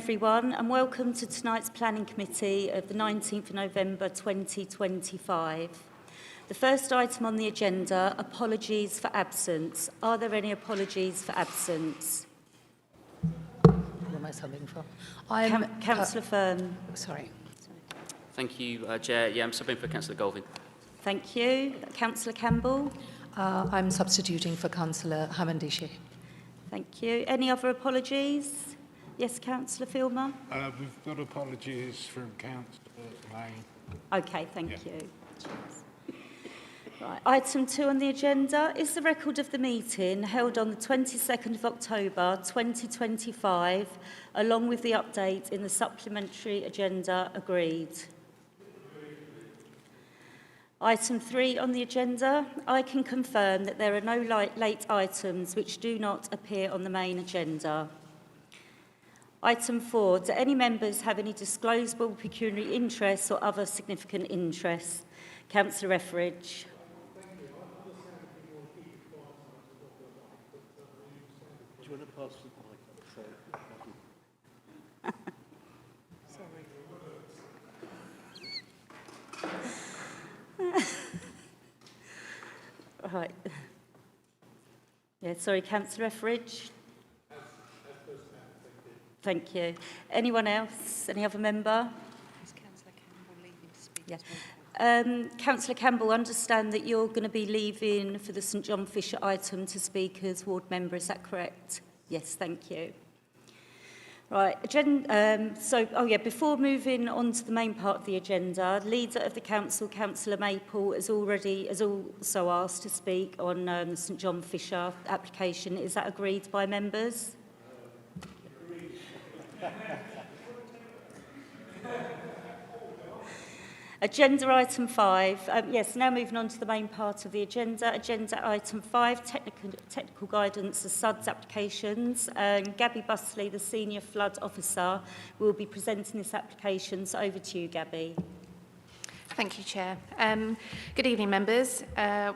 everyone, and welcome to tonight's Planning Committee of the 19th of November 2025. The first item on the agenda, apologies for absence. Are there any apologies for absence? Who am I subbing for? Councillor Fern. Sorry. Thank you, Chair. Yeah, I'm subbing for Councillor Golvin. Thank you. Councillor Campbell. I'm substituting for Councillor Hamandishi. Thank you. Any other apologies? Yes, Councillor Filmer. We've got apologies from Councillor Lane. Okay, thank you. Right, item 2 on the agenda is the record of the meeting held on the 22nd of October 2025, along with the update in the supplementary agenda agreed. Item 3 on the agenda, I can confirm that there are no late items which do not appear on the main agenda. Item 4, do any members have any disclosable pecuniary interests or other significant interests? Councillor Etheridge. Do you want to pass the mic? Sorry. Right. Yeah, sorry, Councillor Etheridge. Thank you. Anyone else? Any other member? Is Councillor Campbell leaving to speak? Yeah. Councillor Campbell, understand that you're going to be leaving for the St John Fisher item to speak as ward member, is that correct? Yes, thank you. Right, before moving on to the main part of the agenda, Leader of the Council, Councillor Maple, has also asked to speak on the St John Fisher application. Is that agreed by members? Agenda item 5. Yes, now moving on to the main part of the agenda. Agenda item 5, technical guidance of SUDS applications. Gabby Busley, the Senior Flood Officer, will be presenting this application. So over to you, Gabby. Thank you, Chair. Good evening, members.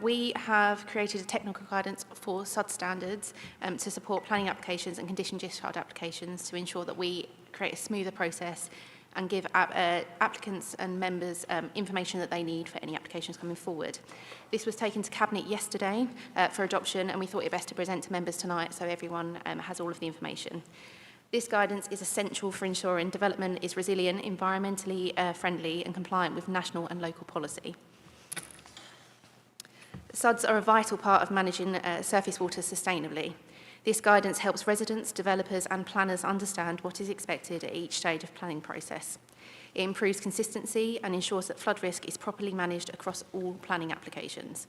We have created a technical guidance for SUDS standards to support planning applications and condition discharge applications to ensure that we create a smoother process and give applicants and members information that they need for any applications coming forward. This was taken to Cabinet yesterday for adoption, and we thought it best to present to members tonight so everyone has all of the information. This guidance is essential for ensuring development is resilient, environmentally friendly and compliant with national and local policy. SUDS are a vital part of managing surface water sustainably. This guidance helps residents, developers and planners understand what is expected at each stage of planning process. It improves consistency and ensures that flood risk is properly managed across all planning applications.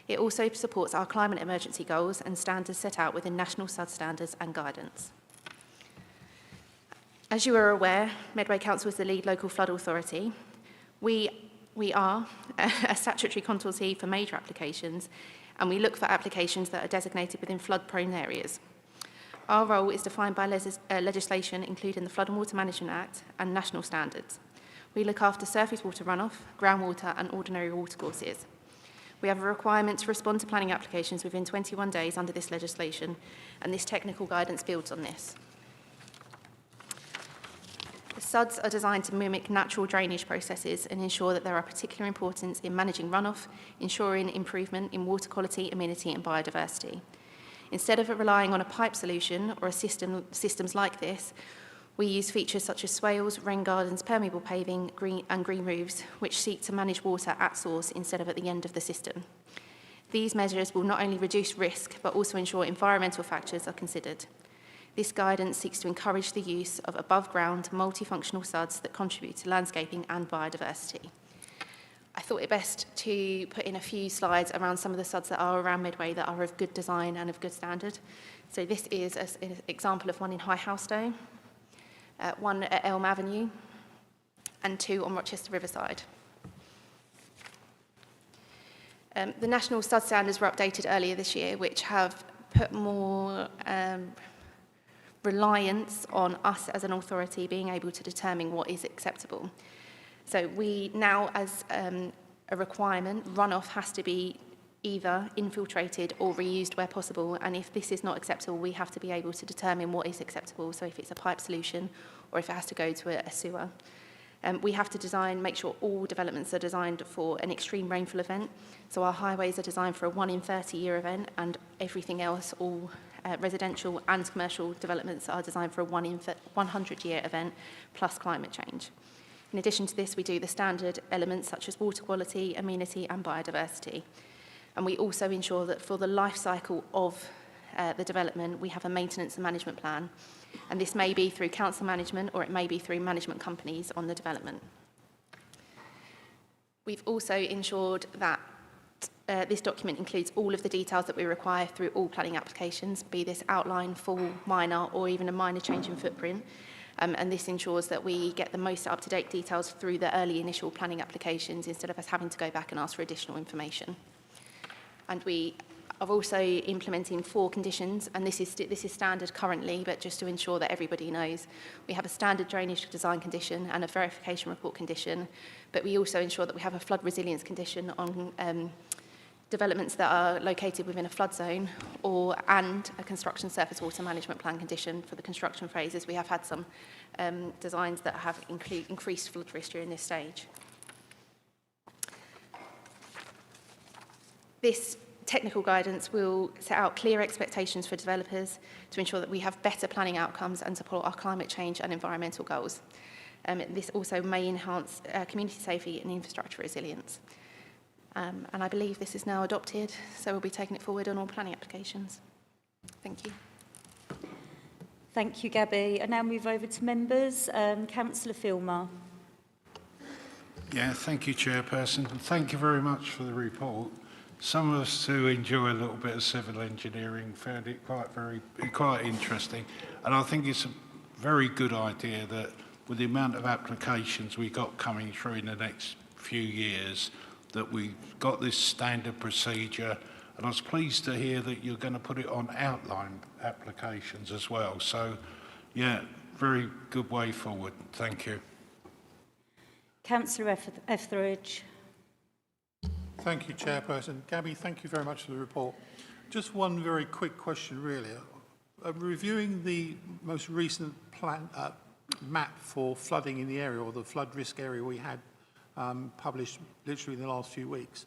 It also supports our climate emergency goals and standards set out within national SUDS standards and guidance. As you are aware, Medway Council is the lead local flood authority. We are a statutory consultee for major applications, and we look for applications that are designated within flood-prone areas. Our role is defined by legislation, including the Flood and Water Management Act and national standards. We look after surface water runoff, groundwater and ordinary watercourses. We have a requirement to respond to planning applications within 21 days under this legislation, and this technical guidance builds on this. The SUDS are designed to mimic natural drainage processes and ensure that there are particular importance in managing runoff, ensuring improvement in water quality, amenity and biodiversity. Instead of relying on a pipe solution or systems like this, we use features such as swales, rain gardens, permeable paving, green roofs, which seek to manage water at source instead of at the end of the system. These measures will not only reduce risk, but also ensure environmental factors are considered. This guidance seeks to encourage the use of above-ground, multifunctional SUDs that contribute to landscaping and biodiversity. I thought it best to put in a few slides around some of the SUDs that are around Medway that are of good design and of good standard. So this is an example of one in High Housestone, one at Elm Avenue, and 2 on Rochester Riverside. The national SUD standards were updated earlier this year, which have put more reliance on us as an authority being able to determine what is acceptable. So we now, as a requirement, runoff has to be either infiltrated or reused where possible, and if this is not acceptable, we have to be able to determine what is acceptable. So if it's a pipe solution or if it has to go to a sewer. We have to make sure all developments are designed for an extreme rainfall event. So our highways are designed for a 1 in 30-year event, and everything else, all residential and commercial developments, are designed for a 1 in 100-year event plus climate change. In addition to this, we do the standard elements such as water quality, amenity and biodiversity. And we also ensure that for the life cycle of the development, we have a maintenance and management plan. And this may be through council management or it may be through management companies on the development. We've also ensured that this document includes all of the details that we require through all planning applications, be this outline, full, minor, or even a minor change in footprint. And this ensures that we get the most up-to-date details through the early initial planning applications instead of us having to go back and ask for additional information. And we are also implementing 4 conditions, and this is standard currently, but just to ensure that everybody knows, we have a standard drainage design condition and a verification report condition, but we also ensure that we have a flood resilience condition on developments that are located within a flood zone and a construction surface water management plan condition for the construction phases. We have had some designs that have increased flood risk during this stage. This technical guidance will set out clear expectations for developers to ensure that we have better planning outcomes and support our climate change and environmental goals. This also may enhance community safety and infrastructure resilience. And I believe this is now adopted, so we'll be taking it forward on all planning applications. Thank you. Thank you, Gabby. I now move over to members. Councillor Filmer. Yeah, thank you, Chairperson. And thank you very much for the report. Some of us who enjoy a little bit of civil engineering found it quite interesting. And I think it's a very good idea that with the amount of applications we got coming through in the next few years, that we've got this standard procedure, and I was pleased to hear that you're going to put it on outline applications as well. So, yeah, very good way forward. Thank you. Councillor Etheridge. Thank you, Chairperson. Gabby, thank you very much for the report. Just one very quick question, really. Reviewing the most recent map for flooding in the area, or the flood risk area we had published literally in the last few weeks.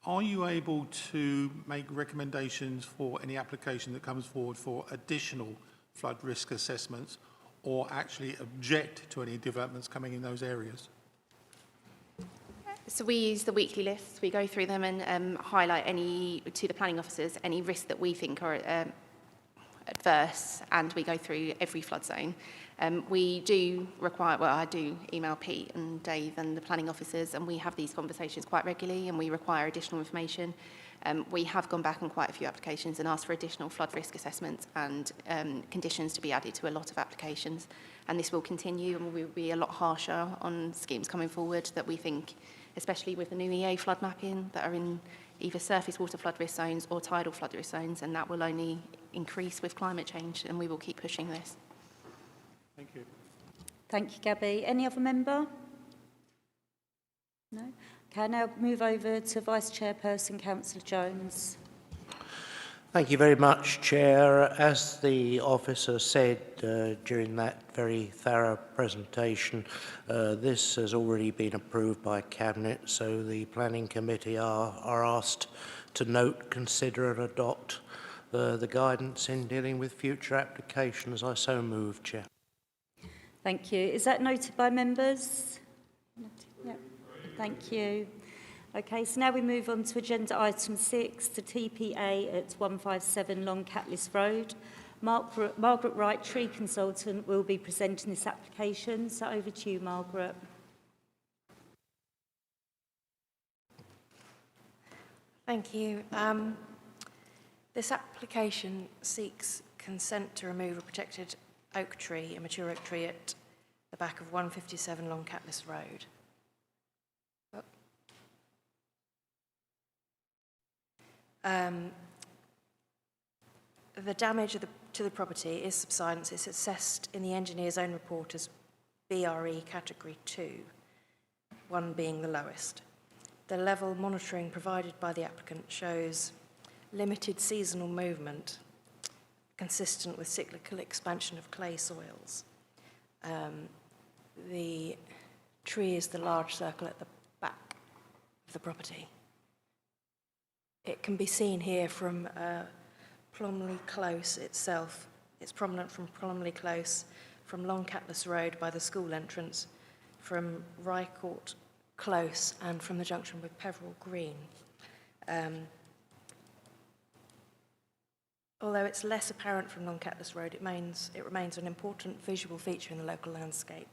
Are you able to make recommendations for any application that comes forward for additional flood risk assessments, or actually object to any developments coming in those areas? So we use the weekly lists. We go through them and highlight to the planning officers any risks that we think are adverse, and we go through every flood zone. We do require, well, I do email Pete and Dave and the planning officers, and we have these conversations quite regularly, and we require additional information. We have gone back on quite a few applications and asked for additional flood risk assessments and conditions to be added to a lot of applications. And this will continue, and we will be a lot harsher on schemes coming forward that we think, especially with the new EA flood mapping, that are in either surface water flood risk zones or tidal flood risk zones, and that will only increase with climate change, and we will keep pushing this. Thank you. Thank you, Gabby. Any other member? No? Okay, I now move over to Vice Chairperson, Councillor Jones. Thank you very much, Chair. As the officer said during that very thorough presentation, this has already been approved by Cabinet, so the Planning Committee are asked to note, consider and adopt the guidance in dealing with future applications. I so move, Chair. Thank you. Is that noted by members? Yep. Thank you. Okay, so now we move on to agenda item 6, the TPA at 157 Long Catless Road. Margaret Wright, tree consultant, will be presenting this application. So over to you, Margaret. Thank you. This application seeks consent to remove a protected oak tree, a mature oak tree at the back of 157 Long Catless Road. The damage to the property is subsidence. It's assessed in the engineer's own report as BRE category 2, 1 being the lowest. The level monitoring provided by the applicant shows limited seasonal movement consistent with cyclical expansion of clay soils. The tree is the large circle at the back of the property. It can be seen here from Plumley Close itself. It's prominent from Plumley Close, from Long Catlas Road by the school entrance, from Rycourt Close, and from the junction with Peveril Green. Although it's less apparent from Long Catlas Road, it remains an important visual feature in the local landscape.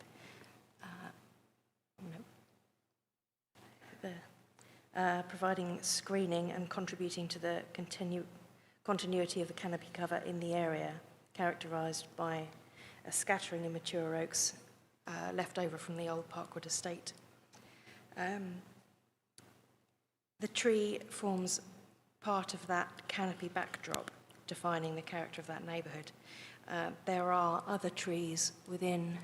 Providing screening and contributing to the continuity of the canopy cover in the area, characterised by a scattering of mature oaks left over from the old Parkwood estate. The tree forms part of that canopy backdrop, defining the character of that neighbourhood. There are other trees within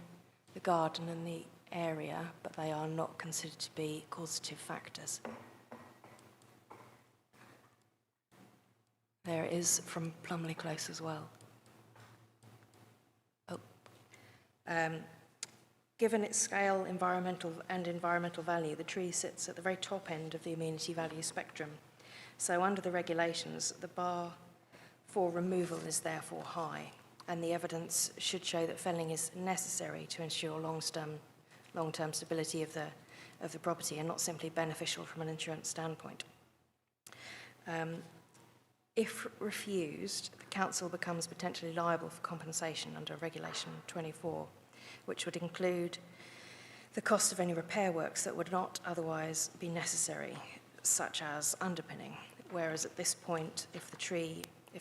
the garden and the area, but they are not considered to be causative factors. There is from Plumley Close as well. Given its scale, environmental value, the tree sits at the very top end of the amenity value spectrum. So under the regulations, the bar for removal is therefore high, and the evidence should show that felling is necessary to ensure long-term stability of the property, and not simply beneficial from an insurance standpoint. If refused, the council becomes potentially liable for compensation under Regulation 24, which would include the cost of any repair works that would not otherwise be necessary, such as underpinning. Whereas at this point, if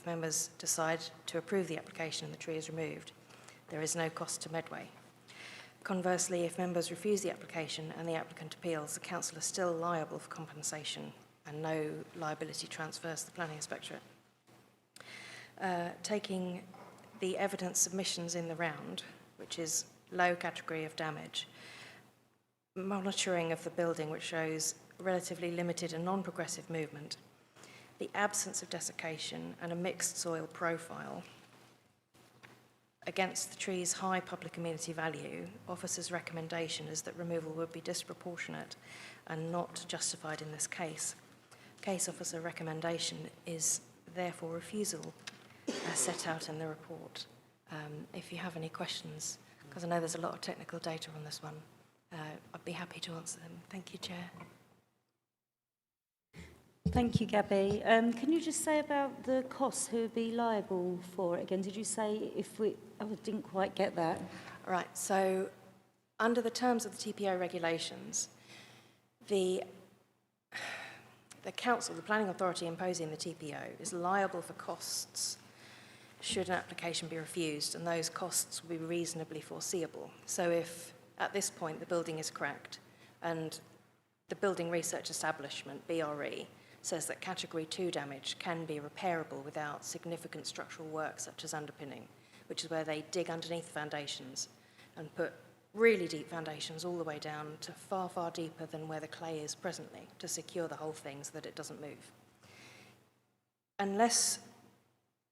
members decide to approve the application and the tree is removed, there is no cost to Medway. Conversely, if members refuse the application and the applicant appeals, the council is still liable for compensation, and no liability transfers to the planning inspectorate. Taking the evidence submissions in the round, which is low category of damage, monitoring of the building, which shows relatively limited and non-progressive movement, the absence of desiccation and a mixed soil profile, against the tree's high public amenity value, officer's recommendation is that removal would be disproportionate and not justified in this case. Case officer recommendation is therefore refusal, as set out in the report. If you have any questions, because I know there's a lot of technical data on this one, I'd be happy to answer them. Thank you, Chair. Thank you, Gabby. Can you just say about the costs, who would be liable for it again? Did you say I didn't quite get that. Right, so under the terms of the TPO regulations, the council, the planning authority imposing the TPO, is liable for costs should an application be refused, and those costs will be reasonably foreseeable. So if at this point the building is cracked and the Building Research Establishment, BRE, says that Category 2 damage can be repairable without significant structural work such as underpinning, which is where they dig underneath foundations and put really deep foundations all the way down to far, far deeper than where the clay is presently to secure the whole thing so that it doesn't move.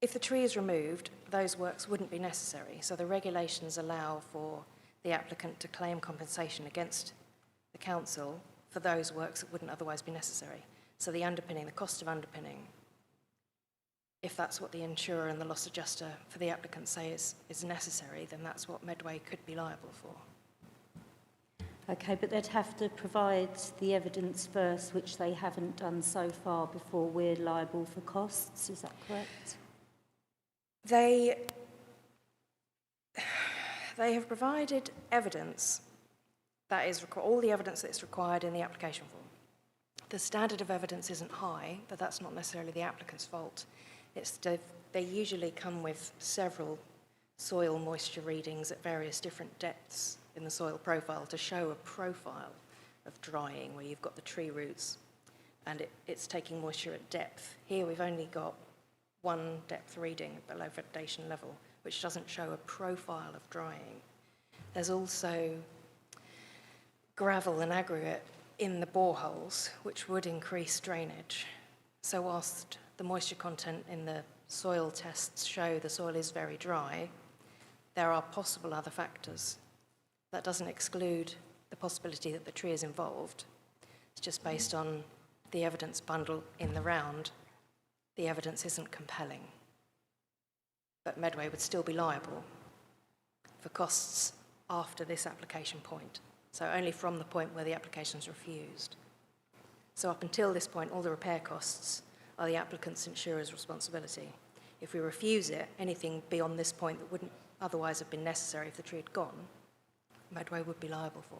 If the tree is removed, those works wouldn't be necessary. So the regulations allow for the applicant to claim compensation against the council for those works that wouldn't otherwise be necessary. So the underpinning, the cost of underpinning, if that's what the insurer and the loss adjuster for the applicant say is necessary, then that's what Medway could be liable for. Okay, but they'd have to provide the evidence first, which they haven't done so far, before we're liable for costs. Is that correct? They have provided evidence that is all the evidence that's required in the application form. The standard of evidence isn't high, but that's not necessarily the applicant's fault. They usually come with several soil moisture readings at various different depths in the soil profile to show a profile of drying where you've got the tree roots and it's taking moisture at depth. Here we've only got one depth reading below vegetation level, which doesn't show a profile of drying. There's also gravel and aggregate in the boreholes, which would increase drainage. So whilst the moisture content in the soil tests show the soil is very dry, there are possible other factors That doesn't exclude the possibility that the tree is involved. It's just based on the evidence bundle in the round. The evidence isn't compelling. But Medway would still be liable for costs after this application point. So only from the point where the application is refused. So up until this point, all the repair costs are the applicant's insurer's responsibility. If we refuse it, anything beyond this point that wouldn't otherwise have been necessary if the tree had gone, Medway would be liable for.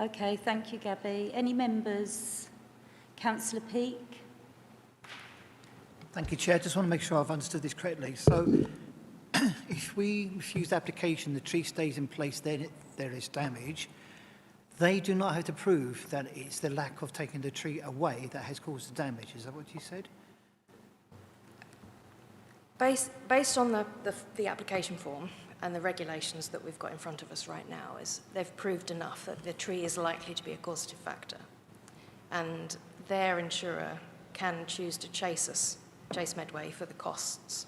Okay, thank you, Gabby. Any members? Councillor Peake? Thank you, Chair. Just want to make sure I've understood this correctly. So if we refuse the application, the tree stays in place, then there is damage. They do not have to prove that it's the lack of taking the tree away that has caused the damage. Is that what you said? Based on the application form and the regulations that we've got in front of us right now, is they've proved enough that the tree is likely to be a causative factor. And their insurer can choose to chase Medway for the costs.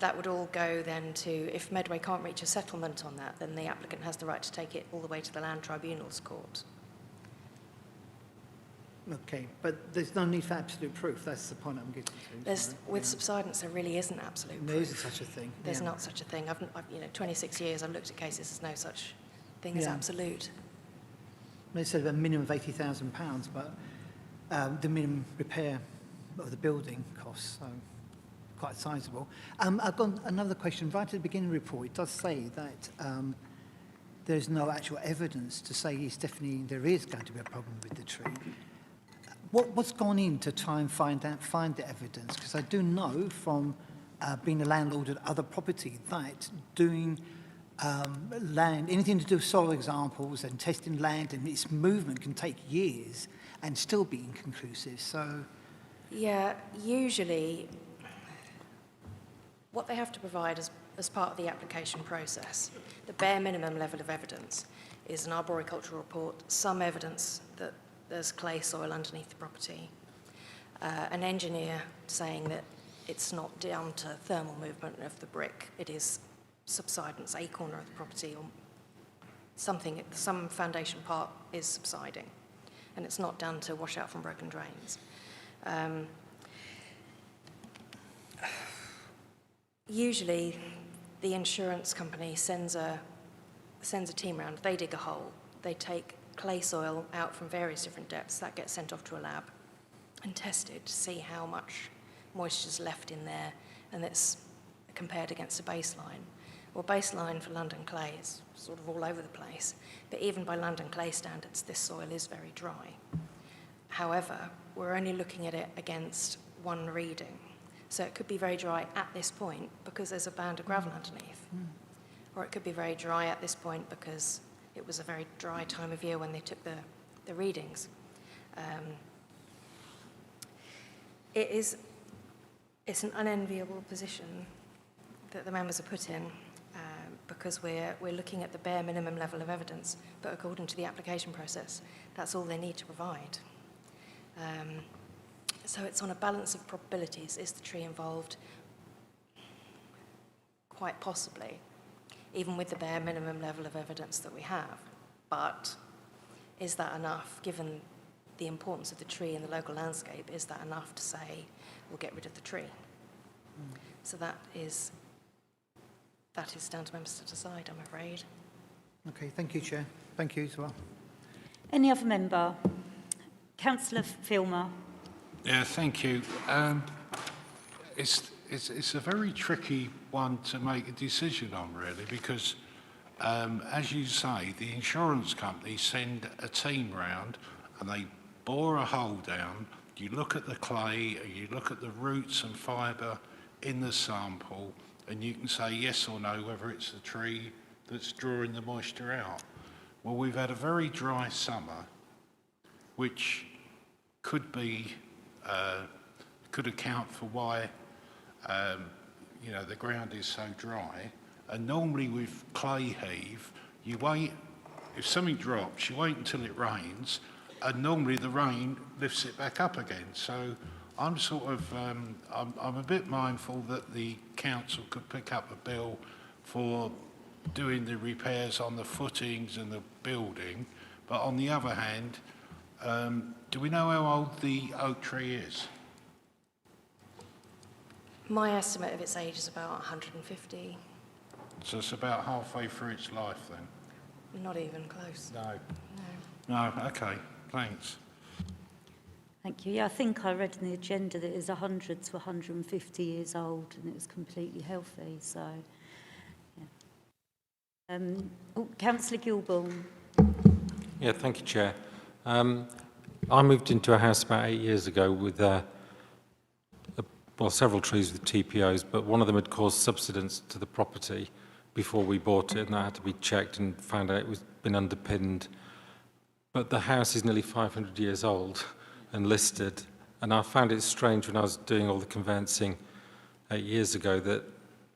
That would all go then to, if Medway can't reach a settlement on that, then the applicant has the right to take it all the way to the Land Tribunal's court. Okay, but there's no need for absolute proof. That's the point I'm getting to. With subsidence, there really isn't absolute proof. There isn't such a thing. There's yeah. not such a thing. I've 26 years, I've looked at cases, there's no such thing as absolute. They said a minimum of £80,000, but the minimum repair of the building costs, so quite sizable. I've got another question. Right at the beginning of the report, it does say that there's no actual evidence to say there is going to be a problem with the tree. What's gone in to try and find the evidence? Because I do know from being a landlord at other property that doing land, anything to do with soil examples and testing land and its movement can take years and still be inconclusive. So, yeah, usually what they have to provide as part of the application process, the bare minimum level of evidence is an arboricultural report, some evidence that there's clay soil underneath the property, an engineer saying that it's not down to thermal movement of the brick, it is subsidence, a corner of the property or something, some foundation part is subsiding and it's not down to washout from broken drains. Usually the insurance company sends a team around, they dig a hole, they take clay soil out from various different depths, that gets sent off to a lab and tested to see how much moisture's left in there, and it's compared against a baseline. Well, baseline for London clay is sort of all over the place, but even by London clay standards, this soil is very dry. However, we're only looking at it against one reading. So it could be very dry at this point because there's a band of gravel underneath. Or it could be very dry at this point because it was a very dry time of year when they took the readings. It's an unenviable position that the members are put in because we're looking at the bare minimum level of evidence, but according to the application process, that's all they need to provide. So it's on a balance of probabilities. Is the tree involved? Quite possibly, even with the bare minimum level of evidence that we have. But is that enough, given the importance of the tree in the local landscape, is that enough to say, we'll get rid of the tree? So that is down to members to decide, I'm afraid. okay, thank you, Chair. Thank you as well. Any other member? Councillor Filmer. Yeah, thank you. It's a very tricky one to make a decision on, really, because, as you say, the insurance companies send a team round and they bore a hole down. You look at the clay, you look at the roots and fibre in the sample, and you can say yes or no whether it's the tree that's drawing the moisture out. Well, we've had a very dry summer, which could account for why the ground is so dry. And normally with clay heave, you wait, if something drops, you wait until it rains, and normally the rain lifts it back up again. So I'm sort of, I'm a bit mindful that the council could pick up a bill for doing the repairs on the footings and the building, but on the other hand, do we know how old the oak tree is? My estimate of its age is about 150. So it's about halfway through its life then? Not even close. No. No. No, okay, thanks. Thank you. Yeah, I think I read in the agenda that it was 100 to 150 years old and it was completely healthy, so, yeah. Councillor Gilbourne. Yeah, thank you, Chair. I moved into a house about 8 years ago with, well, several trees with TPOs, but one of them had caused subsidence to the property before we bought it, and that had to be checked and found out it was been underpinned. But the house is nearly 500 years old and listed, and I found it strange when I was doing all the conveyancing 8 years ago that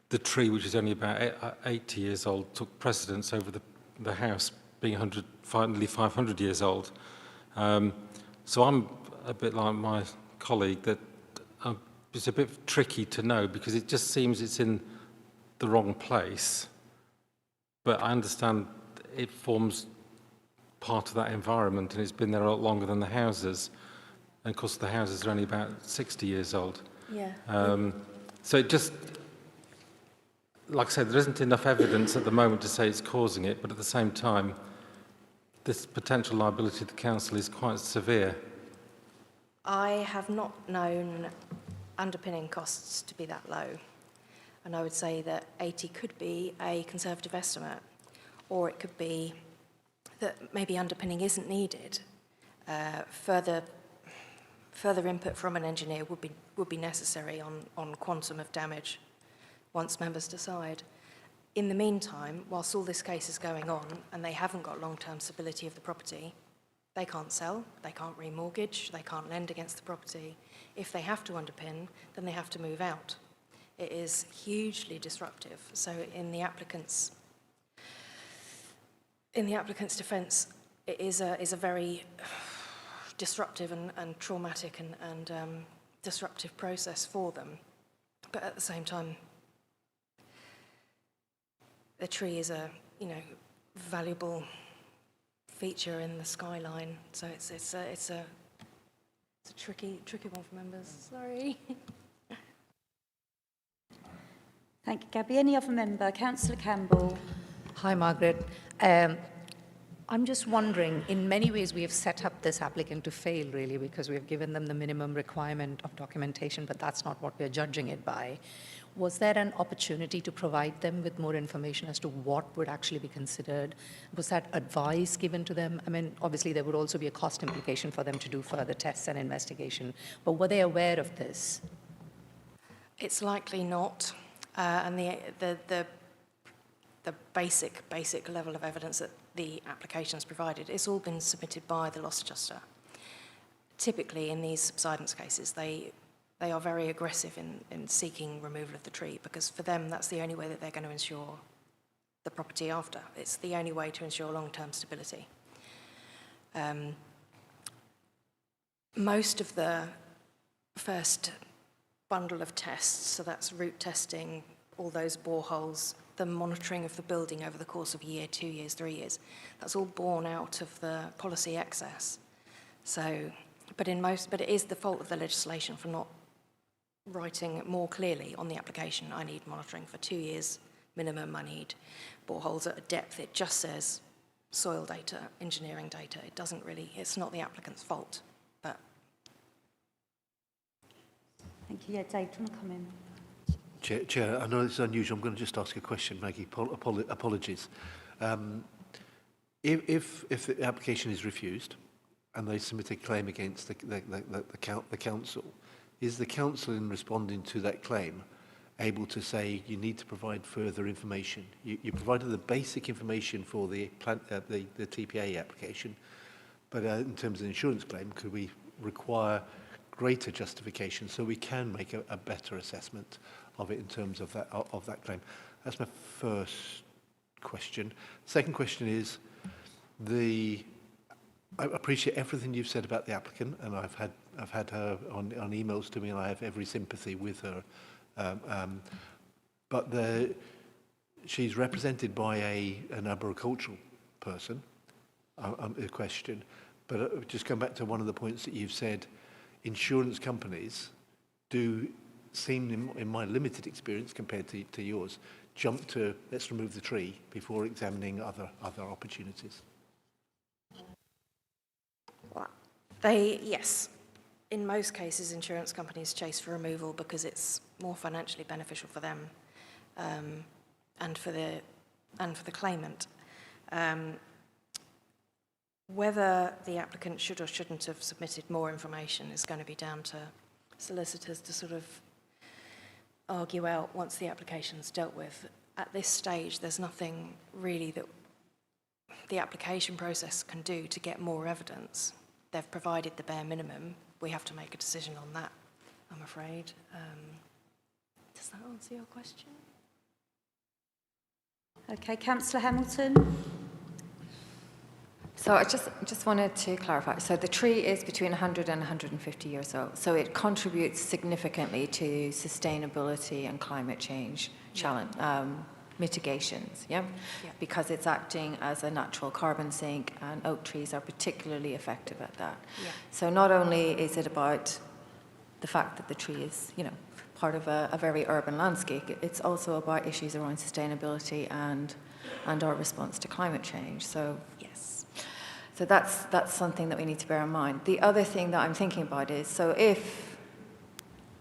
the tree, which is only about 80 years old, took precedence over the house being nearly 500 years old. So I'm a bit like my colleague that it's a bit tricky to know because it just seems it's in the wrong place. But I understand it forms part of that environment and it's been there a lot longer than the houses. And of course the houses are only about 60 years old. Yeah. So it just, like I said, there isn't enough evidence at the moment to say it's causing it, but at the same time, this potential liability to the council is quite severe. I have not known underpinning costs to be that low. And I would say that 80 could be a conservative estimate, or it could be that maybe underpinning isn't needed. Further input from an engineer would be necessary on quantum of damage once members decide. In the meantime, whilst all this case is going on and they haven't got long-term stability of the property, they can't sell, they can't remortgage, they can't lend against the property. If they have to underpin, then they have to move out. It is hugely disruptive. So in the applicant's defence, it is a very disruptive and traumatic and disruptive process for them. But at the same time, the tree is a valuable feature in the skyline. So it's a tricky one for members. Sorry. Thank you, Gabby. Any other member? Councillor Campbell. Hi, Margaret. I'm just wondering, in many ways we have set up this applicant to fail, really, because we have given them the minimum requirement of documentation, but that's not what we're judging it by. Was there an opportunity to provide them with more information as to what would actually be considered? Was that advice given to them? I mean, obviously there would also be a cost implication for them to do further tests and investigation, but were they aware of this? It's likely not. And the basic level of evidence that the application has provided, it's all been submitted by the loss adjuster. Typically in these subsidence cases, they are very aggressive in seeking removal of the tree because for them that's the only way that they're going to ensure the property after. It's the only way to ensure long-term stability. Most of the first bundle of tests, so that's root testing, all those boreholes, the monitoring of the building over the course of a year, 2 years, 3 years, that's all born out of the policy excess. So, but it is the fault of the legislation for not writing more clearly on the application, I need monitoring for 2 years minimum, I need boreholes at a depth. It just says soil data, engineering data. It doesn't really, it's not the applicant's fault. But Thank you. Yeah, Dave, do you want to come in? Chair, I know this is unusual. I'm going to just ask a question, Maggie. Apologies. If the application is refused and they submit a claim against the council, is the council, in responding to that claim, able to say you need to provide further information? You provided the basic information for the TPA application, but in terms of the insurance claim, could we require greater justification so we can make a better assessment of it in terms of that claim? That's my first question. Second question is, I appreciate everything you've said about the applicant, and I've had her on emails to me, and I have every sympathy with her. But she's represented by an arboricultural person, a question. But just come back to one of the points that you've said, insurance companies do seem, in my limited experience compared to yours, jump to let's remove the tree before examining other opportunities. Yes. In most cases, insurance companies chase for removal because it's more financially beneficial for them and for the claimant. Whether the applicant should or shouldn't have submitted more information is going to be down to solicitors to sort of argue out once the application's dealt with. At this stage, there's nothing really that the application process can do to get more evidence. They've provided the bare minimum. We have to make a decision on that, I'm afraid. Does that answer your question? Okay, Councillor Hamilton. So I just wanted to clarify. So the tree is between 100 and 150 years old. So it contributes significantly to sustainability and climate change challenge, mitigations, yeah? Because it's acting as a natural carbon sink, and oak trees are particularly effective at that. Yeah. So not only is it about the fact that the tree is, part of a very urban landscape, it's also about issues around sustainability and our response to climate change. So yes. So that's something that we need to bear in mind. The other thing that I'm thinking about is, so if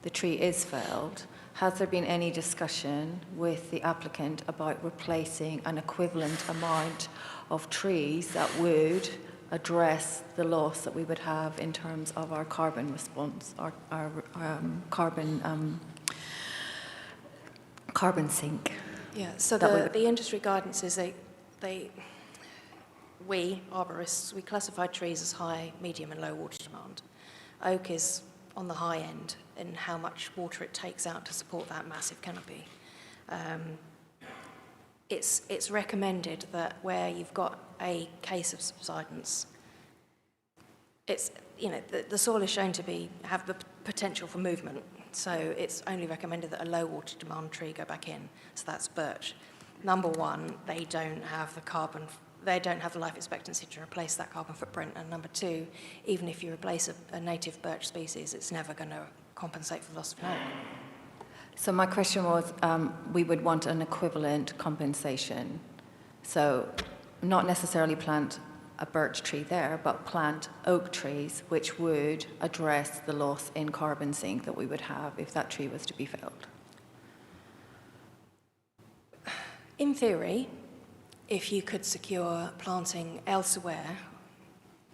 the tree is felled, has there been any discussion with the applicant about replacing an equivalent amount of trees that would address the loss that we would have in terms of our carbon response, our carbon sink? Yeah, so the industry guidance is we, arborists, we classify trees as high, medium and low water demand. Oak is on the high end in how much water it takes out to support that massive canopy. It's recommended that where you've got a case of subsidence, it's, the soil is shown to have the potential for movement. So it's only recommended that a low water demand tree go back in. So that's birch. Number one, they don't have the life expectancy to replace that carbon footprint. And number two, even if you replace a native birch species, it's never going to compensate for the loss of an oak. So my question was, we would want an equivalent compensation. So not necessarily plant a birch tree there, but plant oak trees, which would address the loss in carbon sink that we would have if that tree was to be felled. In theory, if you could secure planting elsewhere,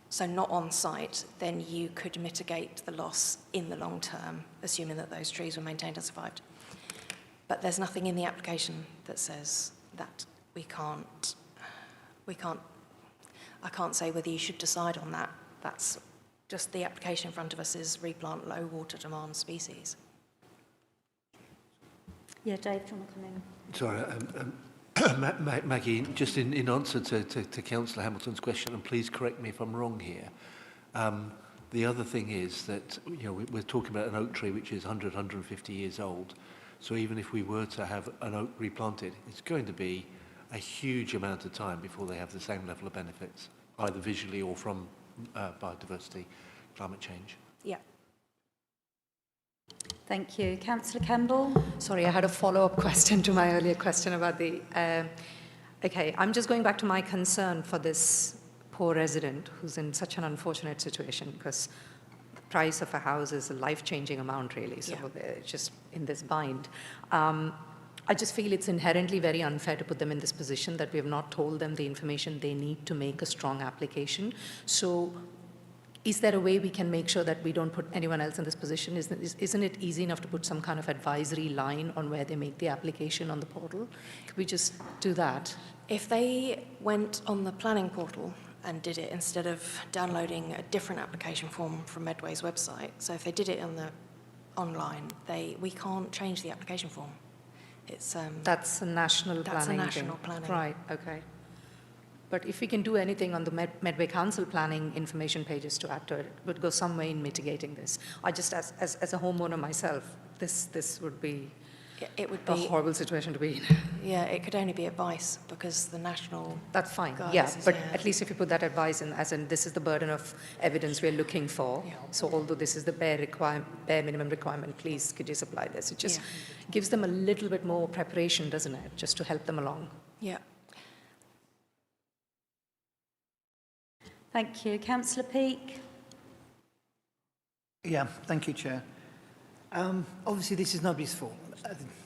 so not on site, then you could mitigate the loss in the long term, assuming that those trees were maintained and survived. But there's nothing in the application that says that I can't say whether you should decide on that. That's just the application in front of us is replant low water demand species. Yeah, Dave, do you want to come in? Sorry, Maggie, just in answer to Councillor Hamilton's question, and please correct me if I'm wrong here, the other thing is that we're talking about an oak tree which is 100, 150 years old. So even if we were to have an oak replanted, it's going to be a huge amount of time before they have the same level of benefits, either visually or from biodiversity, climate change. Yeah. Thank you. Councillor Campbell? Sorry, I had a follow-up question to my earlier question about the... okay, I'm just going back to my concern for this poor resident who's in such an unfortunate situation, because the price of a house is a life-changing amount, really, so they're just in this bind. I just feel it's inherently very unfair to put them in this position, that we have not told them the information they need to make a strong application. So is there a way we can make sure that we don't put anyone else in this position? Isn't it easy enough to put some kind of advisory line on where they make the application on the portal? Could we just do that? If they went on the planning portal and did it instead of downloading a different application form from Medway's website, so if they did it online, we can't change the application form. It's that's a national planning. That's a national planning. Right. Okay. But if we can do anything on the Medway Council planning information pages to add to it, it would go some way in mitigating this. I just, as a homeowner myself, this would be It would A be, horrible situation to be in. yeah, it could only be advice because the national That's fine, guidance yeah, is, but yeah. at least if you put that advice in, as in this is the burden of evidence we're looking for, Yeah. so although this is the bare minimum requirement, please could you supply this? It just Yeah. gives them a little bit more preparation, doesn't it, just to help them along. Yeah. Thank you. Councillor Peake. Yeah, thank you, Chair. Obviously, this is nobody's fault.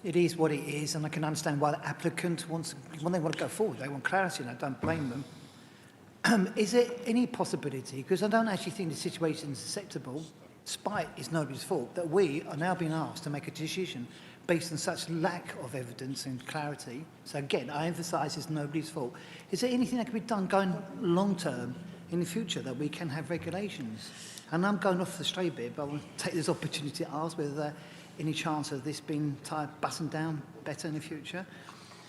It is what it is, and I can understand why the applicant wants, when they want to go forward, they want clarity, and I don't blame them. Is there any possibility, because I don't actually think the situation is acceptable, despite it's nobody's fault, that we are now being asked to make a decision based on such lack of evidence and clarity? So again, I emphasise it's nobody's fault. Is there anything that can be done going long term in the future that we can have regulations? And I'm going off the straight bit, but I want to take this opportunity to ask whether there any chance of this being buttoned down better in the future.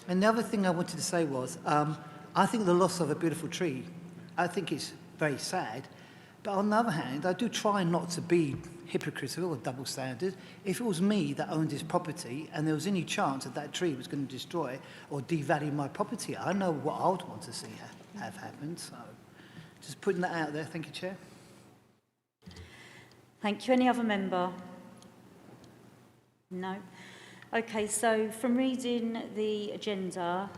And the other thing I wanted to say was, I think the loss of a beautiful tree, I think it's very sad. But on the other hand, I do try not to be hypocritical or double standard. If it was me that owned this property and there was any chance that that tree was going to destroy or devalue my property, I know what I would want to see have happened. So just putting that out there. Thank you, Chair. Thank you. Any other member? No. Okay, so from reading the agenda,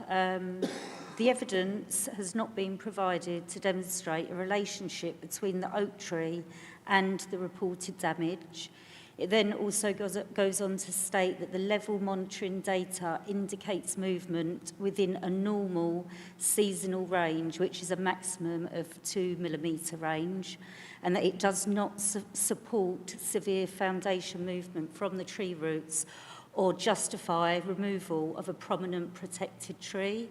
the evidence has not been provided to demonstrate a relationship between the oak tree and the reported damage. It then also goes on to state that the level monitoring data indicates movement within a normal seasonal range, which is a maximum of 2 millimetre range, and that it does not support severe foundation movement from the tree roots or justify removal of a prominent protected tree.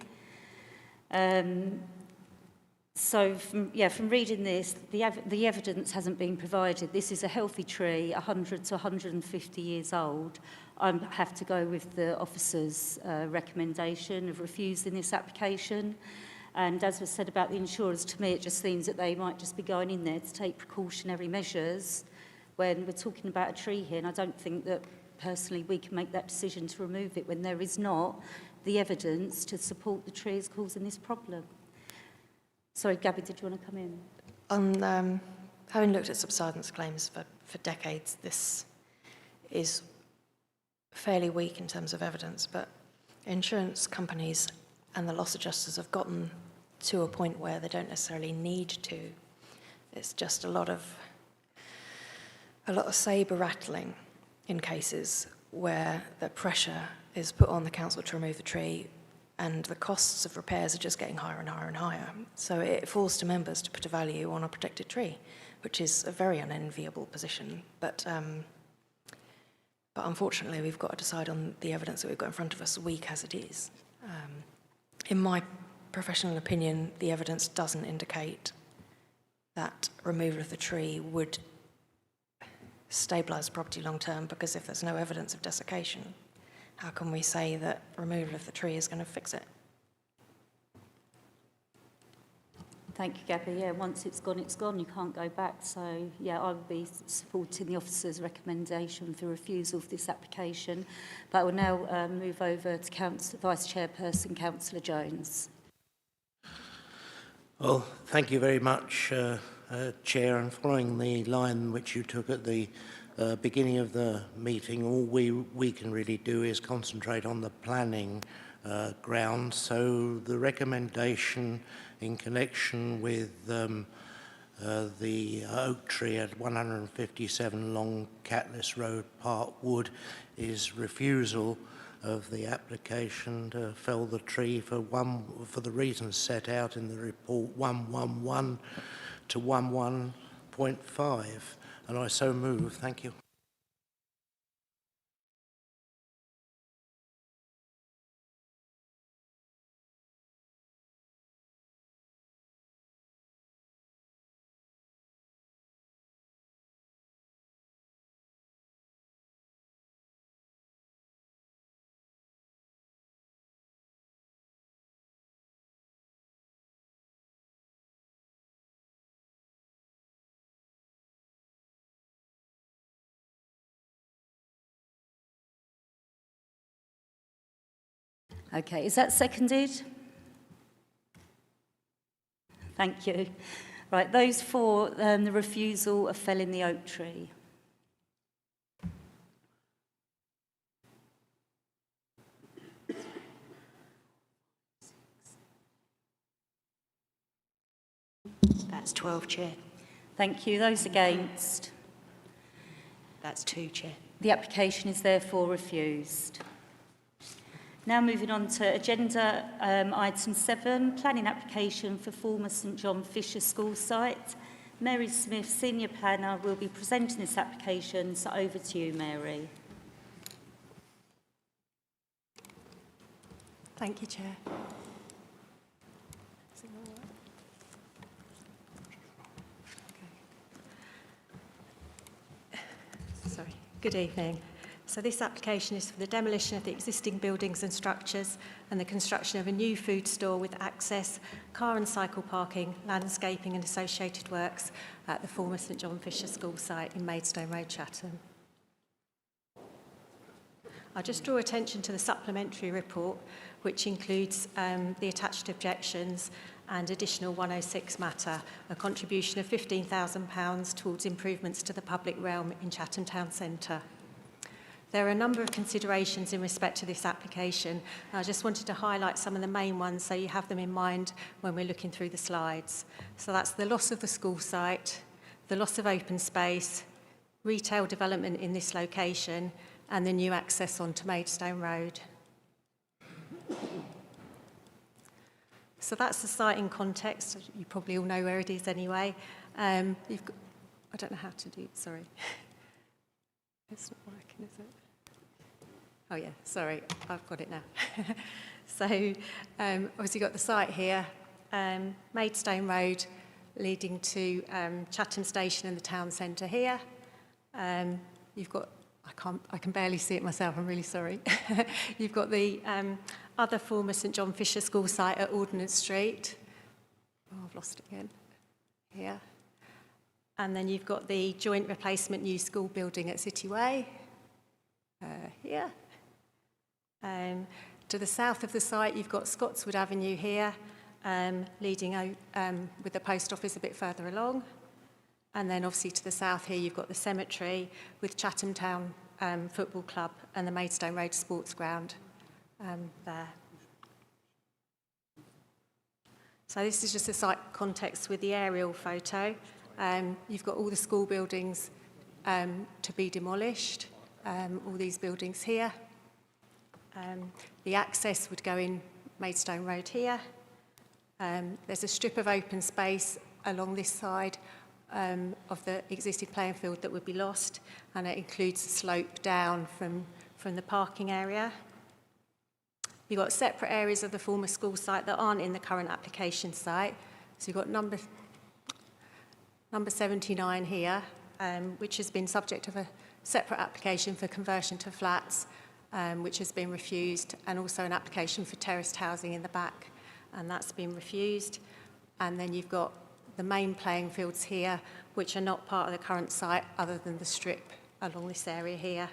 So, from reading this, the evidence hasn't been provided. This is a healthy tree, 100 to 150 years old. I have to go with the officer's recommendation of refusing this application. And as was said about the insurers, to me it just seems that they might just be going in there to take precautionary measures when we're talking about a tree here. And I don't think that, personally, we can make that decision to remove it when there is not the evidence to support the trees causing this problem. Sorry, Gabby, did you want to come in? On having looked at subsidence claims for decades, this is fairly weak in terms of evidence, but insurance companies and the loss adjusters have gotten to a point where they don't necessarily need to. It's just a lot of sabre rattling in cases where the pressure is put on the council to remove the tree and the costs of repairs are just getting higher and higher and higher. So it falls to members to put a value on a protected tree, which is a very unenviable position. But unfortunately, we've got to decide on the evidence that we've got in front of us, weak as it is. In my professional opinion, the evidence doesn't indicate that removal of the tree would stabilise the property long term, because if there's no evidence of desiccation, how can we say that removal of the tree is going to fix it? Thank you, Gabby. Yeah, once it's gone, you can't go back. So, yeah, I would be supporting the officer's recommendation for refusal of this application. But I will now move over to Vice Chairperson, Councillor Jones. Well, thank you very much, Chair. And following the line which you took at the beginning of the meeting, all we can really do is concentrate on the planning ground. So the recommendation in connection with the oak tree at 157 Long Catless Road, Park Wood, is refusal of the application to fell the tree for the reasons set out in the report 111 to 11.5, and I so move. Thank you. Okay, is that seconded? Thank you. Right, those for the refusal of felling the oak tree. That's 12, Chair. Thank you. Those against? That's 2, Chair. The application is therefore refused. Now moving on to agenda item 7, planning application for former St John Fisher School site. Mary Smith, Senior Planner, will be presenting this application, so over to you, Mary. Thank you, Chair. Sorry. Good evening. So this application is for the demolition of the existing buildings and structures and the construction of a new food store with access, car and cycle parking, landscaping and associated works at the former St John Fisher School site in Maidstone Road, Chatham. I'll just draw attention to the supplementary report, which includes the attached objections and additional 106 matter, a contribution of £15,000 towards improvements to the public realm in Chatham Town Centre. There are a number of considerations in respect to this application. I just wanted to highlight some of the main ones so you have them in mind when we're looking through the slides. So that's the loss of the school site, the loss of open space, retail development in this location, and the new access onto Maidstone Road. So that's the site in context. You probably all know where it is anyway. I don't know how to do it, sorry. It's not working, is it? Oh yeah, sorry, I've got it now. So obviously you've got the site here, Maidstone Road leading to Chatham Station and the town centre here. You've got, I can barely see it myself, I'm really sorry. You've got the other former St John Fisher School site at Ordnance Street. Oh, I've lost it again. Here. And then you've got the joint replacement new school building at City Way. Here. To the south of the site, you've got Scotswood Avenue here, leading out with the post office a bit further along. And then obviously to the south here, you've got the cemetery with Chatham Town Football Club and the Maidstone Road Sports Ground there. So this is just a site context with the aerial photo. You've got all the school buildings to be demolished, all these buildings here. The access would go in Maidstone Road here. There's a strip of open space along this side of the existing playing field that would be lost, and it includes a slope down from the parking area. You've got separate areas of the former school site that aren't in the current application site. So you've got number 79 here, which has been subject of a separate application for conversion to flats, which has been refused, and also an application for terraced housing in the back, and that's been refused. And then you've got the main playing fields here, which are not part of the current site other than the strip along this area here.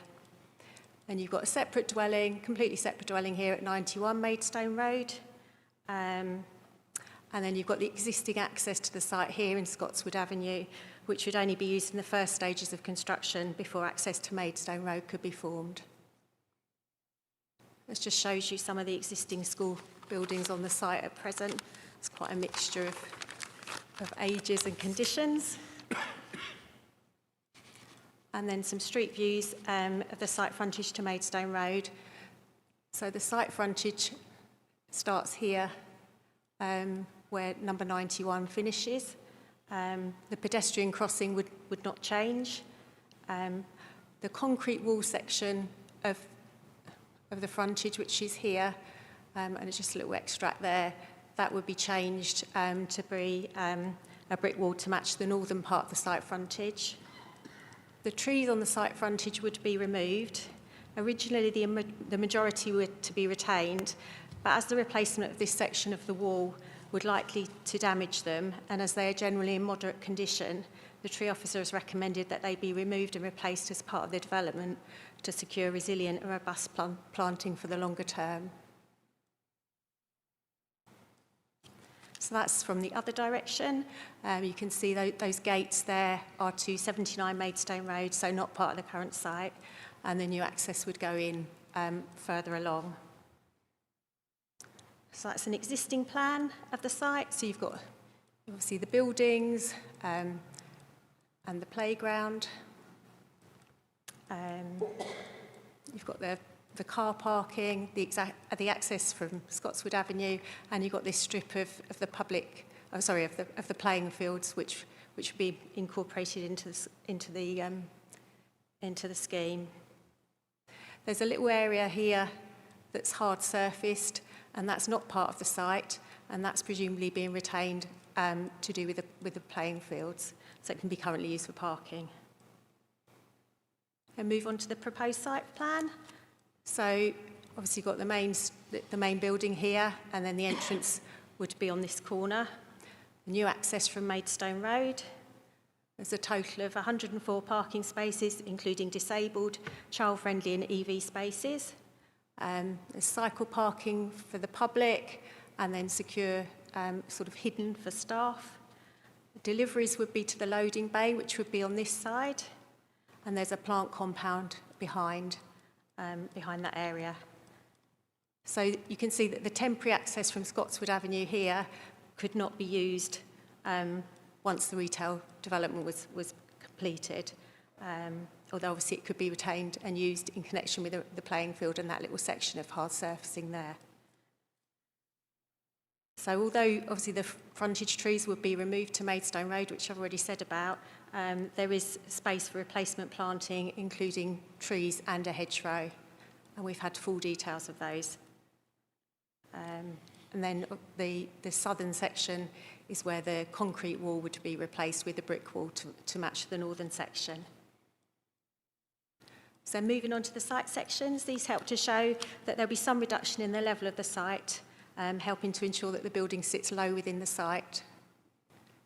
And you've got a separate dwelling, completely separate dwelling here at 91 Maidstone Road. And then you've got the existing access to the site here in Scotswood Avenue, which would only be used in the first stages of construction before access to Maidstone Road could be formed. This just shows you some of the existing school buildings on the site at present. It's quite a mixture of ages and conditions. And then some street views of the site frontage to Maidstone Road. So the site frontage starts here where number 91 finishes. The pedestrian crossing would not change. The concrete wall section of the frontage, which is here, and it's just a little extract there, that would be changed to be a brick wall to match the northern part of the site frontage. The trees on the site frontage would be removed. Originally, the majority were to be retained, but as the replacement of this section of the wall would likely to damage them, and as they are generally in moderate condition, the tree officer has recommended that they be removed and replaced as part of the development to secure resilient and robust planting for the longer term. So that's from the other direction. You can see those gates there are to 79 Maidstone Road, so not part of the current site, and the new access would go in further along. So that's an existing plan of the site. So you've got obviously the buildings and the playground. You've got the car parking, the access from Scotswood Avenue, and you've got this strip of the public, of the playing fields, which would be incorporated into the scheme. There's a little area here that's hard surfaced, and that's not part of the site, and that's presumably being retained to do with the playing fields, so it can be currently used for parking. And move on to the proposed site plan. So obviously you've got the main building here, and then the entrance would be on this corner. The new access from Maidstone Road. There's a total of 104 parking spaces, including disabled, child-friendly and EV spaces. There's cycle parking for the public, and then secure, sort of hidden for staff. Deliveries would be to the loading bay, which would be on this side. And there's a plant compound behind that area. So you can see that the temporary access from Scotswood Avenue here could not be used once the retail development was completed, although obviously it could be retained and used in connection with the playing field and that little section of hard surfacing there. So although obviously the frontage trees would be removed to Maidstone Road, which I've already said about, there is space for replacement planting, including trees and a hedgerow, and we've had full details of those. And then the southern section is where the concrete wall would be replaced with a brick wall to match the northern section. So moving on to the site sections, these help to show that there'll be some reduction in the level of the site, helping to ensure that the building sits low within the site.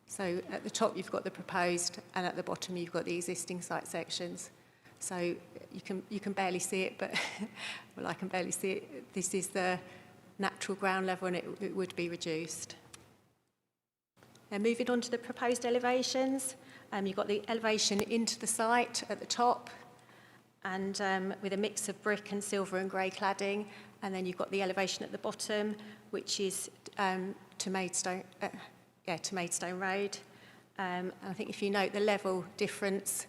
So at the top you've got the proposed, and at the bottom you've got the existing site sections. So you can barely see it, but well, I can barely see it. This is the natural ground level, and it would be reduced. And moving on to the proposed elevations, you've got the elevation into the site at the top, and with a mix of brick and silver and grey cladding, and then you've got the elevation at the bottom, which is to Maidstone Road. And I think if you note the level difference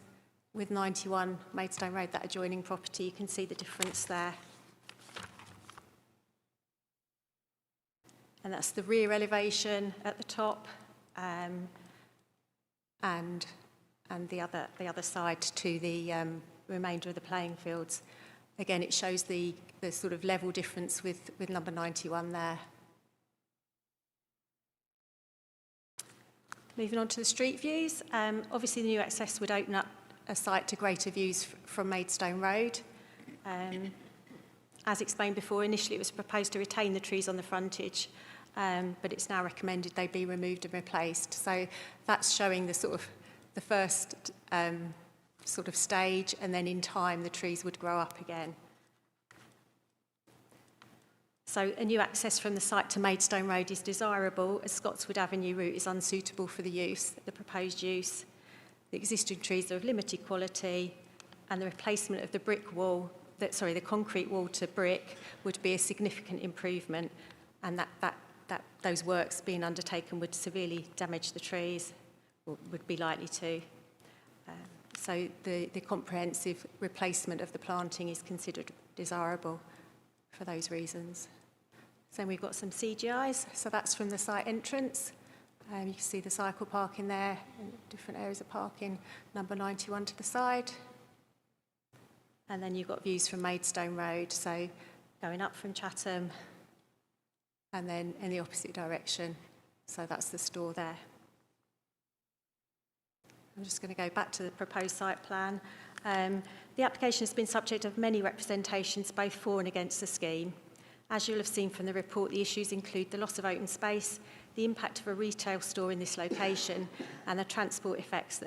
with 91 Maidstone Road, that adjoining property, you can see the difference there. And that's the rear elevation at the top, and the other side to the remainder of the playing fields. Again, it shows the sort of level difference with number 91 there. Moving on to the street views, obviously the new access would open up a site to greater views from Maidstone Road. As explained before, initially it was proposed to retain the trees on the frontage, but it's now recommended they be removed and replaced. So that's showing the first sort of stage, and then in time the trees would grow up again. So a new access from the site to Maidstone Road is desirable, as Scotswood Avenue route is unsuitable for the proposed use. The existing trees are of limited quality, and the replacement of the the concrete wall to brick would be a significant improvement, and those works being undertaken would severely damage the trees, or would be likely to. So the comprehensive replacement of the planting is considered desirable for those reasons. So we've got some CGIs, so that's from the site entrance. You can see the cycle parking there, and different areas of parking, number 91 to the side. And then you've got views from Maidstone Road, so going up from Chatham, and then in the opposite direction. So that's the store there. I'm just going to go back to the proposed site plan. The application has been subject of many representations, both for and against the scheme. As you'll have seen from the report, the issues include the loss of open space, the impact of a retail store in this location, and the transport effects,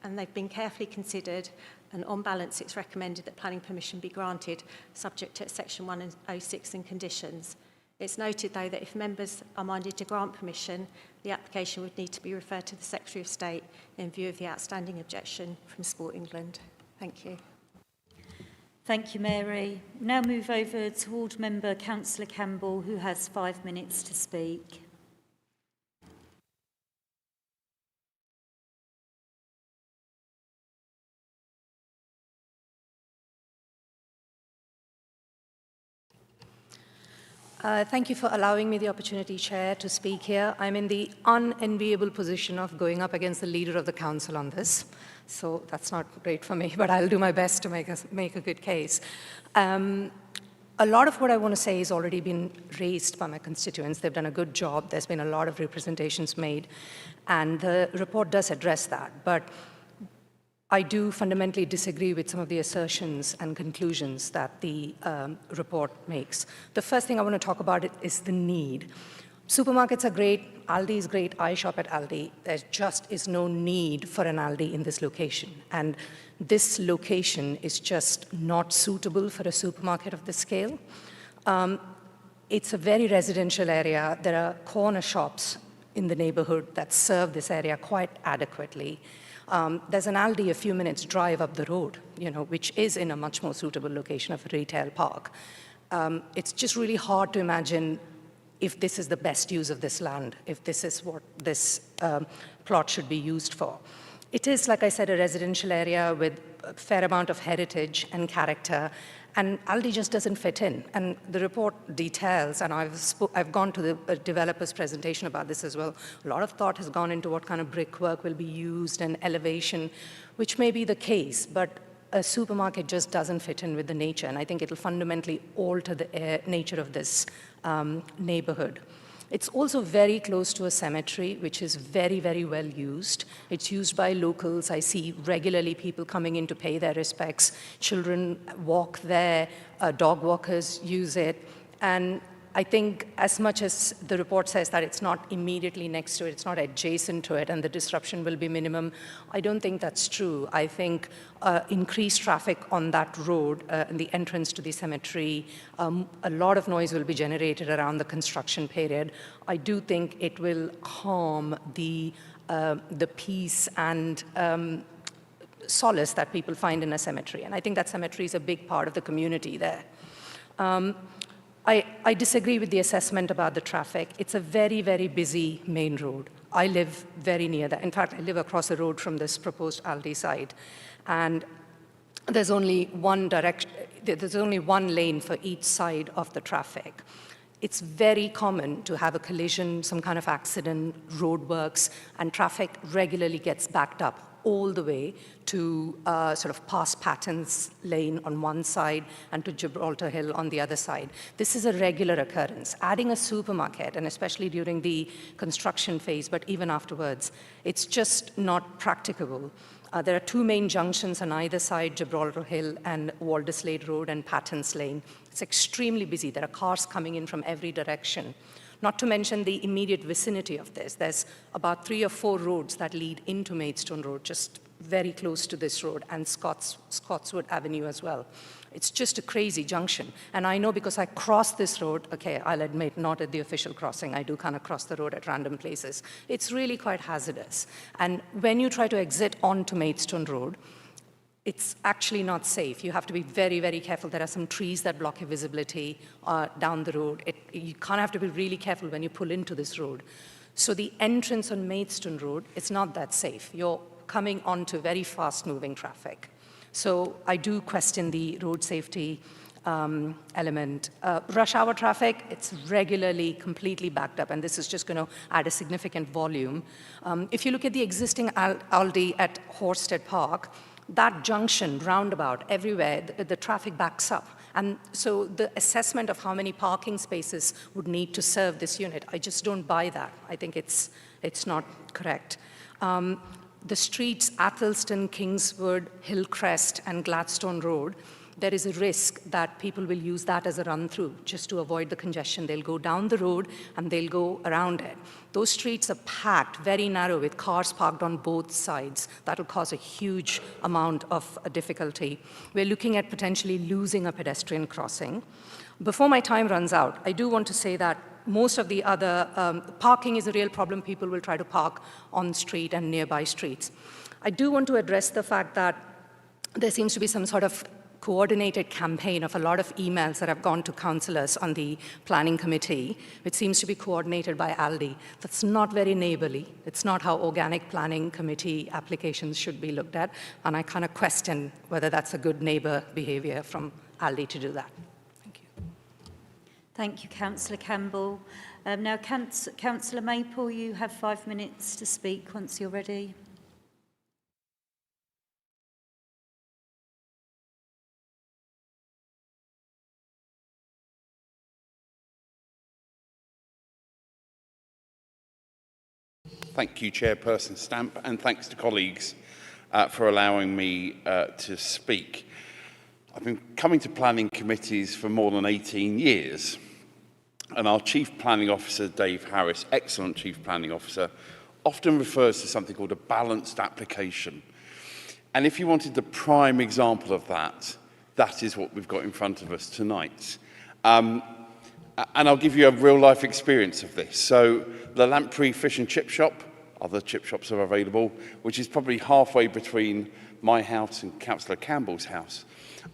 and they've been carefully considered, and on balance it's recommended that planning permission be granted, subject to section 106 and conditions. It's noted, though, that if members are minded to grant permission, the application would need to be referred to the Secretary of State in view of the outstanding objection from Sport England. Thank you. Thank you, Mary. Now move over to Ward Member Councillor Campbell, who has 5 minutes to speak. Thank you for allowing me the opportunity, Chair, to speak here. I'm in the unenviable position of going up against the Leader of the Council on this. So that's not great for me, but I'll do my best to make a good case. A lot of what I want to say has already been raised by my constituents. They've done a good job. There's been a lot of representations made, and the report does address that. But I do fundamentally disagree with some of the assertions and conclusions that the report makes. The first thing I want to talk about is the need. Supermarkets are great, Aldi is great, I shop at Aldi. There just is no need for an Aldi in this location. And this location is just not suitable for a supermarket of this scale. It's a very residential area. There are corner shops in the neighborhood that serve this area quite adequately. There's an Aldi a few minutes drive up the road, which is in a much more suitable location of a retail park. It's just really hard to imagine if this is the best use of this land, if this is what this plot should be used for. It is, like I said, a residential area with a fair amount of heritage and character, and Aldi just doesn't fit in. And the report details, and I've gone to the developer's presentation about this as well. A lot of thought has gone into what kind of brickwork will be used and elevation, which may be the case, but a supermarket just doesn't fit in with the nature, and I think it'll fundamentally alter the nature of this neighborhood. It's also very close to a cemetery, which is very, very well used. It's used by locals. I see regularly people coming in to pay their respects. Children walk there, dog walkers use it. And I think as much as the report says that it's not immediately next to it, it's not adjacent to it, and the disruption will be minimum, I don't think that's true. I think increased traffic on that road, in the entrance to the cemetery, a lot of noise will be generated around the construction period. I do think it will harm the peace and solace that people find in a cemetery. And I think that cemetery is a big part of the community there. I disagree with the assessment about the traffic. It's a very, very busy main road. I live very near that. In fact, I live across the road from this proposed Aldi site. And there's only one lane for each side of the traffic. It's very common to have a collision, some kind of accident, roadworks, and traffic regularly gets backed up all the way to sort of past Patton's Lane on one side and to Gibraltar Hill on the other side. This is a regular occurrence. Adding a supermarket, and especially during the construction phase, but even afterwards, it's just not practicable. There are two main junctions on either side, Gibraltar Hill and Waldeslade Road and Patton's Lane. It's extremely busy. There are cars coming in from every direction. Not to mention the immediate vicinity of this. There's about 3 or 4 roads that lead into Maidstone Road, just very close to this road, and Scotswood Avenue as well. It's just a crazy junction. And I know because I cross this road, okay, I'll admit, not at the official crossing. I do kind of cross the road at random places. It's really quite hazardous. And when you try to exit onto Maidstone Road, it's actually not safe. You have to be very, very careful. There are some trees that block your visibility down the road. You kind of have to be really careful when you pull into this road. So the entrance on Maidstone Road, it's not that safe. You're coming onto very fast-moving traffic. So I do question the road safety element. Rush hour traffic, it's regularly completely backed up, and this is just going to add a significant volume. If you look at the existing Aldi at Horsted Park, that junction, roundabout, everywhere, the traffic backs up. And so the assessment of how many parking spaces would need to serve this unit, I just don't buy that. I think it's not correct. The streets, Athelston, Kingswood, Hillcrest, and Gladstone Road, there is a risk that people will use that as a run-through just to avoid the congestion. They'll go down the road and they'll go around it. Those streets are packed, very narrow, with cars parked on both sides. That will cause a huge amount of difficulty. We're looking at potentially losing a pedestrian crossing. Before my time runs out, I do want to say that most of the other parking is a real problem. People will try to park on the street and nearby streets. I do want to address the fact that there seems to be some sort of coordinated campaign of a lot of emails that have gone to councillors on the planning committee, which seems to be coordinated by ALDI. That's not very neighbourly. It's not how organic planning committee applications should be looked at, and I kind of question whether that's a good neighbour behaviour from ALDI to do that. Thank you, Councillor Campbell. Now, Councillor Maple, you have 5 minutes to speak once you're ready. Thank you, Chairperson Stamp, and thanks to colleagues for allowing me to speak. I've been coming to planning committees for more than 18 years, and our Chief Planning Officer, Dave Harris, excellent Chief Planning Officer, often refers to something called a balanced application. And if you wanted the prime example of that, that is what we've got in front of us tonight. And I'll give you a real-life experience of this. So the Lamprey Fish and Chip Shop, other chip shops are available, which is probably halfway between my house and Councillor Campbell's house.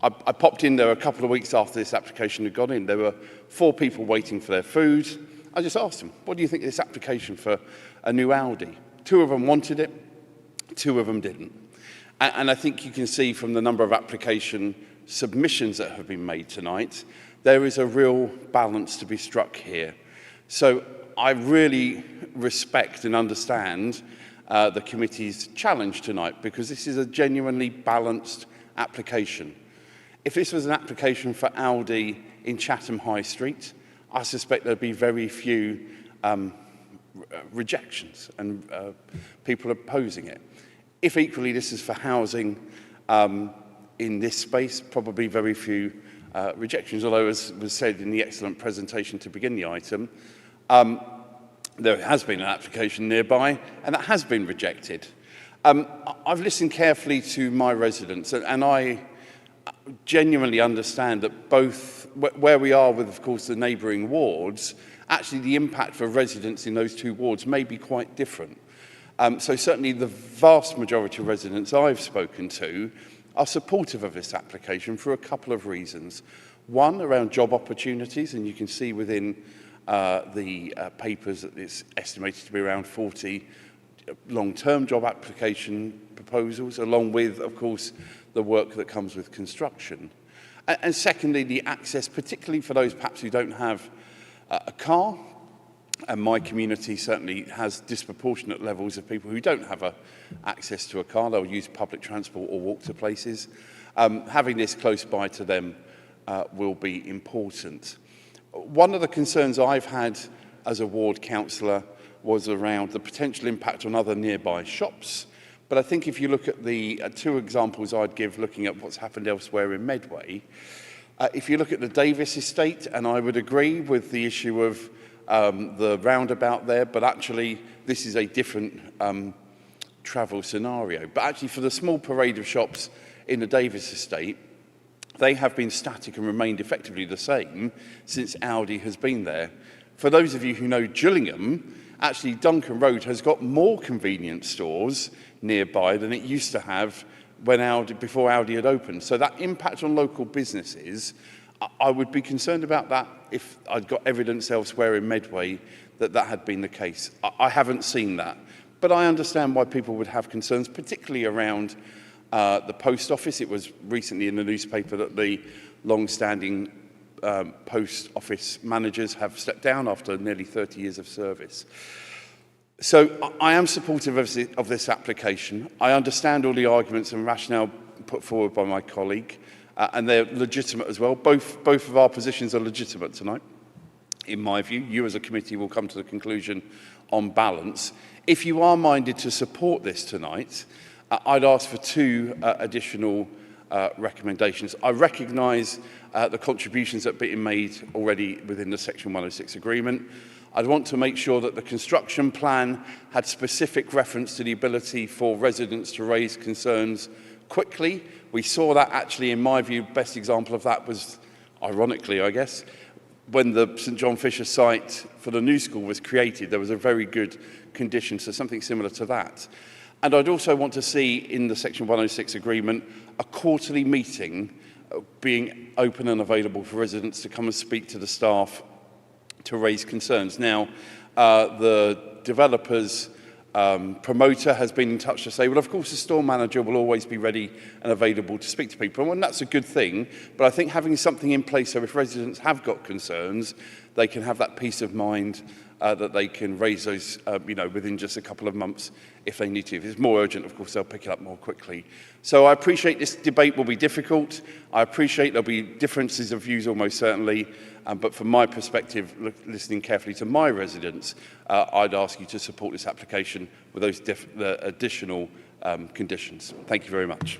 I popped in there a couple of weeks after this application had gone in. There were 4 people waiting for their food. I just asked them, what do you think of this application for a new Audi? 2 of them wanted it, 2 of them didn't. And I think you can see from the number of application submissions that have been made tonight, there is a real balance to be struck here. So I really respect and understand the committee's challenge tonight, because this is a genuinely balanced application. If this was an application for Aldi in Chatham High Street, I suspect there'd be very few rejections and people opposing it. If equally this is for housing in this space, probably very few rejections, although as was said in the excellent presentation to begin the item, there has been an application nearby and that has been rejected. I've listened carefully to my residents, and I genuinely understand that both where we are with, of course, the neighbouring wards, actually the impact for residents in those 2 wards may be quite different. So certainly the vast majority of residents I've spoken to are supportive of this application for a couple of reasons. One, around job opportunities, and you can see within the papers that it's estimated to be around 40 long-term job application proposals, along with, of course, the work that comes with construction. And secondly, the access, particularly for those perhaps who don't have a car, and my community certainly has disproportionate levels of people who don't have access to a car. They'll use public transport or walk to places. Having this close by to them will be important. One of the concerns I've had as a ward councillor was around the potential impact on other nearby shops. But I think if you look at the 2 examples I'd give looking at what's happened elsewhere in Medway, if you look at the Davis estate, and I would agree with the issue of the roundabout there, but actually this is a different travel scenario. But actually for the small parade of shops in the Davis estate, they have been static and remained effectively the same since Aldi has been there. For those of you who know Gillingham, actually Duncan Road has got more convenience stores nearby than it used to have when before Aldi had opened. So that impact on local businesses, I would be concerned about that if I'd got evidence elsewhere in Medway that that had been the case. I haven't seen that. But I understand why people would have concerns, particularly around the post office. It was recently in the newspaper that the long-standing post office managers have stepped down after nearly 30 years of service. So I am supportive of this application. I understand all the arguments and rationale put forward by my colleague, and they're legitimate as well. Both of our positions are legitimate tonight, in my view. You as a committee will come to the conclusion on balance. If you are minded to support this tonight, I'd ask for 2 additional recommendations. I recognise the contributions that are being made already within the Section 106 agreement. I'd want to make sure that the construction plan had specific reference to the ability for residents to raise concerns quickly. We saw that actually, in my view, best example of that was, ironically, I guess, when the St John Fisher site for the new school was created. There was a very good condition, so something similar to that. And I'd also want to see in the Section 106 agreement a quarterly meeting being open and available for residents to come and speak to the staff to raise concerns. Now, the developer's promoter has been in touch to say, well, of course, the store manager will always be ready and available to speak to people, and that's a good thing, but I think having something in place so if residents have got concerns, they can have that peace of mind that they can raise those, within just a couple of months if they need to. If it's more urgent, of course, they'll pick it up more quickly. So I appreciate this debate will be difficult. I appreciate there'll be differences of views almost certainly, but from my perspective, listening carefully to my residents, I'd ask you to support this application with those additional conditions. Thank you very much.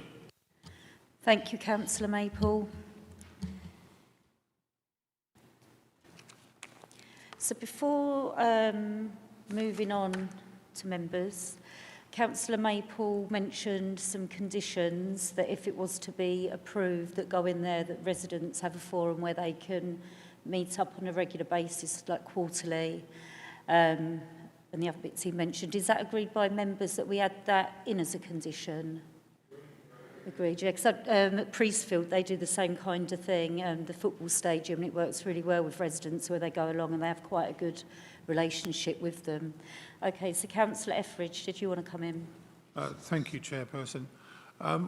Thank you, Councillor Maple. So before moving on to members, Councillor Maple mentioned some conditions that if it was to be approved that go in there, that residents have a forum where they can meet up on a regular basis, like quarterly, and the other bits he mentioned. Is that agreed by members that we add that in as a condition? Agreed, yeah, because at Priestfield they do the same kind of thing, the football stadium, and it works really well with residents where they go along and they have quite a good relationship with them. Okay, so Councillor Etheridge, did you want to come in? Thank you, Chairperson.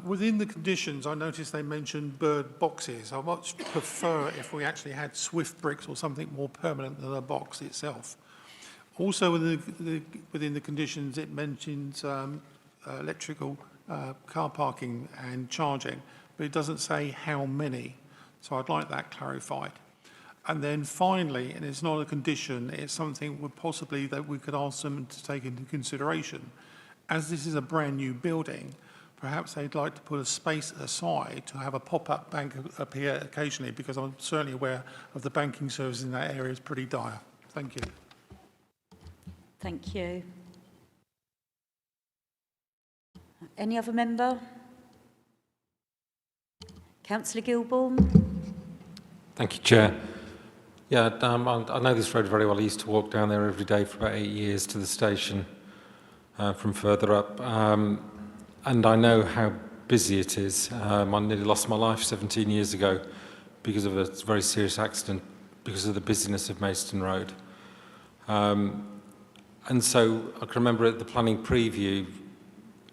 Within the conditions, I noticed they mentioned bird boxes. I much prefer if we actually had Swift bricks or something more permanent than a box itself. Also, within the conditions, it mentions electrical car parking and charging, but it doesn't say how many. So I'd like that clarified. And then finally, and it's not a condition, it's something possibly that we could ask them to take into consideration. As this is a brand new building, perhaps they'd like to put a space aside to have a pop-up bank appear occasionally, because I'm certainly aware of the banking service in that area is pretty dire. Thank you. Thank you. Any other member? Councillor Gilbourne. Thank you, Chair. Yeah, I know this road very well. I used to walk down there every day for about 8 years to the station from further up. And I know how busy it is. I nearly lost my life 17 years ago because of a very serious accident, because of the busyness of Maidstone Road. And so I can remember at the planning preview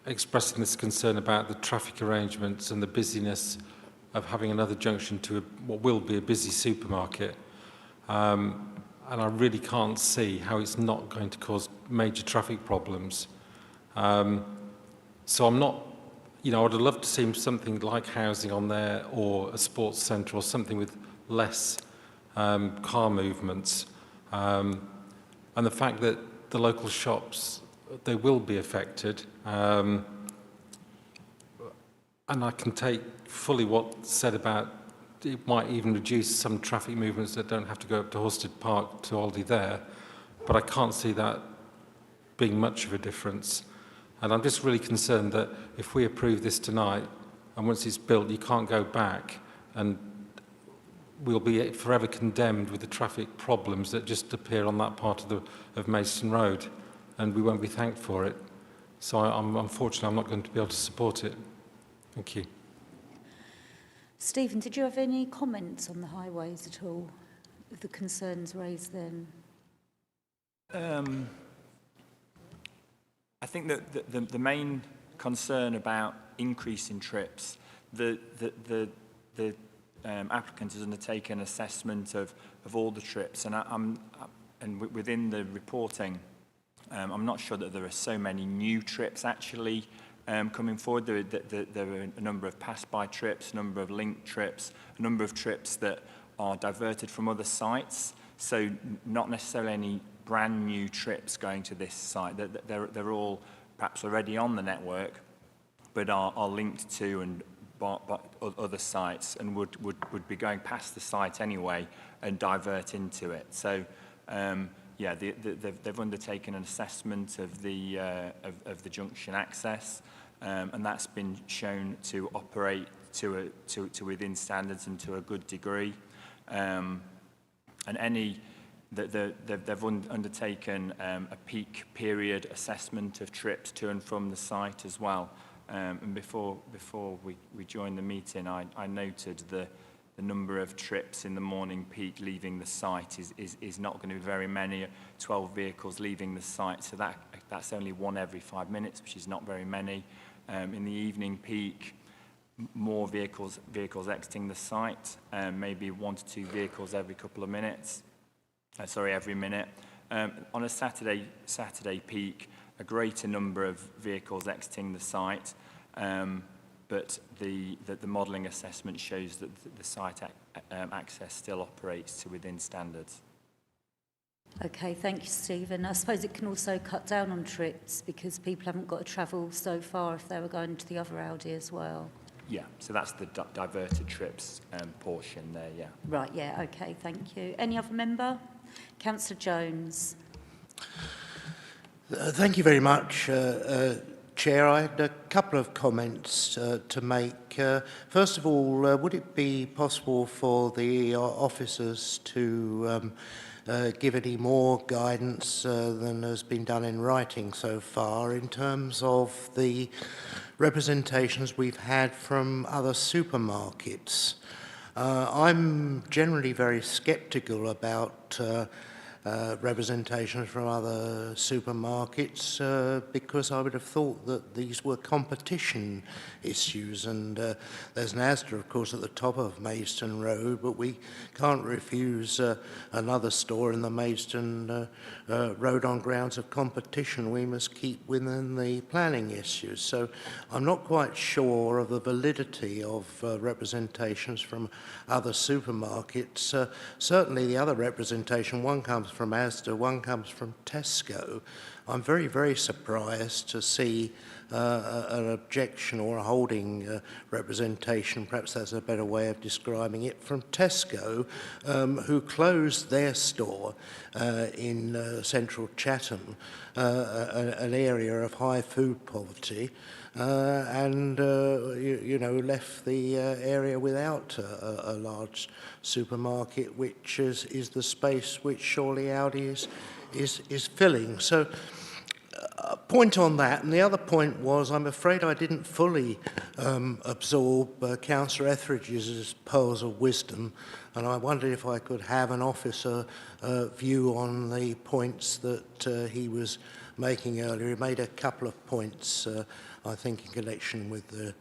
expressing this concern about the traffic arrangements and the busyness of having another junction to what will be a busy supermarket. And I really can't see how it's not going to cause major traffic problems. So I'm not, I'd love to see something like housing on there or a sports centre or something with less car movements. And the fact that the local shops, they will be affected. And I can take fully what's said about it might even reduce some traffic movements that don't have to go up to Horsted Park to Aldi there, but I can't see that being much of a difference. And I'm just really concerned that if we approve this tonight, and once it's built, you can't go back, and we'll be forever condemned with the traffic problems that just appear on that part of Maidstone Road, and we won't be thanked for it. So unfortunately, I'm not going to be able to support it. Thank you. Stephen, did you have any comments on the highways at all, the concerns raised then? I think that the main concern about increasing trips, the applicant has undertaken an assessment of all the trips, and within the reporting, I'm not sure that there are so many new trips actually coming forward. There are a number of pass-by trips, a number of linked trips, a number of trips that are diverted from other sites, so not necessarily any brand new trips going to this site. They're all perhaps already on the network, but are linked to and by other sites and would be going past the site anyway and divert into it. So, yeah, they've undertaken an assessment of the junction access, and that's been shown to operate to within standards and to a good degree. And they've undertaken a peak period assessment of trips to and from the site as well. And before we joined the meeting, I noted the number of trips in the morning peak leaving the site is not going to be very many, 12 vehicles leaving the site. So that's only one every 5 minutes, which is not very many. In the evening peak, more vehicles exiting the site, maybe 1 to 2 vehicles every couple of minutes. Every minute. On a Saturday peak, a greater number of vehicles exiting the site, but the modelling assessment shows that the site access still operates to within standards. Okay, thank you, Stephen. I suppose it can also cut down on trips because people haven't got to travel so far if they were going to the other Audi as well. Yeah, so that's the diverted trips portion there, yeah. Right, yeah, okay, thank you. Any other member? Councillor Jones. Thank you very much, Chair. I had a couple of comments to make. First of all, would it be possible for the officers to give any more guidance than has been done in writing so far in terms of the representations we've had from other supermarkets? I'm generally very sceptical about representations from other supermarkets because I would have thought that these were competition issues, and there's an Asda, of course, at the top of Maidstone Road, but we can't refuse another store in the Maidstone Road on grounds of competition. We must keep within the planning issues. So I'm not quite sure of the validity of representations from other supermarkets. Certainly the other representation, one comes from Asda, one comes from Tesco. I'm very, very surprised to see an objection or a holding representation, perhaps that's a better way of describing it, from Tesco, who closed their store in central Chatham, an area of high food poverty, and left the area without a large supermarket, which is the space which surely Audi is filling. So point on that, and the other point was, I'm afraid I didn't fully absorb Councillor Etheridge's pearls of wisdom, and I wondered if I could have an officer view on the points that he was making earlier. He made a couple of points, I think, in connection with the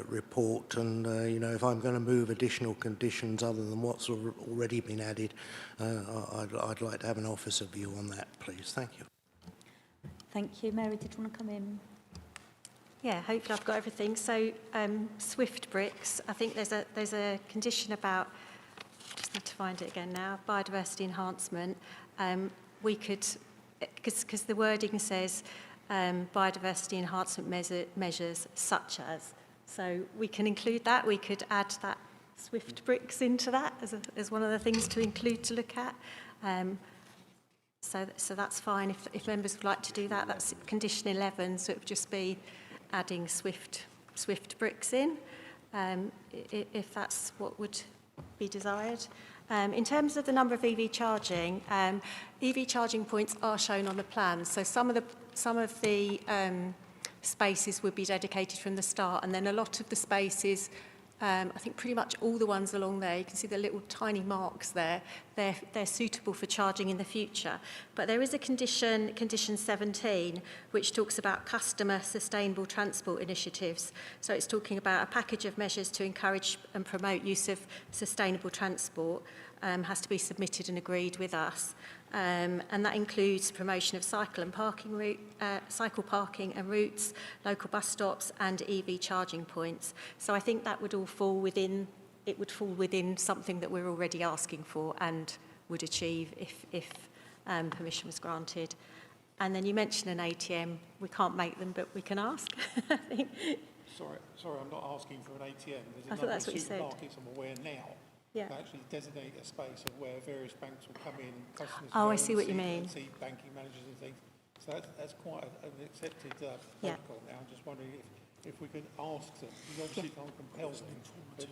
report, and if I'm going to move additional conditions other than what's already been added, I'd like to have an officer view on that, please. Thank you. Thank you. Mary, did you want to come in? Yeah, hopefully I've got everything. So Swift bricks, I think there's a condition about, just need to find it again now, biodiversity enhancement. We could, because the wording says biodiversity enhancement measures such as. So we can include that. We could add that Swift bricks into that as one of the things to include to look at. So that's fine. If members would like to do that, that's condition 11. So it would just be adding Swift bricks in, if that's what would be desired. In terms of the number of EV charging points are shown on the plan. So some of the spaces would be dedicated from the start, and then a lot of the spaces, I think pretty much all the ones along there, you can see the little tiny marks there, they're suitable for charging in the future. But there is a condition 17, which talks about customer sustainable transport initiatives. So it's talking about a package of measures to encourage and promote use of sustainable transport, has to be submitted and agreed with us. And that includes promotion of cycle parking and routes, local bus stops and EV charging points. So I think that would all fall within something that we're already asking for and would achieve if permission was granted. And then you mentioned an ATM. We can't make them, but we can ask. I think Sorry, I'm not asking for an ATM. There's I a thought number that's of what you said. supermarkets, I'm aware now, Yeah. that actually designate a space of where various banks will come in and customers Oh, go I see and what you mean. see banking managers and things. So that's quite an accepted Yeah. protocol now. I'm just wondering if we could ask them. You obviously can't compel them, but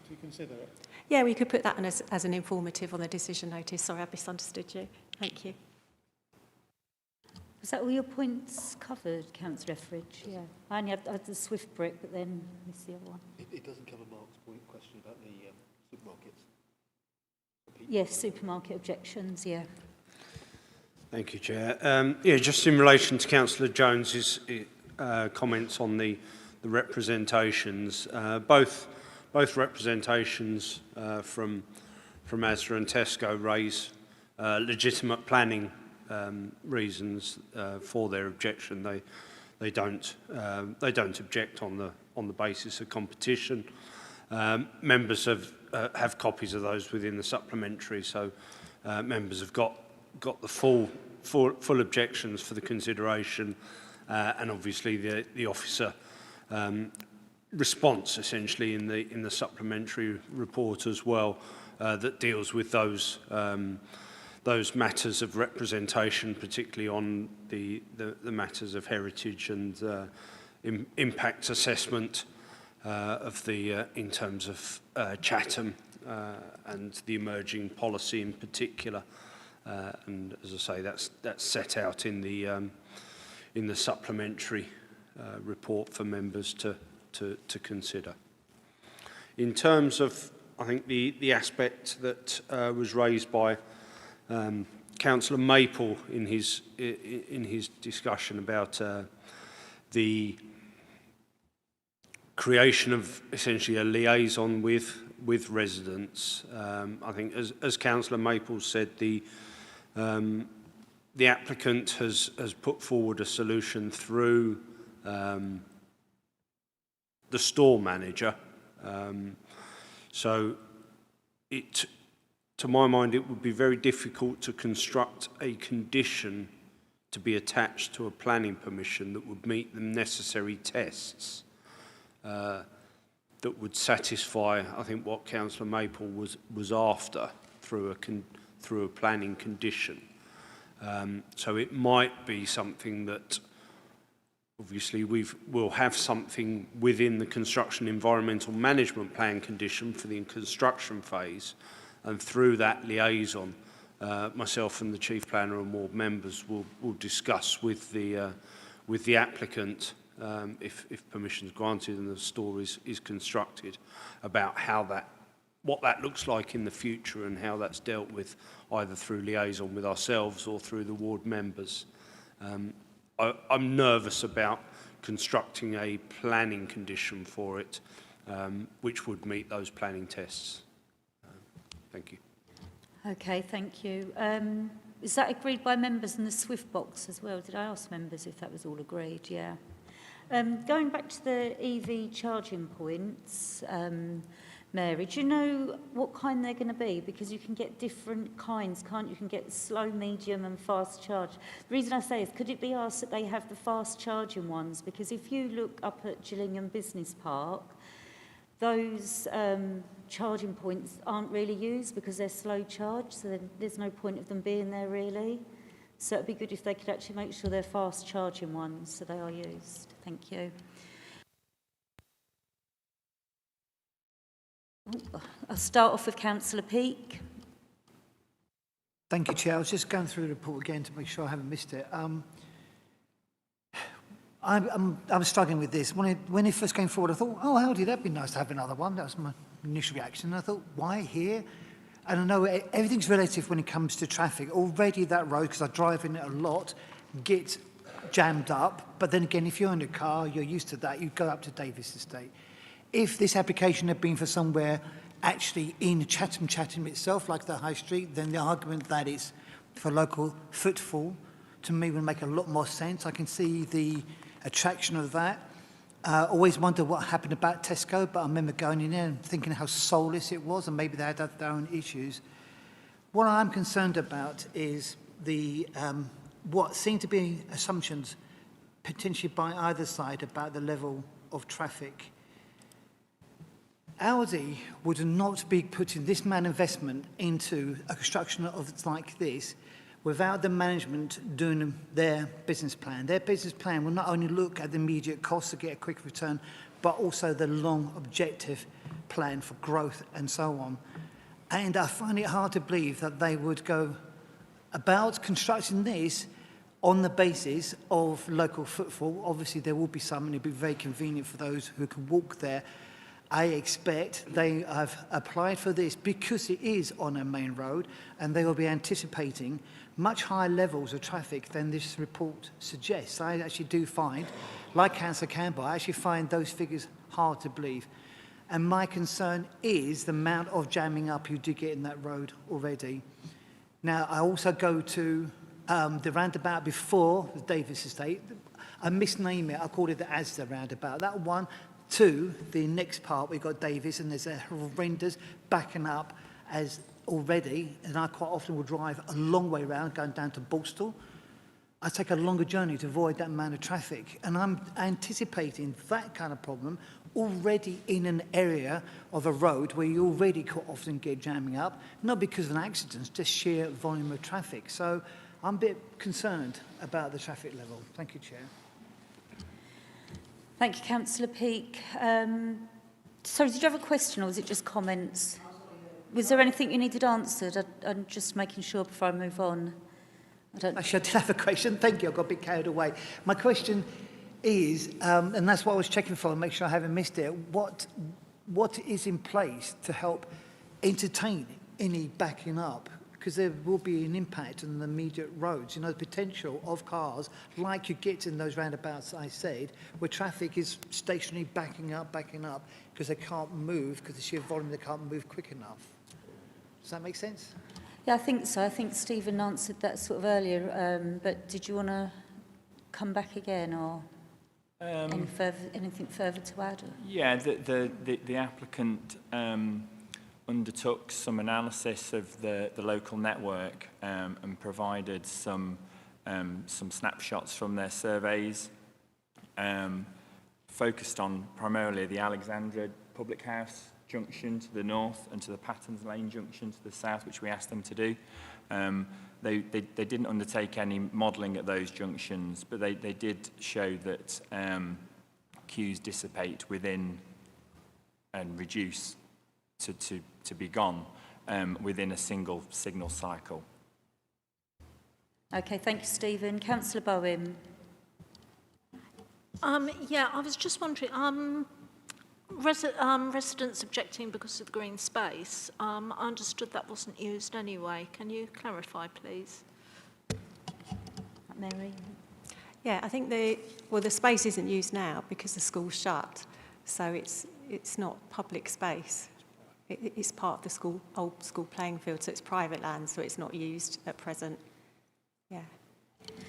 to consider it. Yeah, we could put that as an informative on the decision notice. Sorry, I misunderstood you. Thank you. Was that all your points covered, Councillor Etheridge? Yeah. I only had the Swift brick, but then missed the other one. It doesn't cover Mark's question about the supermarkets. Yes, supermarket objections, yeah. Thank you, Chair. Yeah, just in relation to Councillor Jones's comments on the representations, both representations from Asda and Tesco raise legitimate planning reasons for their objection. They don't object on the basis of competition. Members have copies of those within the supplementary, so members have got the full objections for the consideration, and obviously the officer response essentially in the supplementary report as well that deals with those matters of representation, particularly on the matters of heritage and impact assessment of the in terms of Chatham and the emerging policy in particular. And as I say, that's set out in the supplementary report for members to consider. In terms of, I think, the aspect that was raised by Councillor Maple in his discussion about the creation of essentially a liaison with residents. I think, as Councillor Maple said, the applicant has put forward a solution through the store manager. So to my mind, it would be very difficult to construct a condition to be attached to a planning permission that would meet the necessary tests that would satisfy, I think, what Councillor Maple was after through a planning condition. So it might be something that, obviously, we'll have something within the construction environmental management plan condition for the construction phase, and through that liaison, myself and the Chief Planner and ward members will discuss with the applicant, if permission is granted and the store is constructed, about what that looks like in the future and how that's dealt with either through liaison with ourselves or through the ward members. I'm nervous about constructing a planning condition for it, which would meet those planning tests. Thank you. Okay, thank you. Is that agreed by members in the Swift box as well? Did I ask members if that was all agreed? Yeah. Going back to the EV charging points, Mary, do you know what kind they're going to be? Because you can get different kinds, can't you? You can get slow, medium and fast charge. The reason I say is, could it be asked that they have the fast charging ones? Because if you look up at Gillingham Business Park, those charging points aren't really used because they're slow charge, so there's no point of them being there really. So it'd be good if they could actually make sure they're fast charging ones, so they are used. Thank you. I'll start off with Councillor Peake. Thank you, Chair. I was just going through the report again to make sure I haven't missed it. I was struggling with this. When it first came forward, I thought, oh, howdy, that'd be nice to have another one. That was my initial reaction. And I thought, why here? And I know everything's relative when it comes to traffic. Already that road, because I drive in it a lot, gets jammed up. But then again, if you're in a car, you're used to that. You go up to Davis Estate. If this application had been for somewhere actually in Chatham itself, like the High Street, then the argument that it's for local footfall, to me, would make a lot more sense. I can see the attraction of that. Always wonder what happened about Tesco, but I remember going in there and thinking how soulless it was, and maybe they had their own issues. What I'm concerned about is the what seem to be assumptions potentially by either side about the level of traffic. Audi would not be putting this amount of investment into a construction of like this without the management doing their business plan. Their business plan will not only look at the immediate costs to get a quick return, but also the long objective plan for growth and so on. And I find it hard to believe that they would go about constructing this on the basis of local footfall. Obviously, there will be some, and it'll be very convenient for those who can walk there. I expect they have applied for this because it is on a main road, and they will be anticipating much higher levels of traffic than this report suggests. I actually do find, like Councillor Campbell, I actually find those figures hard to believe. And my concern is the amount of jamming up you do get in that road already. Now, I also go to the roundabout before the Davis estate. I misname it. I called it the Asda roundabout. That one, to the next part, we've got Davis, and there's a horrendous backing up as already, and I quite often will drive a long way around, going down to Borstal. I take a longer journey to avoid that amount of traffic, and I'm anticipating that kind of problem already in an area of a road where you already quite often get jamming up, not because of an accident, just sheer volume of traffic. So I'm a bit concerned about the traffic level. Thank you, Chair. Thank you, Councillor Peake. Sorry, did you have a question or was it just comments? Was there anything you needed answered? I'm just making sure before I move on. Actually, I did have a question. Thank you. I got a bit carried away. My question is, and that's what I was checking for, and make sure I haven't missed it, what is in place to help entertain any backing up? Because there will be an impact on the immediate roads. You know, the potential of cars, like you get in those roundabouts I said, where traffic is stationary backing up, because they can't move, because the sheer volume, they can't move quick enough. Does that make sense? Yeah, I think so. I think Stephen answered that sort of earlier, but did you want to come back again, or anything further to add? Or? Yeah, the applicant undertook some analysis of the local network and provided some snapshots from their surveys, focused on primarily the Alexandra Public House junction to the north and to the Pattons Lane junction to the south, which we asked them to do. They didn't undertake any modelling at those junctions, but they did show that queues dissipate within and reduce to be gone within a single signal cycle. Okay, thank you, Stephen. Councillor Bowen. Yeah, I was just wondering, residents objecting because of the green space, I understood that wasn't used anyway. Can you clarify, please? Mary? Yeah, I think the space isn't used now because the school's shut, so it's not public space. It's part of the old school playing field, so it's private land, so it's not used at present. Yeah.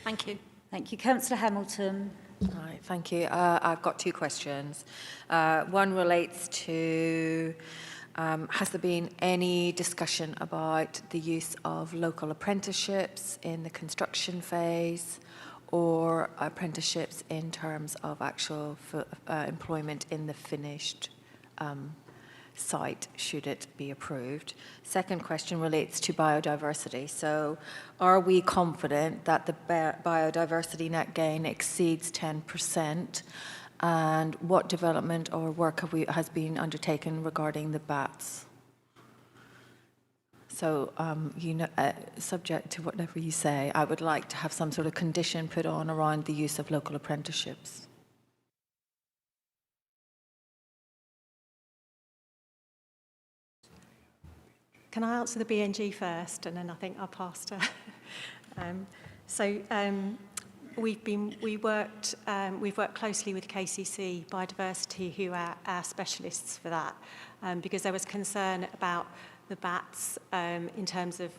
Thank you. Thank you. Councillor Hamilton. Right, thank you. I've got two questions. One relates to, has there been any discussion about the use of local apprenticeships in the construction phase, or apprenticeships in terms of actual employment in the finished site, should it be approved? Second question relates to biodiversity. So are we confident that the biodiversity net gain exceeds 10%? And what development or work has been undertaken regarding the bats? So, subject to whatever you say, I would like to have some sort of condition put on around the use of local apprenticeships. Can I answer the BNG first, and then I think I'll pass to. We've worked closely with KCC Biodiversity, who are our specialists for that, because there was concern about the bats in terms of,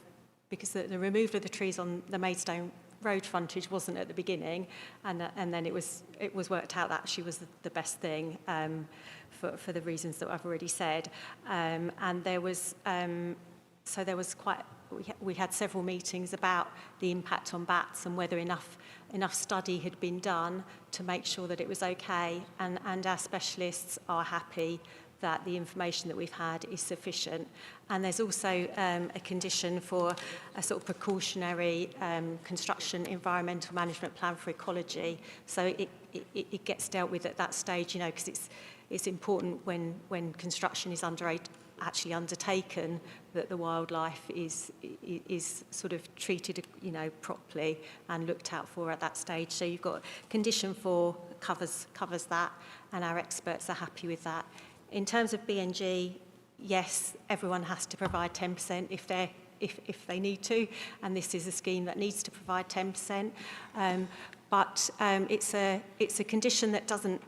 because the removal of the trees on the Maidstone road frontage wasn't at the beginning, and then it was worked out that actually was the best thing for the reasons that I've already said, and there was quite we had several meetings about the impact on bats and whether enough study had been done to make sure that it was okay, and our specialists are happy that the information that we've had is sufficient. And there's also a condition for a sort of precautionary construction environmental management plan for ecology. So it gets dealt with at that stage, you know, because it's important when construction is actually undertaken that the wildlife is sort of treated, you know, properly and looked out for at that stage. So you've got condition 4 covers that, and our experts are happy with that. In terms of BNG, yes, everyone has to provide 10% if they need to, and this is a scheme that needs to provide 10%. But it's a condition that doesn't.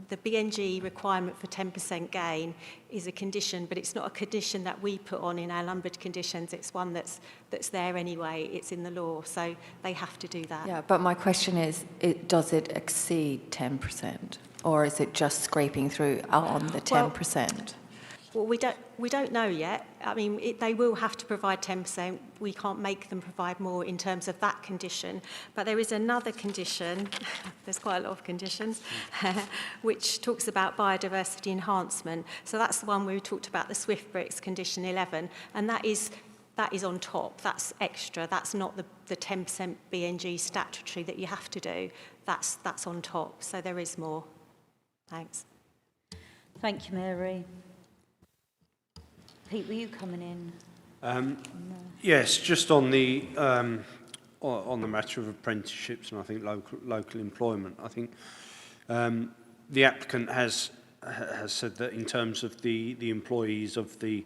The BNG requirement for 10% gain is a condition, but it's not a condition that we put on in our lumbered conditions. It's one that's there anyway. It's in the law, so they have to do that. Yeah, but my question is, does it exceed 10%, or is it just scraping through on the 10%? Well, we don't know yet. I mean, they will have to provide 10%. We can't make them provide more in terms of that condition. But there is another condition, there's quite a lot of conditions, which talks about biodiversity enhancement. So that's the one where we talked about the Swift bricks, condition 11, and that is on top. That's extra. That's not the 10% BNG statutory that you have to do. That's on top. So there is more. Thanks. Thank you, Mary. Pete, were you coming in? No. Yes, just on the matter of apprenticeships and I think local employment. I think the applicant has said that in terms of the employees of the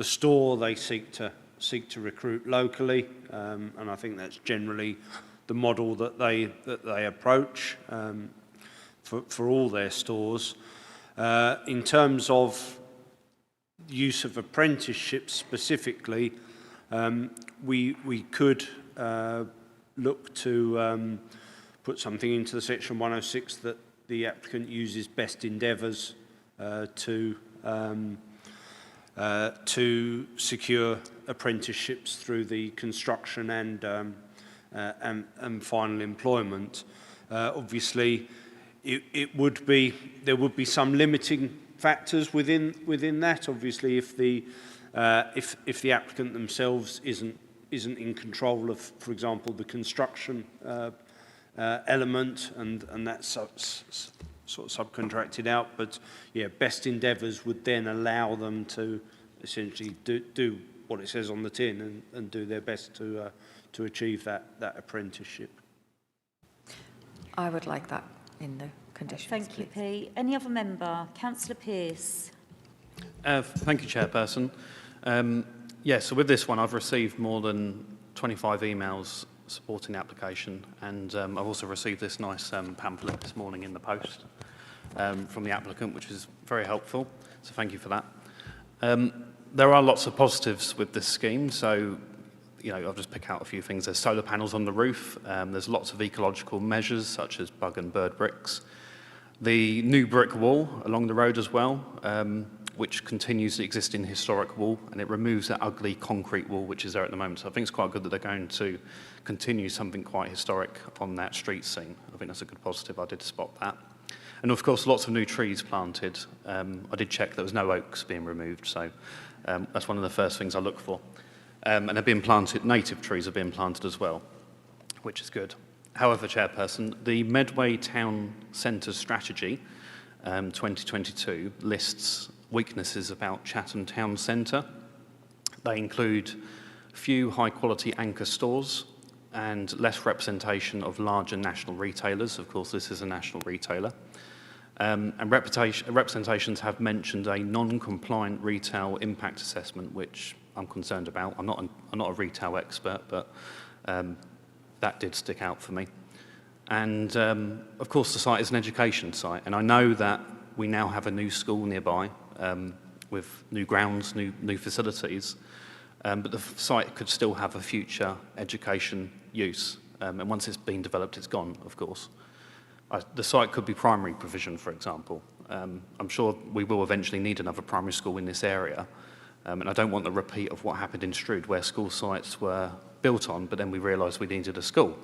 store, they seek to recruit locally, and I think that's generally the model that they approach for all their stores. In terms of use of apprenticeships specifically, we could look to put something into the section 106 that the applicant uses best endeavours to secure apprenticeships through the construction and final employment. Obviously, there would be some limiting factors within that. Obviously, if the applicant themselves isn't in control of, for example, the construction element, and that's sort of subcontracted out. But yeah, best endeavours would then allow them to essentially do what it says on the tin and do their best to achieve that apprenticeship. I would like that in the conditions. Thank you, Pete. Any other member? Councillor Pearce. Thank you, Chairperson. So with this one, I've received more than 25 emails supporting the application, and I've also received this nice pamphlet this morning in the post from the applicant, which is very helpful, so thank you for that. There are lots of positives with this scheme, so I'll just pick out a few things. There's solar panels on the roof, there's lots of ecological measures such as bug and bird bricks. The new brick wall along the road as well, which continues the existing historic wall, and it removes that ugly concrete wall which is there at the moment. So I think it's quite good that they're going to continue something quite historic on that street scene. I think that's a good positive. I did spot that. And of course, lots of new trees planted. I did check there was no oaks being removed, so that's one of the first things I look for. And they're being planted, native trees are being planted as well, which is good. However, Chairperson, the Medway Town Centre Strategy 2022 lists weaknesses about Chatham Town Centre. They include few high-quality anchor stores and less representation of larger national retailers. Of course, this is a national retailer. And representations have mentioned a non-compliant retail impact assessment, which I'm concerned about. I'm not a retail expert, but that did stick out for me. And of course, the site is an education site, and I know that we now have a new school nearby with new grounds, new facilities, but the site could still have a future education use. And once it's been developed, it's gone, of course. The site could be primary provision, for example. I'm sure we will eventually need another primary school in this area, And I don't want a repeat of what happened in Strood, where school sites were built on, but then we realised we needed a school.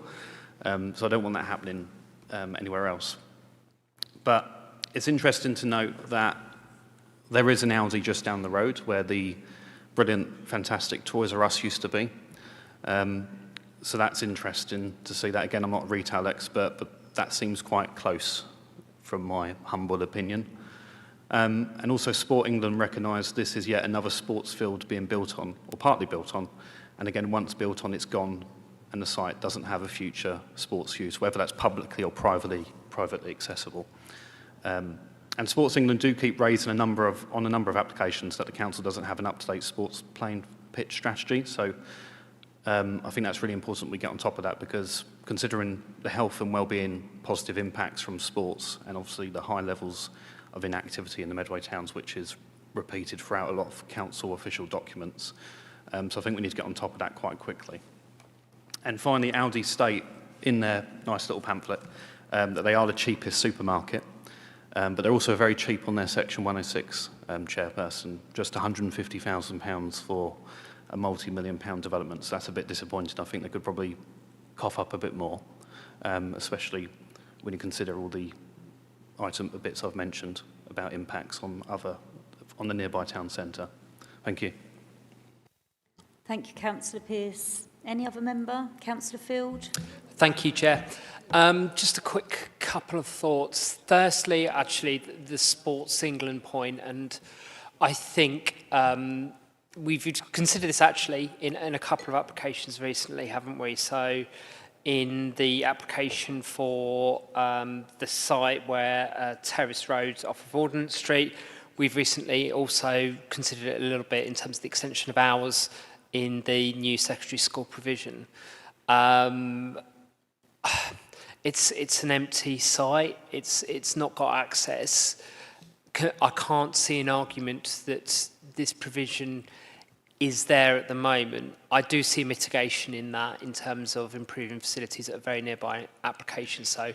So I don't want that happening anywhere else. But it's interesting to note that there is an Aldi just down the road where the brilliant, fantastic Toys R Us used to be. So that's interesting to see that. Again, I'm not a retail expert, but that seems quite close from my humble opinion. And also Sport England recognised this is yet another sports field being built on, or partly built on. And again, once built on, it's gone, and the site doesn't have a future sports use, whether that's publicly or privately accessible. And Sports England do keep raising on a number of applications that the council doesn't have an up-to-date sports playing pitch strategy. So I think that's really important we get on top of that, because considering the health and well-being positive impacts from sports, and obviously the high levels of inactivity in the Medway towns, which is repeated throughout a lot of council official documents. So I think we need to get on top of that quite quickly. And finally, Aldi state in their nice little pamphlet that they are the cheapest supermarket, but they're also very cheap on their Section 106 chairperson, just £150,000 for a multi-million-pound development. So that's a bit disappointing. I think they could probably cough up a bit more, especially when you consider all the bits I've mentioned about impacts on the nearby town centre. Thank you. Thank you, Councillor Pearce. Any other member? Councillor Field? Thank you, Chair. Just a quick couple of thoughts. Firstly, actually, the Sports England point, and I think we've considered this actually in a couple of applications recently, haven't we? So in the application for the site where Terrace Road off of Ordnance Street, we've recently also considered it a little bit in terms of the extension of hours in the new secondary school provision. It's an empty site. It's not got access. I can't see an argument that this provision is there at the moment. I do see mitigation in that in terms of improving facilities at a very nearby application. So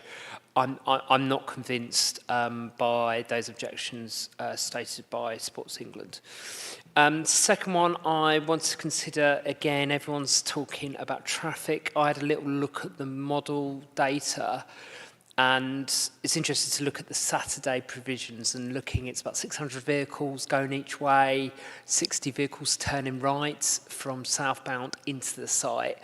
I'm not convinced by those objections stated by Sports England. Second one, I want to consider, again, everyone's talking about traffic. I had a little look at the model data, and it's interesting to look at the Saturday provisions and looking, it's about 600 vehicles going each way, 60 vehicles turning right from southbound into the site.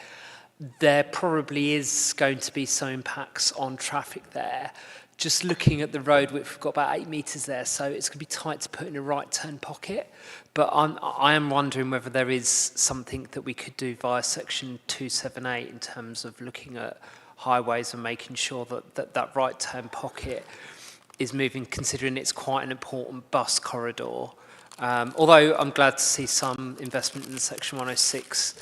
There probably is going to be some impacts on traffic there. Just looking at the road, we've got about 8 metres there, so it's going to be tight to put in a right turn pocket. But I am wondering whether there is something that we could do via Section 278 in terms of looking at highways and making sure that right turn pocket is moving, considering it's quite an important bus corridor. Although I'm glad to see some investment in the Section 106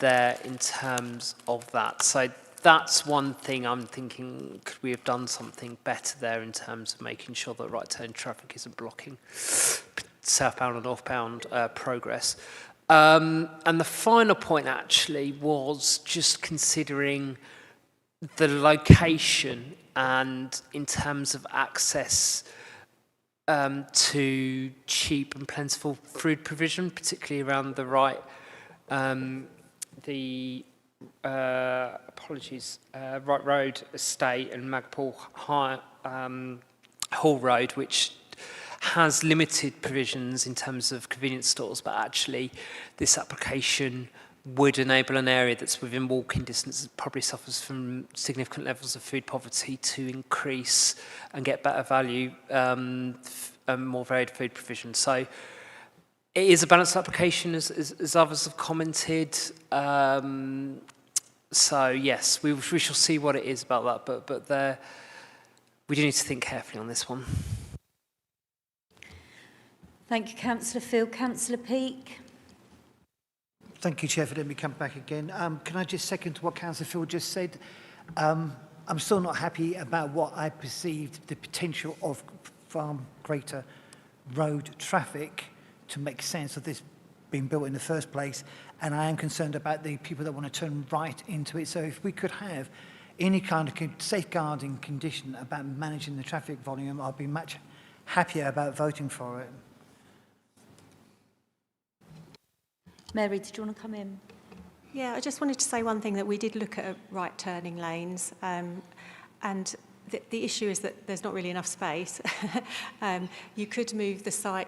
there in terms of that. So that's one thing I'm thinking, could we have done something better there in terms of making sure that right turn traffic isn't blocking southbound and northbound progress. And the final point actually was just considering the location and in terms of access to cheap and plentiful food provision, particularly around the right Road Estate and Magpul Hall Road, which has limited provisions in terms of convenience stores, but actually this application would enable an area that's within walking distance that probably suffers from significant levels of food poverty to increase and get better value and more varied food provision. So it is a balanced application, as others have commented. So yes, we shall see what it is about that, but we do need to think carefully on this one. Thank you, Councillor Field. Councillor Peake. Thank you, Chair, for letting me come back again. Can I just second what Councillor Field just said? I'm still not happy about what I perceived the potential of far greater road traffic to make sense of this being built in the first place, and I am concerned about the people that want to turn right into it. So if we could have any kind of safeguarding condition about managing the traffic volume, I'd be much happier about voting for it. Mary, did you want to come in? Yeah, I just wanted to say one thing, that we did look at right turning lanes, and the issue is that there's not really enough space. You could move the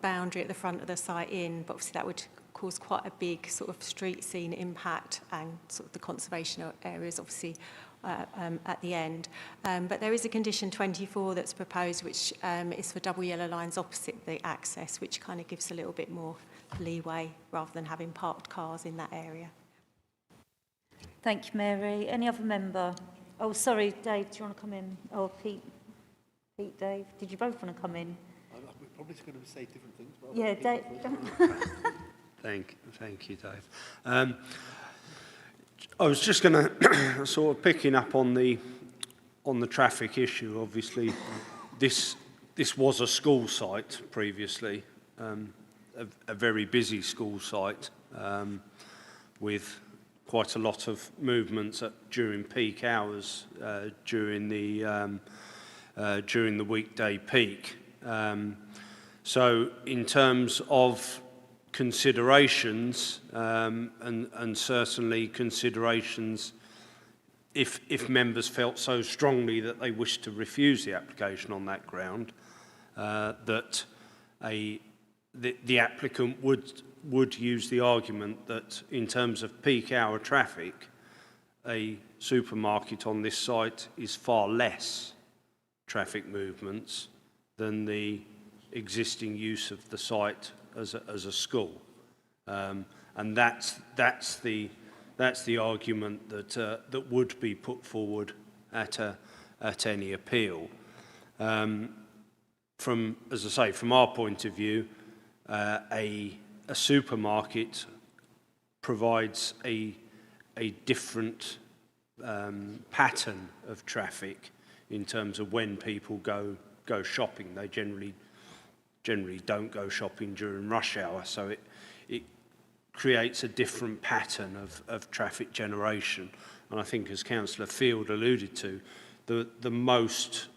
boundary at the front of the site in, but obviously that would cause quite a big sort of street scene impact, and sort of the conservation areas obviously at the end. But there is a condition 24 that's proposed, which is for double yellow lines opposite the access, which kind of gives a little bit more leeway rather than having parked cars in that area. Thank you, Mary. Any other member? Oh, sorry, Dave, do you want to come in? Oh, Pete, Dave, did you both want to come in? We're probably going to say different things. But Yeah, Dave. Thank you, Dave. I was just going to sort of picking up on the traffic issue. Obviously, this was a school site previously, a very busy school site with quite a lot of movements during peak hours during the weekday peak. So in terms of considerations, and certainly considerations if members felt so strongly that they wished to refuse the application on that ground, that the applicant would use the argument that in terms of peak hour traffic, a supermarket on this site is far less traffic movements than the existing use of the site as a school, and that's the argument that would be put forward at any appeal. As I say, from our point of view, a supermarket provides a different pattern of traffic in terms of when people go shopping. They generally don't go shopping during rush hour, so it creates a different pattern of traffic generation. And I think, as Councillor Field alluded to, the most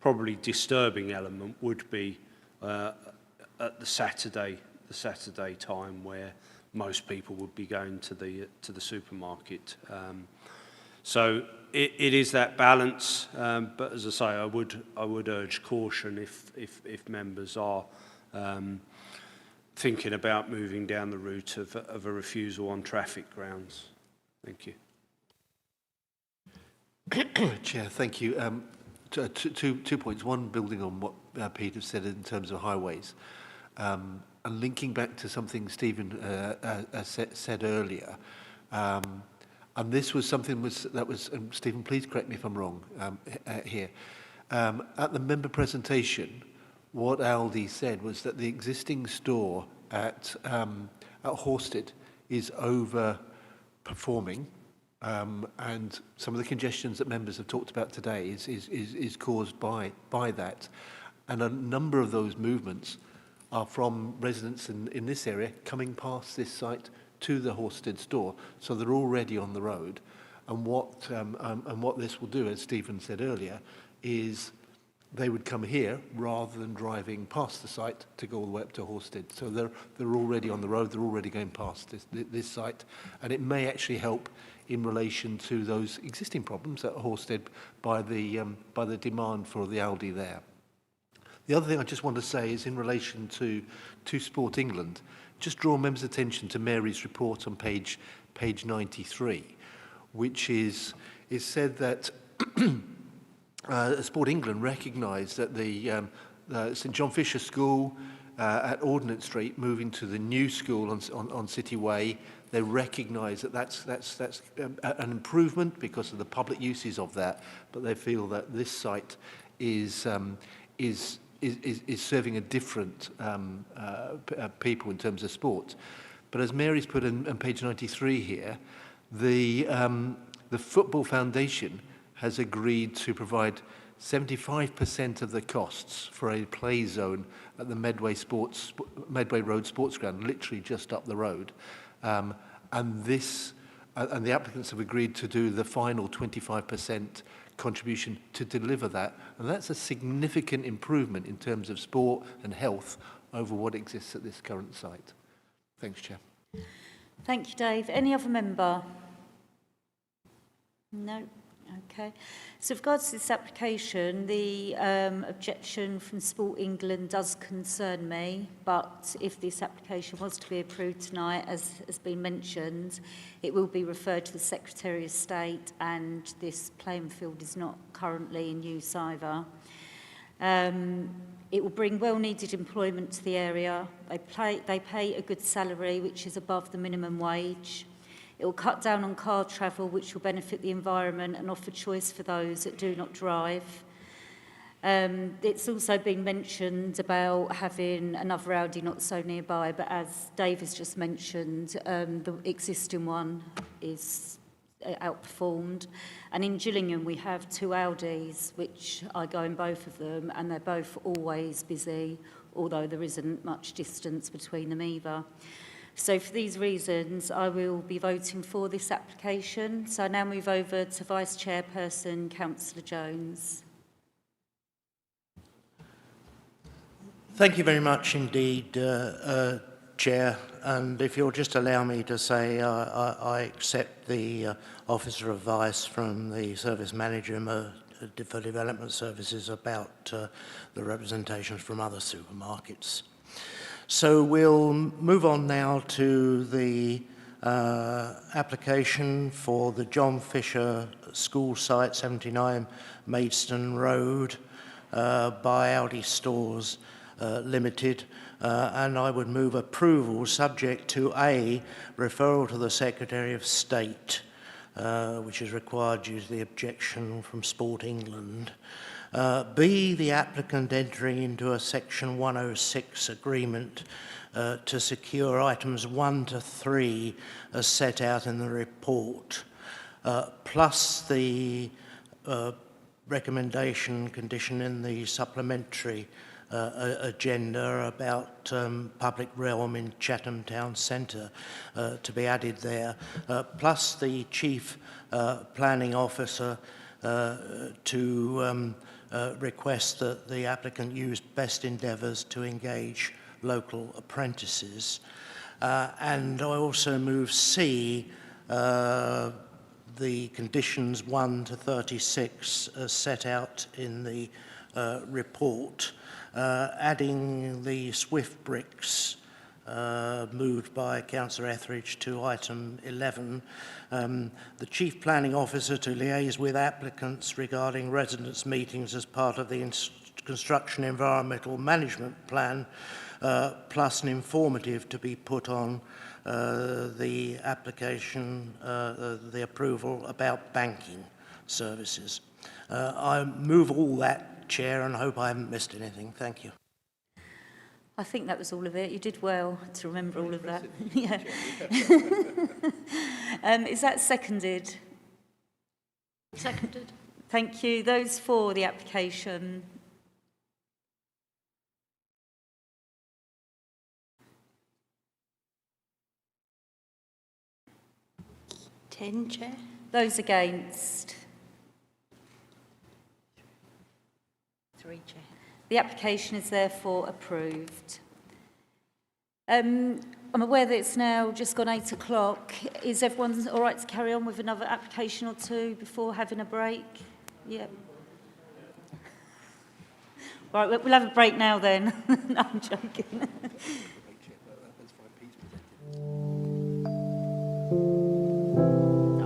probably disturbing element would be at the Saturday time, where most people would be going to the supermarket. So it is that balance, but as I say, I would urge caution if members are thinking about moving down the route of a refusal on traffic grounds. Thank you. Chair, thank you. Two points. One, building on what Peter said in terms of highways, and linking back to something Stephen said earlier. And this was something that was Stephen, please correct me if I'm wrong here. At the member presentation, what Aldi said was that the existing store at Horsted is overperforming, and some of the congestions that members have talked about today is caused by that. And a number of those movements are from residents in this area coming past this site to the Horsted store, so they're already on the road. And what this will do, as Stephen said earlier, is they would come here rather than driving past the site to go all the way up to Horsted. So they're already on the road, they're already going past this site, and it may actually help in relation to those existing problems at Horsted by the demand for the Aldi there. The other thing I just want to say is in relation to Sport England. Just draw members' attention to Mary's report on page 93, which is said that Sport England recognised that the St John Fisher School at Ordnance Street moving to the new school on City Way. They recognise that that's an improvement because of the public uses of that, but they feel that this site is serving a different people in terms of sport. But as Mary's put on page 93 here, the Football Foundation has agreed to provide 75% of the costs for a play zone at the Medway Road Sports Ground, literally just up the road. And the applicants have agreed to do the final 25% contribution to deliver that. And that's a significant improvement in terms of sport and health over what exists at this current site. Thanks, Chair. Thank you, Dave. Any other member? No? Okay. So with regards to this application, the objection from Sport England does concern me, but if this application was to be approved tonight, as has been mentioned, it will be referred to the Secretary of State, and this playing field is not currently in use either. It will bring well-needed employment to the area. They pay a good salary, which is above the minimum wage. It will cut down on car travel, which will benefit the environment and offer choice for those that do not drive. It's also been mentioned about having another Audi not so nearby, but as Dave has just mentioned, the existing one is outperformed. And in Gillingham, we have 2 Audis, which I go in both of them, and they're both always busy, although there isn't much distance between them either. So for these reasons, I will be voting for this application. So I now move over to Vice Chairperson, Councillor Jones. Thank you very much indeed, Chair. And if you'll just allow me to say I accept the Officer of Vice from the Service Manager for Development Services about the representations from other supermarkets. So we'll move on now to the application for the John Fisher School Site, 79 Maidstone Road, by Aldi Stores Limited. And I would move approval subject to A, referral to the Secretary of State, which is required due to the objection from Sport England. B, the applicant entering into a Section 106 agreement to secure items 1 to 3 as set out in the report, plus the recommendation condition in the supplementary agenda about public realm in Chatham Town Centre to be added there, plus the Chief Planning Officer to request that the applicant use best endeavours to engage local apprentices. And I also move C, the conditions 1 to 36 as set out in the report, adding the Swift bricks moved by Councillor Etheridge to item 11. The Chief Planning Officer to liaise with applicants regarding residents' meetings as part of the Construction Environmental Management Plan, plus an informative to be put on the application, the approval about banking services. I move all that, Chair, and hope I haven't missed anything. Thank you. I think that was all of it. You did well to remember all of that. Yeah. Is that seconded? Seconded. Thank you. Those for the application? Ten, Chair. Those against? 3, Chair. The application is therefore approved. I'm aware that it's now just gone 8 o'clock. Is everyone all right to carry on with another application or two before having a break? Yep. Right, we'll have a break now then. No, I'm joking.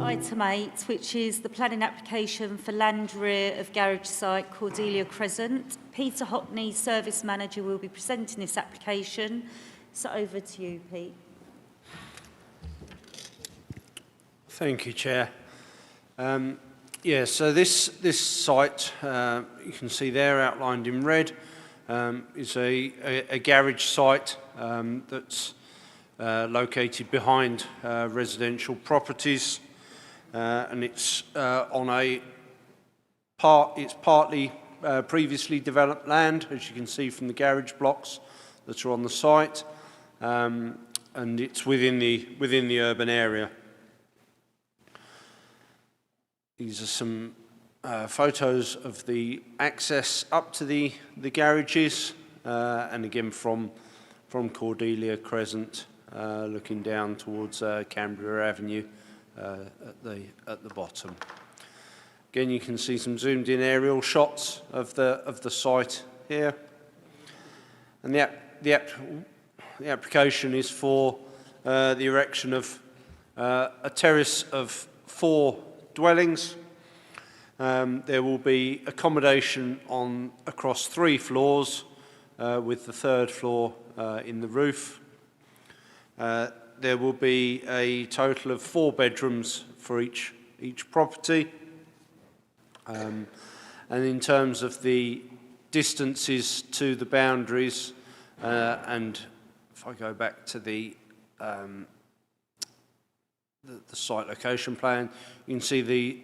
Item 8, which is the planning application for land rear of garage site Cordelia Crescent. Peter Hockney, Service Manager, will be presenting this application. So over to you, Pete. Thank you, Chair. Yeah, so this site, you can see there outlined in red, is a garage site that's located behind residential properties. And it's it's partly previously developed land, as you can see from the garage blocks that are on the site, and it's within the urban area. These are some photos of the access up to the garages, and again from Cordelia Crescent looking down towards Canberra Avenue at the bottom. Again, you can see some zoomed-in aerial shots of the site here, and the application is for the erection of a terrace of 4 dwellings. There will be accommodation across 3 floors, with the 3rd floor in the roof. There will be a total of 4 bedrooms for each property. And in terms of the distances to the boundaries, and if I go back to the site location plan, you can see the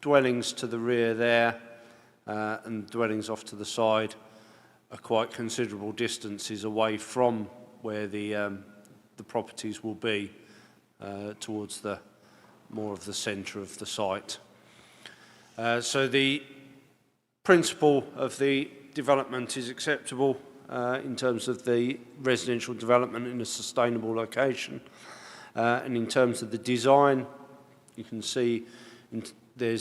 dwellings to the rear there and dwellings off to the side are quite considerable distances away from where the properties will be, towards the more of the centre of the site. So the principle of the development is acceptable in terms of the residential development in a sustainable location. And in terms of the design, you can see they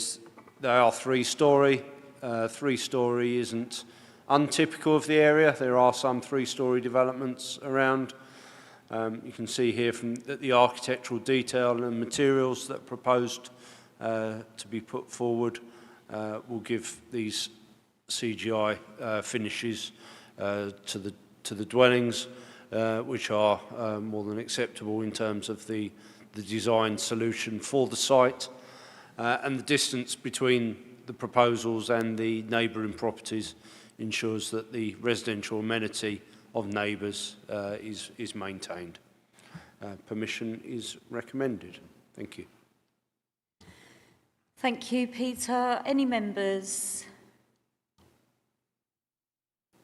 are 3-storey. 3-storey isn't untypical of the area. There are some 3-storey developments around. You can see here from the architectural detail and materials that are proposed to be put forward will give these CGI finishes to the dwellings, which are more than acceptable in terms of the design solution for the site, and the distance between the proposals and the neighbouring properties ensures that the residential amenity of neighbours is maintained. Permission is recommended. Thank you. Thank you, Peter. Any members?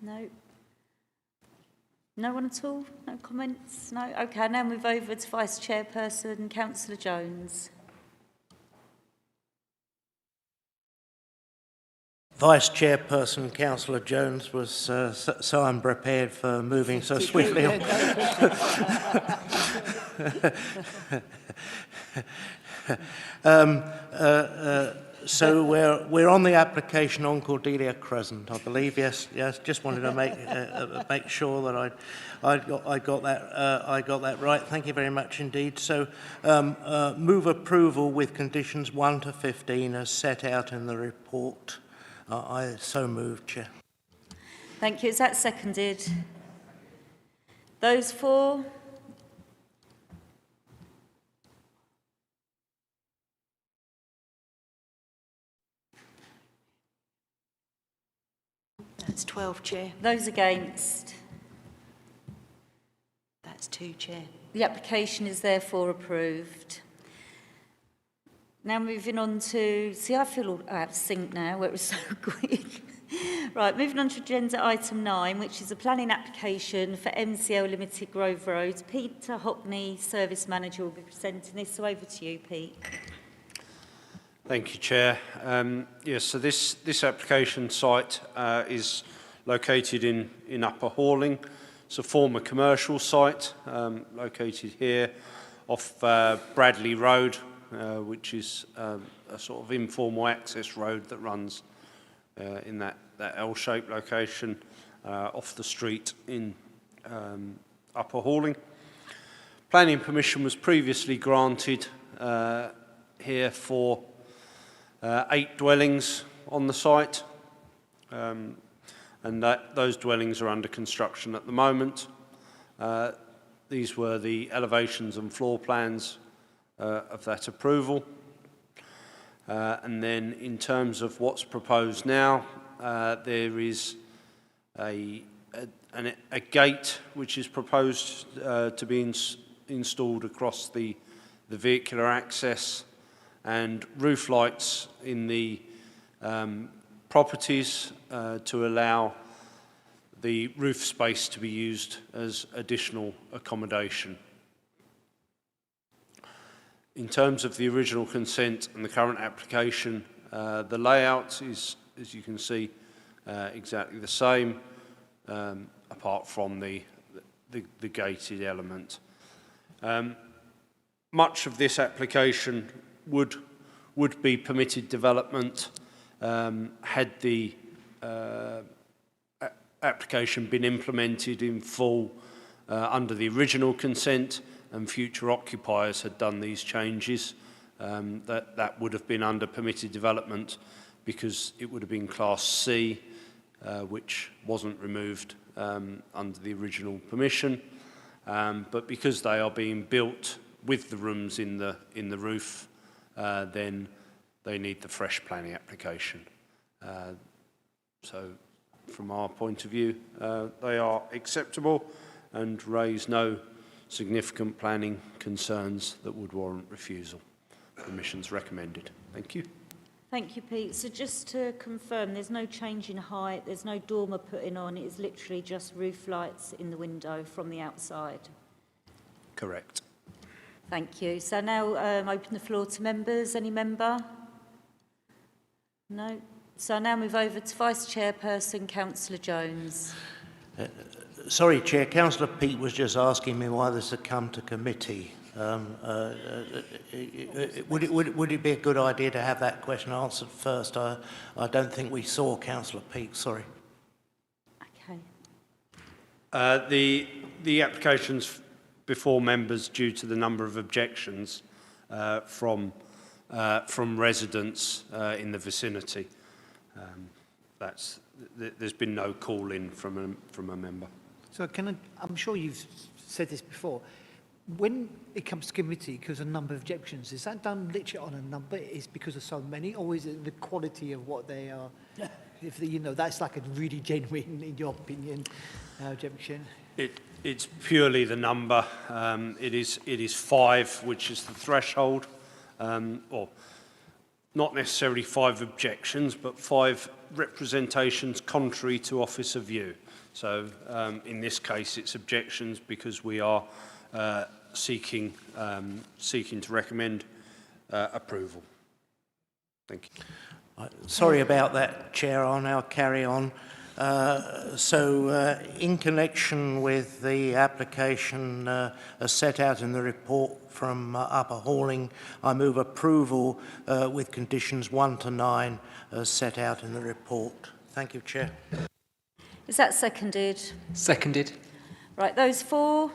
No? No one at all? No comments? No? Okay, I'll now move over to Vice Chairperson, Councillor Jones. Vice Chairperson Councillor Jones was so unprepared for moving so swiftly on. So we're on the application on Cordelia Crescent, I believe. Yes. Just wanted to make sure that I got that right. Thank you very much indeed. So move approval with conditions 1 to 15 as set out in the report. I so moved, Chair. Thank you. Is that seconded? Those for? That's 12, Chair. Those against? That's 2, Chair. The application is therefore approved. Now moving on to, see, I feel all out of sync now, where it was so quick. Right, moving on to agenda item 9, which is a planning application for MCL Limited Grove Road. Peter Hockney, Service Manager, will be presenting this. So over to you, Pete. Thank you, Chair. Yes, so this application site is located in Upper Horling. It's a former commercial site located here off Bradley Road, which is a sort of informal access road that runs in that L-shaped location off the street in Upper Horling. Planning permission was previously granted here for 8 dwellings on the site, and those dwellings are under construction at the moment. These were the elevations and floor plans of that approval. And then in terms of what's proposed now, there is a gate which is proposed to be installed across the vehicular access, and roof lights in the properties to allow the roof space to be used as additional accommodation. In terms of the original consent and the current application, the layout is, as you can see, exactly the same, apart from the gated element. Much of this application would be permitted development had the application been implemented in full under the original consent and future occupiers had done these changes. That would have been under permitted development because it would have been Class C, which wasn't removed under the original permission. But because they are being built with the rooms in the roof, then they need the fresh planning application. So from our point of view, they are acceptable and raise no significant planning concerns that would warrant refusal. Permission's recommended. Thank you. Thank you, Pete. So just to confirm, there's no change in height, there's no dormer putting on, it is literally just roof lights in the window from the outside. Correct. Thank you. So now open the floor to members. Any member? No. So I now move over to Vice Chairperson, Councillor Jones. Sorry, Chair. Councillor Peake was just asking me why this had come to committee. Would it be a good idea to have that question answered first? I don't think we saw Councillor Peake. Sorry. Okay. The application's before members due to the number of objections from residents in the vicinity. There's been no call in from a member. So I'm sure you've said this before. When it comes to committee, because of a number of objections, is that done literally on a number? Is because of so many, or is it the quality of what they are? If that's like a really genuine, in your opinion, objection. It's purely the number. It is 5, which is the threshold, or not necessarily 5 objections, but 5 representations contrary to officer view. So in this case, it's objections because we are seeking to recommend approval. Thank you. Sorry about that, Chair. I'll now carry on. In connection with the application as set out in the report from Upper Halling, I move approval with conditions 1 to 9 as set out in the report. Thank you, Chair. Is that seconded? Seconded. Right, those for?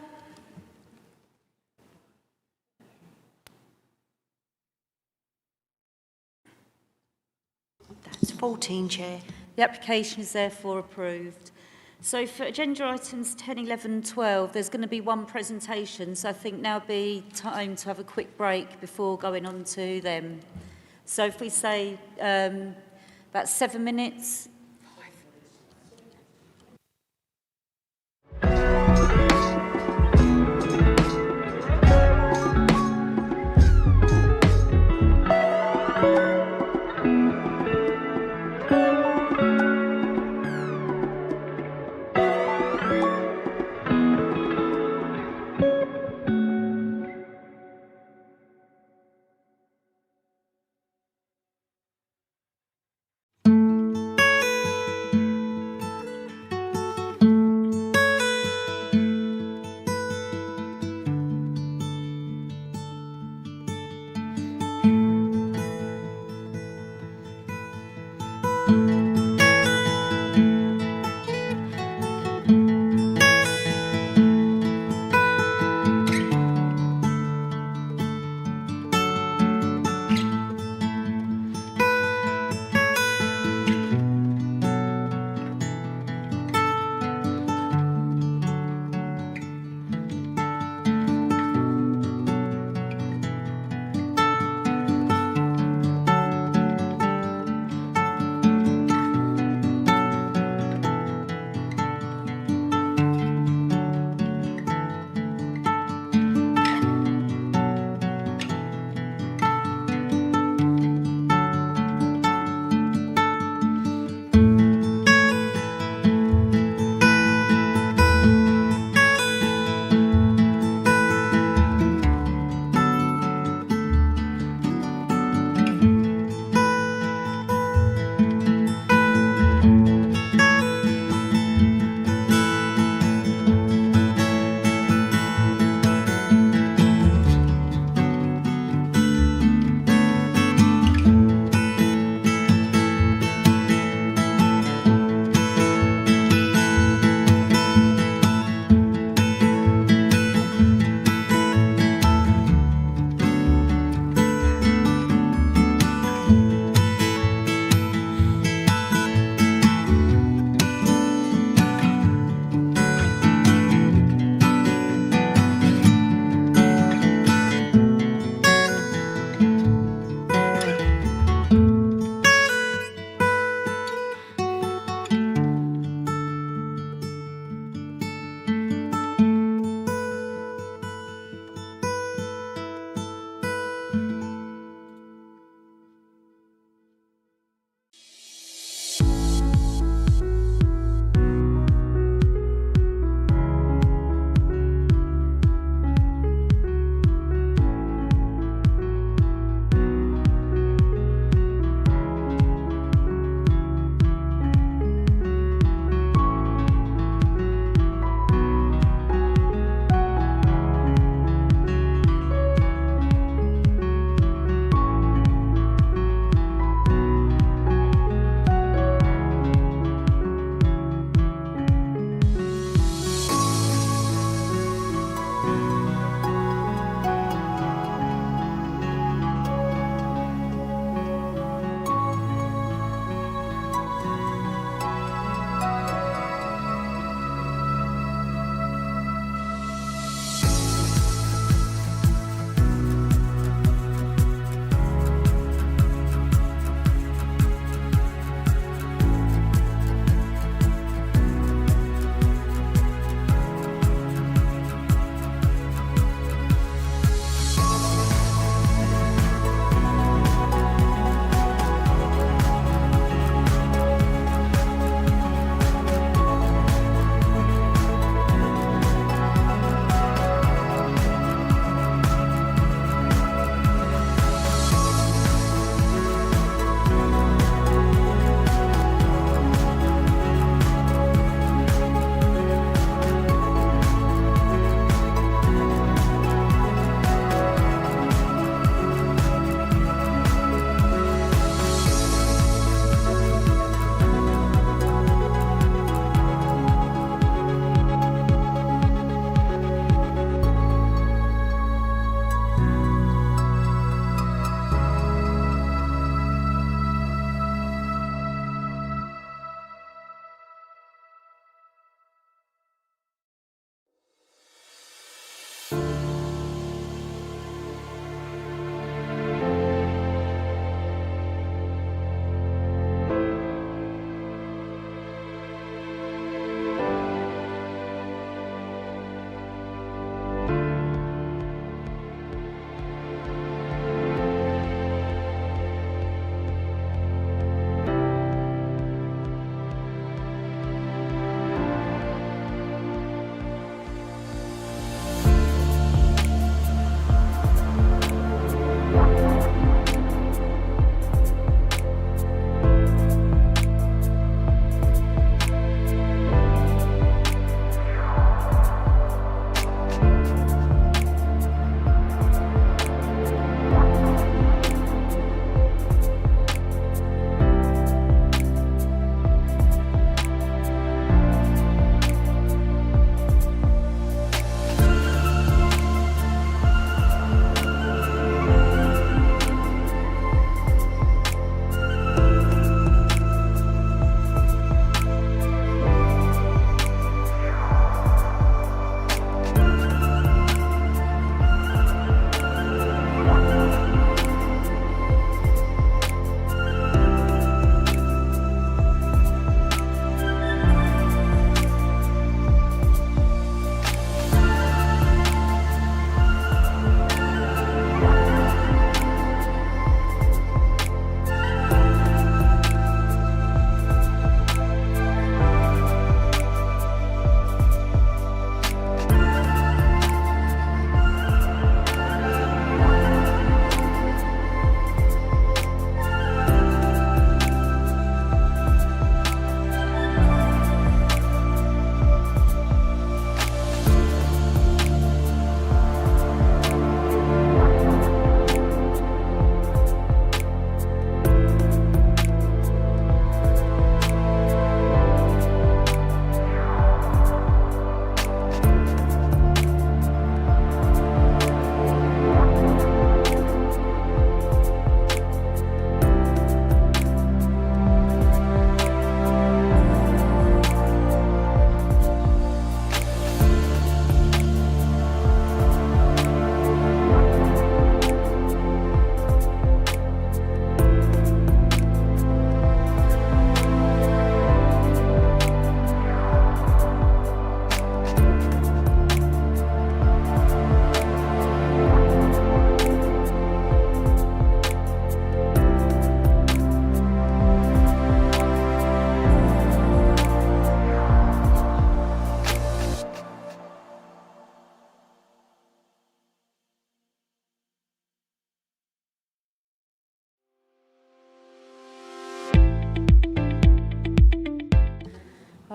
That's 14, Chair. The application is therefore approved. So for agenda items 10, 11, 12, there's going to be one presentation, so I think now be time to have a quick break before going on to them. So if we say about 7 minutes.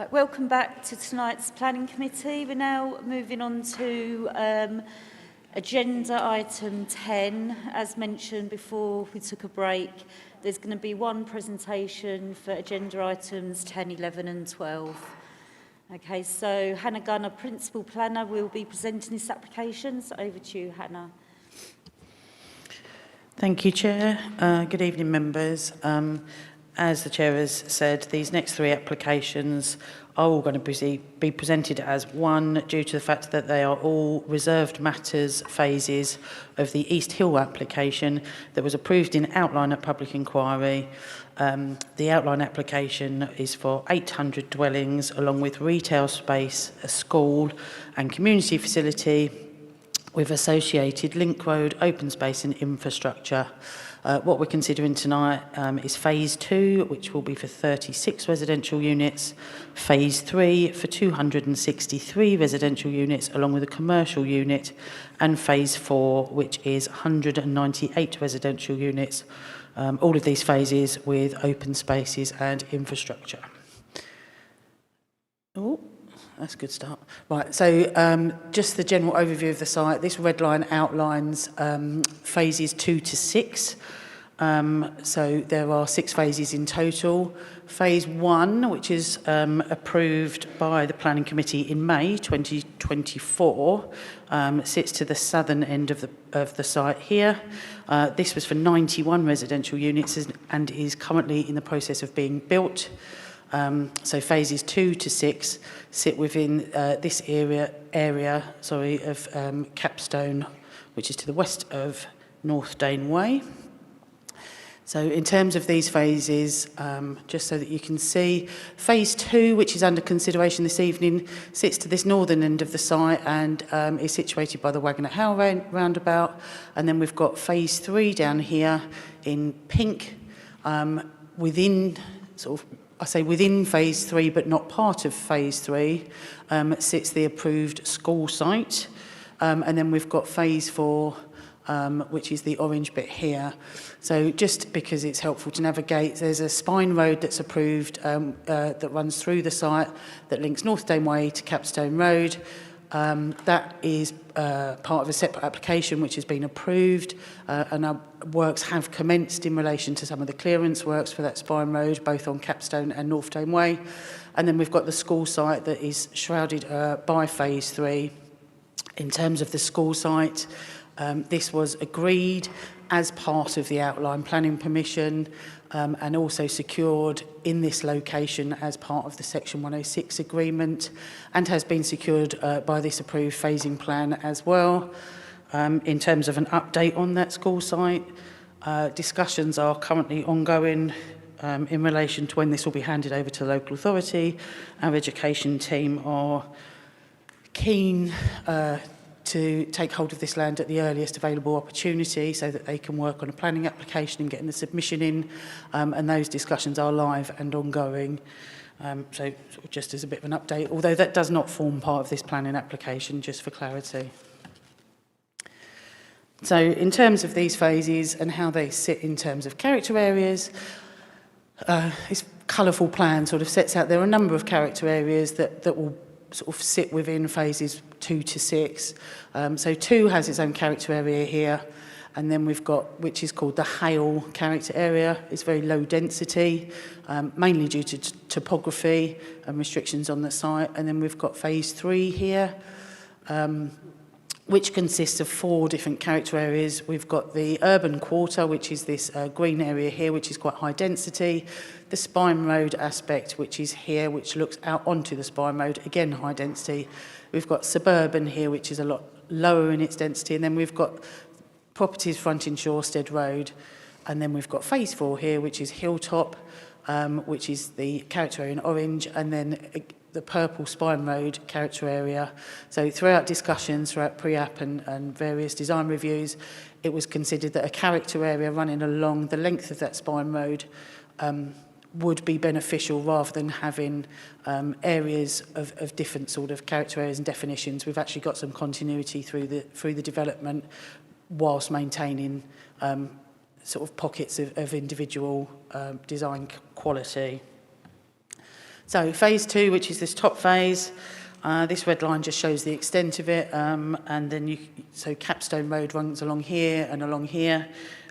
Right, welcome back to tonight's Planning Committee. We're now moving on to agenda item 10. As mentioned before we took a break, there's going to be one presentation for agenda items 10, 11 and 12. Okay, so Hannah Gunner, Principal Planner, will be presenting this application. So over to you, Hannah. Thank you, Chair. Good evening, members. As the Chair has said, these next three applications are all going to be presented as one due to the fact that they are all reserved matters phases of the East Hill application that was approved in outline at public inquiry. The outline application is for 800 dwellings along with retail space, a school and community facility with associated link road, open space and infrastructure. What we're considering tonight is phase 2, which will be for 36 residential units, phase 3 for 263 residential units along with a commercial unit, and phase 4, which is 198 residential units, all of these phases with open spaces and infrastructure. Oh, that's a good start. Right, so just the general overview of the site. This red line outlines phases 2 to 6. So there are 6 phases in total. Phase 1, which is approved by the Planning Committee in May 2024, sits to the southern end of the site here. This was for 91 residential units and is currently in the process of being built. So phases 2 to 6 sit within this area of Capstone, which is to the west of North Dane Way. So in terms of these phases, just so that you can see, phase 2, which is under consideration this evening, sits to this northern end of the site and is situated by the Wagoner Howe roundabout. And then we've got phase 3 down here in pink, within sort of, I say within phase 3, but not part of phase 3, sits the approved school site. And then we've got phase 4, which is the orange bit here. So just because it's helpful to navigate, there's a spine road that's approved that runs through the site that links North Dane Way to Capstone Road. That is part of a separate application which has been approved, and our works have commenced in relation to some of the clearance works for that spine road, both on Capstone and North Dane Way. And then we've got the school site that is shrouded by phase 3. In terms of the school site, this was agreed as part of the outline planning permission and also secured in this location as part of the Section 106 agreement and has been secured by this approved phasing plan as well. In terms of an update on that school site, discussions are currently ongoing in relation to when this will be handed over to the local authority. Our education team are keen to take hold of this land at the earliest available opportunity so that they can work on a planning application and getting the submission in, and those discussions are live and ongoing. So sort of just as a bit of an update, although that does not form part of this planning application, just for clarity. So in terms of these phases and how they sit in terms of character areas, this colourful plan sort of sets out there are a number of character areas that will sort of sit within phases 2 to 6. So 2 has its own character area here, and then we've got, which is called the Hale character area. It's very low density, mainly due to topography and restrictions on the site. And then we've got phase 3 here, which consists of 4 different character areas. We've got the urban quarter, which is this green area here, which is quite high density. The Spine Road aspect, which is here, which looks out onto the Spine Road, again high density. We've got suburban here, which is a lot lower in its density. And then we've got properties fronting Shorestead Road. And then we've got phase 4 here, which is Hilltop, which is the character area in orange. And then the purple Spine Road character area. So throughout discussions, throughout pre-app and various design reviews, it was considered that a character area running along the length of that Spine Road would be beneficial rather than having areas of different sort of character areas and definitions. We've actually got some continuity through the development whilst maintaining sort of pockets of individual design quality. So phase 2, which is this top phase, this red line just shows the extent of it, and then so Capstone Road runs along here and along here,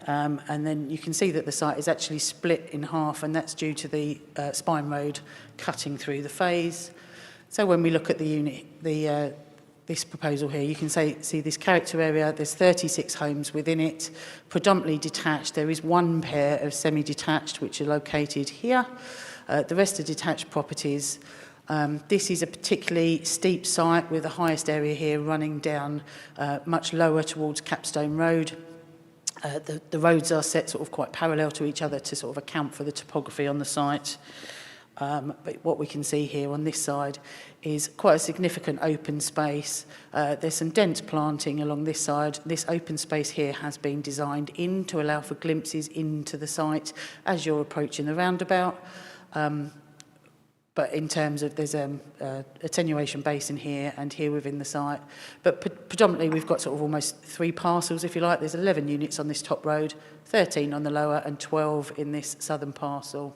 and then you can see that the site is actually split in half, and that's due to the spine road cutting through the phase. So when we look at the unit, this proposal here, you can see this character area, there's 36 homes within it, predominantly detached. There is one pair of semi-detached which are located here. The rest are detached properties. This is a particularly steep site with the highest area here running down much lower towards Capstone Road. The roads are set sort of quite parallel to each other to sort of account for the topography on the site. But what we can see here on this side is quite a significant open space. There's some dense planting along this side. This open space here has been designed in to allow for glimpses into the site as you're approaching the roundabout. But in terms of, there's a attenuation basin here and here within the site. But predominantly we've got sort of almost 3 parcels, if you like. There's 11 units on this top road, 13 on the lower and 12 in this southern parcel.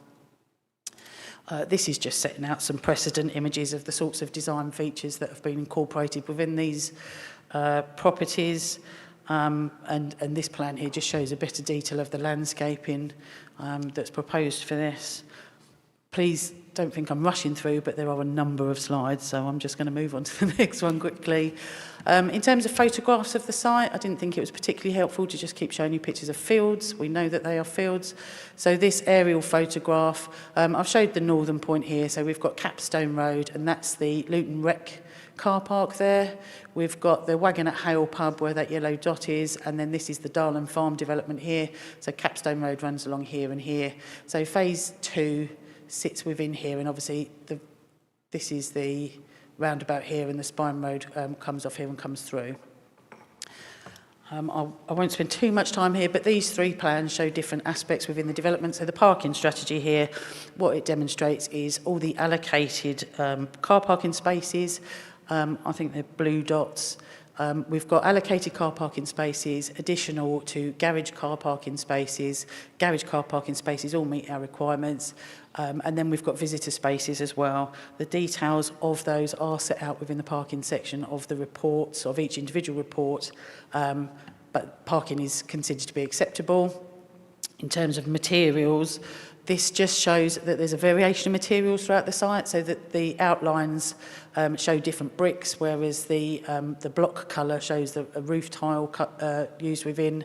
This is just setting out some precedent images of the sorts of design features that have been incorporated within these properties. And this plan here just shows a bit of detail of the landscaping that's proposed for this. Please don't think I'm rushing through, but there are a number of slides, so I'm just going to move on to the next one quickly. In terms of photographs of the site, I didn't think it was particularly helpful to just keep showing you pictures of fields. We know that they are fields. So this aerial photograph, I've showed the northern point here. So we've got Capstone Road, and that's the Luton Rec car park there. We've got the Wagon at Hale pub where that yellow dot is, and then this is the Darlan Farm development here. So Capstone Road runs along here and here. So phase 2 sits within here, and obviously this is the roundabout here, and the spine road comes off here and comes through. I won't spend too much time here, but these 3 plans show different aspects within the development. So the parking strategy here, what it demonstrates is all the allocated car parking spaces. I think they're blue dots. We've got allocated car parking spaces, additional to garage car parking spaces. Garage car parking spaces all meet our requirements. And then we've got visitor spaces as well. The details of those are set out within the parking section of the reports, of each individual report. But parking is considered to be acceptable. In terms of materials, this just shows that there's a variation of materials throughout the site, so that the outlines show different bricks, whereas the block colour shows the roof tile used within.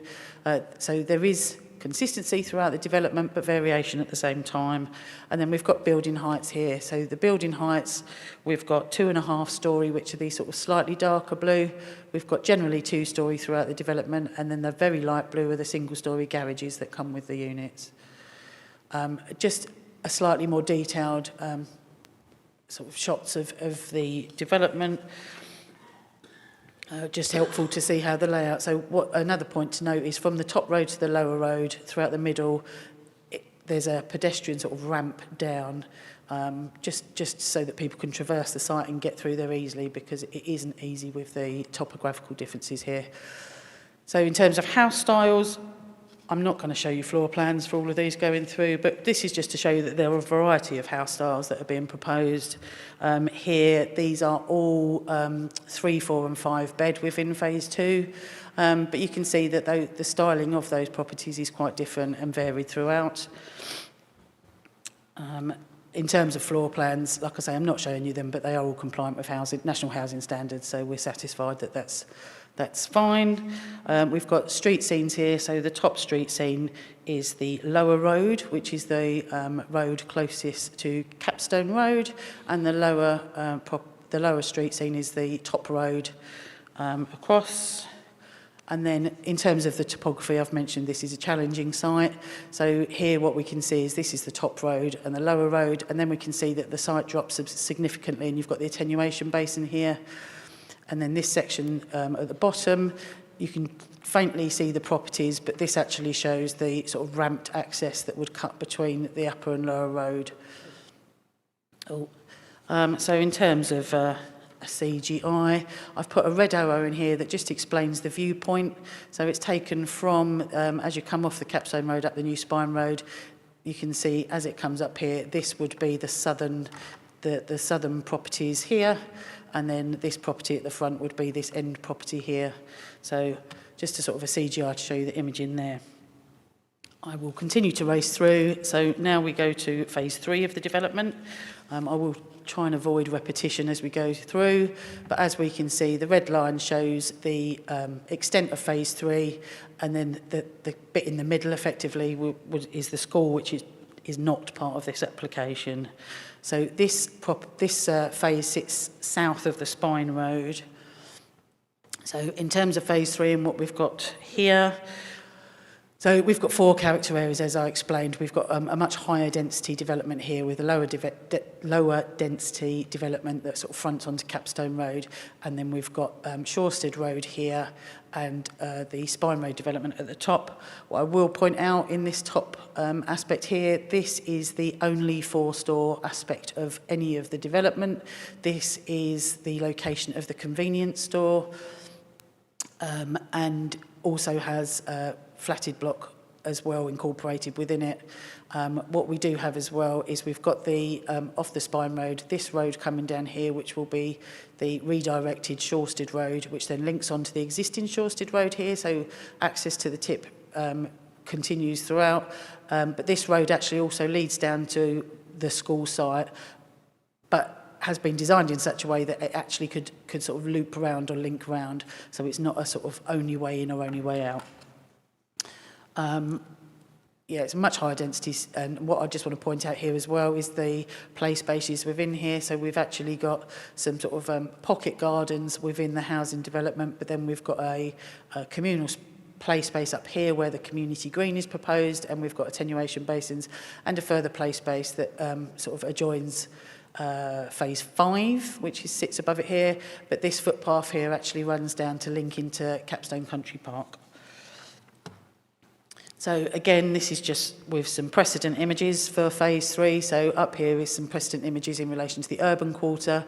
So there is consistency throughout the development, but variation at the same time. And then we've got building heights here. So the building heights, we've got 2.5 storey, which are these sort of slightly darker blue. We've got generally 2 storey throughout the development, and then the very light blue are the single storey garages that come with the units. Just a slightly more detailed sort of shots of the development. Just helpful to see how the layout. So another point to note is from the top road to the lower road, throughout the middle, there's a pedestrian sort of ramp down, just so that people can traverse the site and get through there easily, because it isn't easy with the topographical differences here. So in terms of house styles, I'm not going to show you floor plans for all of these going through, but this is just to show you that there are a variety of house styles that are being proposed. Here, these are all 3, 4 and 5 bed within phase 2, but you can see that the styling of those properties is quite different and varied throughout. In terms of floor plans, like I say, I'm not showing you them, but they are all compliant with national housing standards, so we're satisfied that that's fine. We've got street scenes here. So the top street scene is the lower road, which is the road closest to Capstone Road, and the lower street scene is the top road across. And then in terms of the topography, I've mentioned this is a challenging site. So here what we can see is this is the top road and the lower road, and then we can see that the site drops significantly, and you've got the attenuation basin here. And then this section at the bottom, you can faintly see the properties, but this actually shows the sort of ramped access that would cut between the upper and lower road. So in terms of a CGI, I've put a red arrow in here that just explains the viewpoint. So it's taken from, as you come off the Capstone Road up the new Spine Road, you can see as it comes up here, this would be the southern the southern properties here, and then this property at the front would be this end property here. So just a sort of a CGI to show you the image in there. I will continue to race through. So now we go to phase 3 of the development. I will try and avoid repetition as we go through, but as we can see, the red line shows the extent of phase 3, and then the bit in the middle effectively is the school, which is not part of this application. So this phase sits south of the Spine Road. So in terms of phase 3 and what we've got here, so we've got 4 character areas, as I explained. We've got a much higher density development here with a lower density development that sort of fronts onto Capstone Road. And then we've got Shorested Road here and the Spine Road development at the top. What I will point out in this top aspect here, this is the only 4-store aspect of any of the development. This is the location of the convenience store and also has flatted block as well incorporated within it. What we do have as well is we've got the off the Spine Road, this road coming down here, which will be the redirected Shorested Road, which then links onto the existing Shorested Road here, so access to the tip continues throughout. But this road actually also leads down to the school site, but has been designed in such a way that it actually could sort of loop around or link around, so it's not a sort of only way in or only way out. Yeah, it's a much higher density, and what I just want to point out here as well is the play spaces within here. So we've actually got some sort of pocket gardens within the housing development, but then we've got a communal play space up here where the community green is proposed, and we've got attenuation basins and a further play space that sort of adjoins phase 5, which sits above it here, but this footpath here actually runs down to link into Capstone Country Park. So again, this is just with some precedent images for phase 3. So up here is some precedent images in relation to the urban quarter,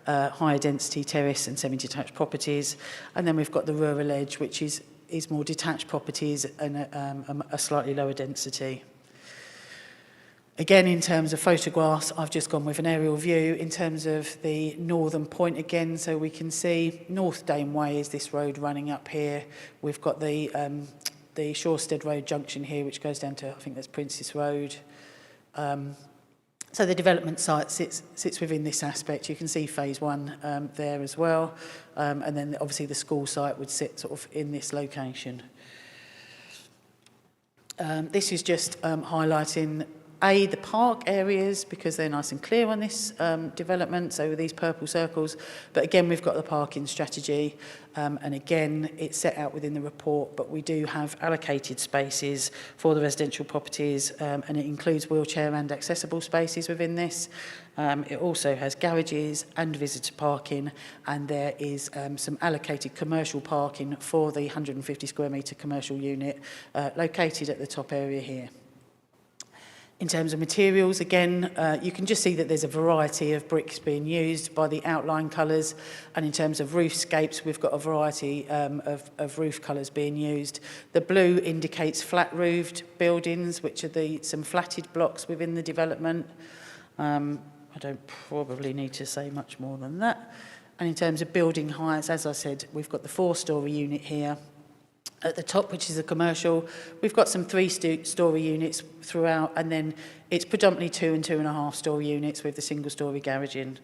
higher density terrace and semi-detached properties. And then we've got the rural edge, which is more detached properties and a slightly lower density. Again, in terms of photographs, I've just gone with an aerial view in terms of the northern point again. So we can see North Dame Way is this road running up here. We've got the Shorested Road junction here, which goes down to, I think that's Princess Road. So the development site sits within this aspect. You can see phase 1 there as well. And then obviously the school site would sit sort of in this location. This is just highlighting the park areas, because they're nice and clear on this development, so with these purple circles. But again, we've got the parking strategy, and again, it's set out within the report, but we do have allocated spaces for the residential properties, and it includes wheelchair and accessible spaces within this. It also has garages and visitor parking, and there is some allocated commercial parking for the 150 square metre commercial unit located at the top area here. In terms of materials, again, you can just see that there's a variety of bricks being used by the outline colours, and in terms of roofscapes, we've got a variety of roof colours being used. The blue indicates flat-roofed buildings, which are some flatted blocks within the development. I don't probably need to say much more than that. And in terms of building heights, as I said, we've got the 4-storey unit here at the top, which is a commercial. We've got some 3-storey units throughout, and then it's predominantly 2 and 2.5-storey units with the single-storey garage in.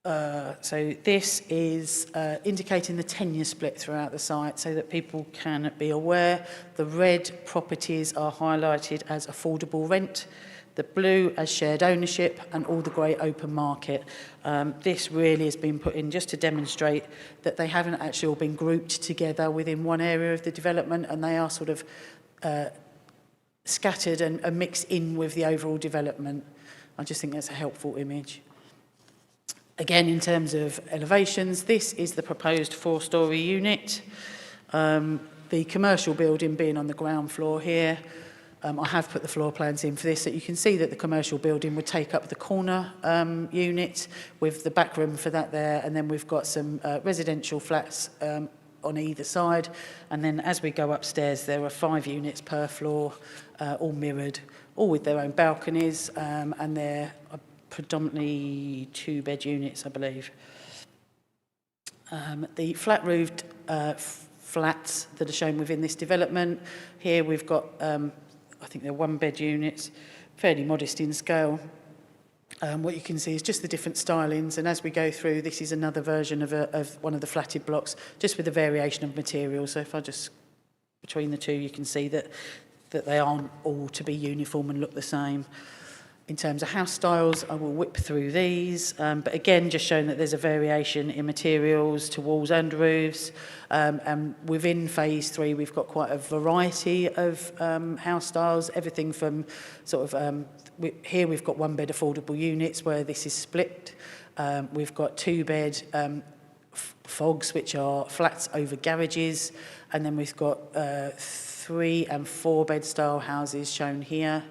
So this is indicating the tenure split throughout the site so that people can be aware. The red properties are highlighted as affordable rent, the blue as shared ownership, and all the grey open market. This really has been put in just to demonstrate that they haven't actually all been grouped together within one area of the development, and they are sort of scattered and mixed in with the overall development. I just think that's a helpful image. Again, in terms of elevations, this is the proposed 4-storey unit. The commercial building being on the ground floor here. I have put the floor plans in for this, so you can see that the commercial building would take up the corner unit with the back room for that there, and then we've got some residential flats on either side, and then as we go upstairs there are 5 units per floor, all mirrored, all with their own balconies, and they're predominantly 2-bed units, I believe. The flat-roofed flats that are shown within this development, here we've got, I think they're 1-bed units, fairly modest in scale. What you can see is just the different stylings, and as we go through, this is another version of one of the flatted blocks, just with a variation of materials. So if I just, between the two, you can see that they aren't all to be uniform and look the same. In terms of house styles, I will whip through these, but again, just showing that there's a variation in materials to walls and roofs. And within phase 3, we've got quite a variety of house styles, everything from sort of, here we've got 1-bed affordable units where this is split. We've got 2-bed fogs, which are flats over garages, and then we've got 3- and 4-bed style houses shown here.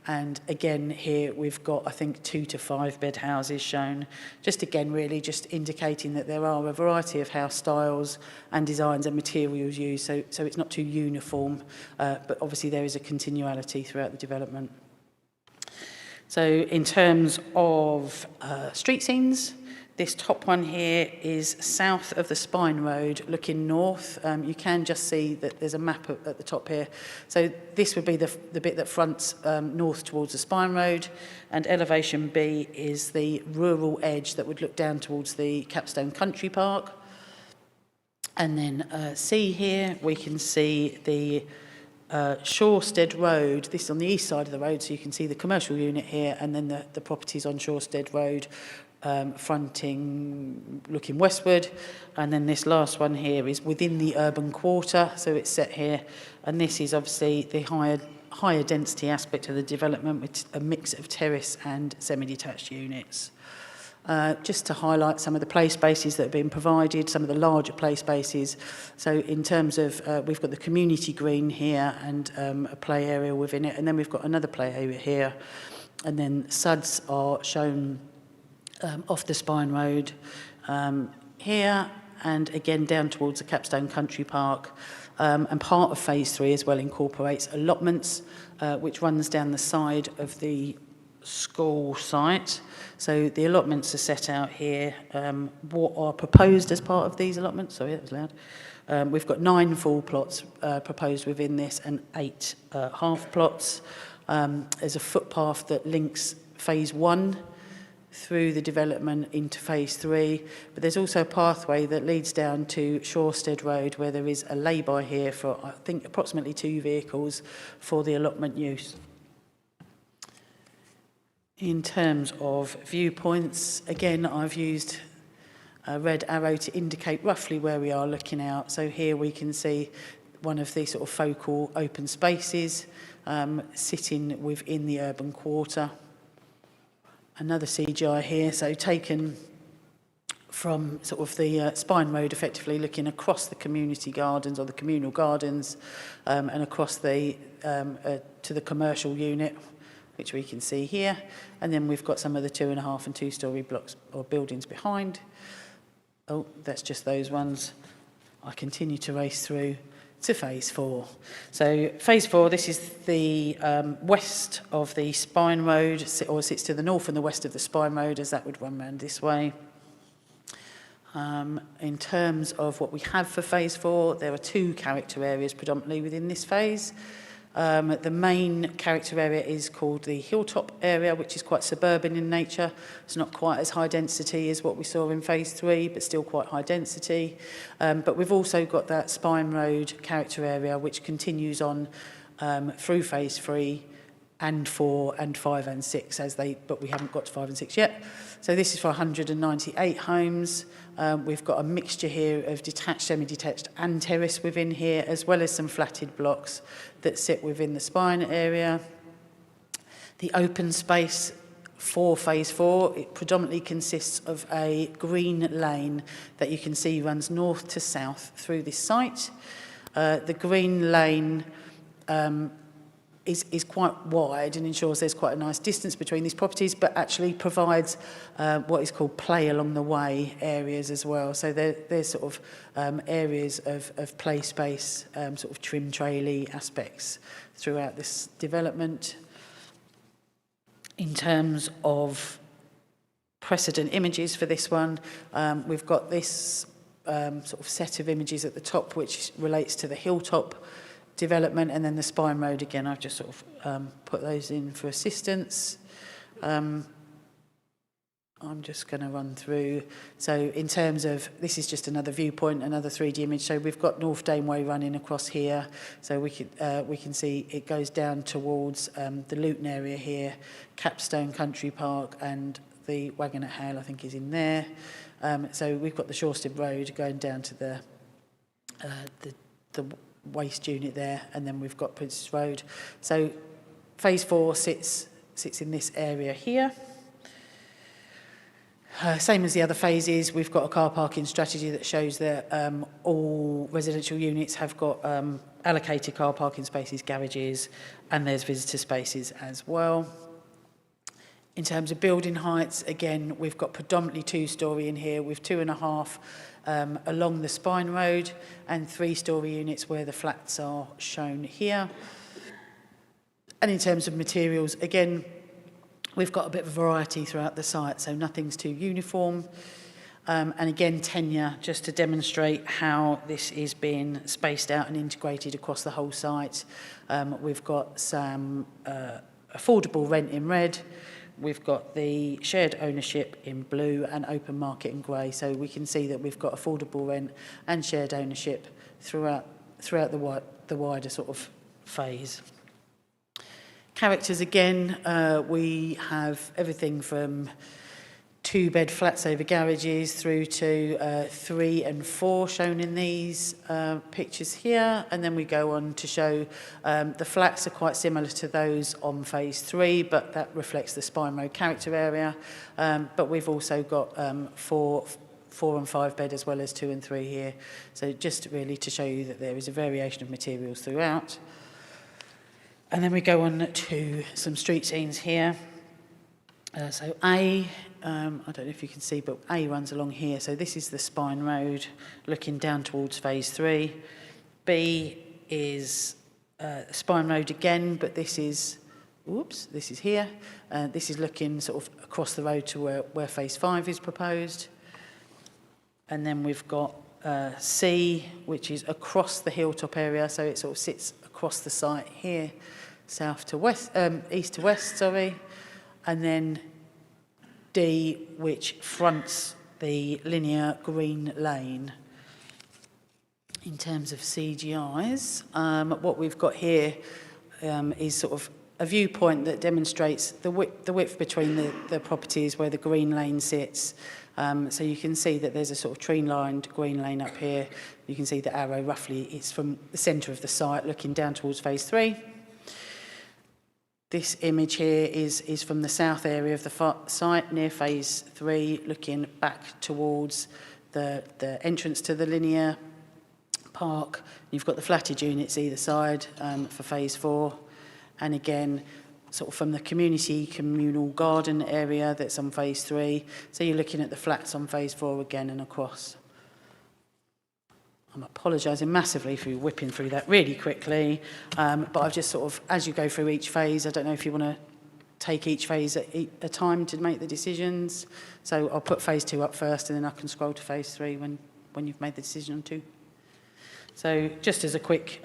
And again, here we've got, I think, 2- to 5-bed houses shown. Just again, really just indicating that there are a variety of house styles and designs and materials used, so it's not too uniform, but obviously there is a continuality throughout the development. So in terms of street scenes, this top one here is south of the Spine Road, looking north. You can just see that there's a map at the top here. So this would be the bit that fronts north towards the Spine Road, and elevation B is the rural edge that would look down towards the Capstone Country Park. And then C here, we can see the Shorestead Road. This is on the east side of the road, so you can see the commercial unit here, and then the properties on Shorestead Road, fronting, looking westward. And then this last one here is within the urban quarter, so it's set here. And this is obviously the higher density aspect of the development with a mix of terrace and semi-detached units. Just to highlight some of the play spaces that have been provided, some of the larger play spaces. So in terms of, we've got the community green here and a play area within it, and then we've got another play area here. And then SUDs are shown off the Spine Road here, and again down towards the Capstone Country Park. And part of phase 3 as well incorporates allotments, which runs down the side of the school site. So the allotments are set out here. What are proposed as part of these allotments? Sorry, that was loud. We've got 9 full plots proposed within this and 8 half plots. There's a footpath that links phase 1 through the development into phase 3, but there's also a pathway that leads down to Shorestead Road where there is a lay-by here for, I think, approximately 2 vehicles for the allotment use. In terms of viewpoints, again, I've used a red arrow to indicate roughly where we are looking out. So here we can see one of the sort of focal open spaces sitting within the urban quarter. Another CGI here, so taken from sort of the Spine Road, effectively looking across the community gardens or the communal gardens and across the to the commercial unit, which we can see here. And then we've got some of the 2.5 and 2-storey blocks or buildings behind. Oh, that's just those ones. I continue to race through to phase 4. So phase 4, this is the west of the Spine Road, or sits to the north and the west of the Spine Road, as that would run round this way. In terms of what we have for phase 4, there are 2 character areas predominantly within this phase. The main character area is called the Hilltop area, which is quite suburban in nature. It's not quite as high density as what we saw in phase 3, but still quite high density. But we've also got that Spine Road character area, which continues on through phase 3 and 4 and 5 and 6, but we haven't got to 5 and 6 yet. So this is for 198 homes. We've got a mixture here of detached, semi-detached and terrace within here, as well as some flatted blocks that sit within the Spine area. The open space for phase 4, it predominantly consists of a green lane that you can see runs north to south through this site. The green lane is quite wide and ensures there's quite a nice distance between these properties, but actually provides what is called play along the way areas as well. So there's sort of areas of play space, sort of trim traily aspects throughout this development. In terms of precedent images for this one. We've got this sort of set of images at the top, which relates to the hilltop development, and then the Spine Road again. I've just sort of put those in for assistance. I'm just going to run through. So in terms of, this is just another viewpoint, another 3D image. So we've got North Daneway running across here. So we can see it goes down towards the Luton area here, Capstone Country Park, and the Wagon at Hale, I think, is in there. So we've got the Shorestad Road going down to the waste unit there, and then we've got Princes Road. So phase 4 sits in this area here. Same as the other phases, we've got a car parking strategy that shows that all residential units have got allocated car parking spaces, garages, and there's visitor spaces as well. In terms of building heights, again, we've got predominantly 2-storey in here with 2.5 along the Spine Road and 3-storey units where the flats are shown here. And in terms of materials, again, we've got a bit of variety throughout the site, so nothing's too uniform. And again, tenure, just to demonstrate how this is being spaced out and integrated across the whole site. We've got some affordable rent in red. We've got the shared ownership in blue and open market in grey. So we can see that we've got affordable rent and shared ownership throughout the wider sort of phase. Characters again, we have everything from 2-bed flats over garages through to 3 and 4 shown in these pictures here, and then we go on to show the flats are quite similar to those on phase 3, but that reflects the Spine Road character area. But we've also got 4 and 5 bed as well as 2 and 3 here. So just really to show you that there is a variation of materials throughout. And then we go on to some street scenes here. So I don't know if you can see, but A runs along here. So this is the Spine Road looking down towards phase 3. B is Spine Road again, but this is, this is here. This is looking sort of across the road to where phase 5 is proposed. And then we've got C, which is across the hilltop area. So it sort of sits across the site here, south to west, east to west, sorry. And then D, which fronts the linear green lane. In terms of CGIs, what we've got here is sort of a viewpoint that demonstrates the width between the properties where the green lane sits. So you can see that there's a sort of tree-lined green lane up here. You can see the arrow roughly, it's from the centre of the site looking down towards phase 3. This image here is from the south area of the site near phase 3, looking back towards the entrance to the linear park. You've got the flatted units either side for phase 4. And again, sort of from the communal garden area that's on phase 3. So you're looking at the flats on phase 4 again and across. I'm apologising massively for whipping through that really quickly, but I've just sort of, as you go through each phase, I don't know if you want to take each phase at a time to make the decisions. So I'll put phase 2 up first, and then I can scroll to phase 3 when you've made the decision on 2. So just as a quick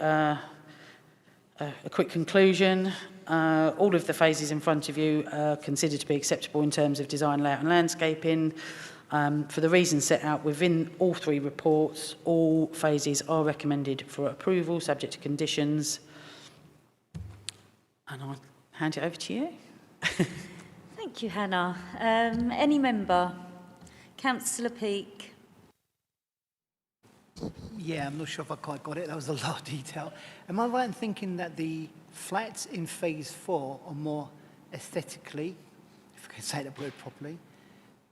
conclusion, all of the phases in front of you are considered to be acceptable in terms of design, layout and landscaping. For the reasons set out within all 3 reports, all phases are recommended for approval, subject to conditions. And I'll hand it over to you. Thank you, Hannah. Any member? Councillor Peake. Yeah, I'm not sure if I quite got it. That was a lot of detail. Am I right in thinking that the flats in phase 4 are more aesthetically, if I can say that word properly,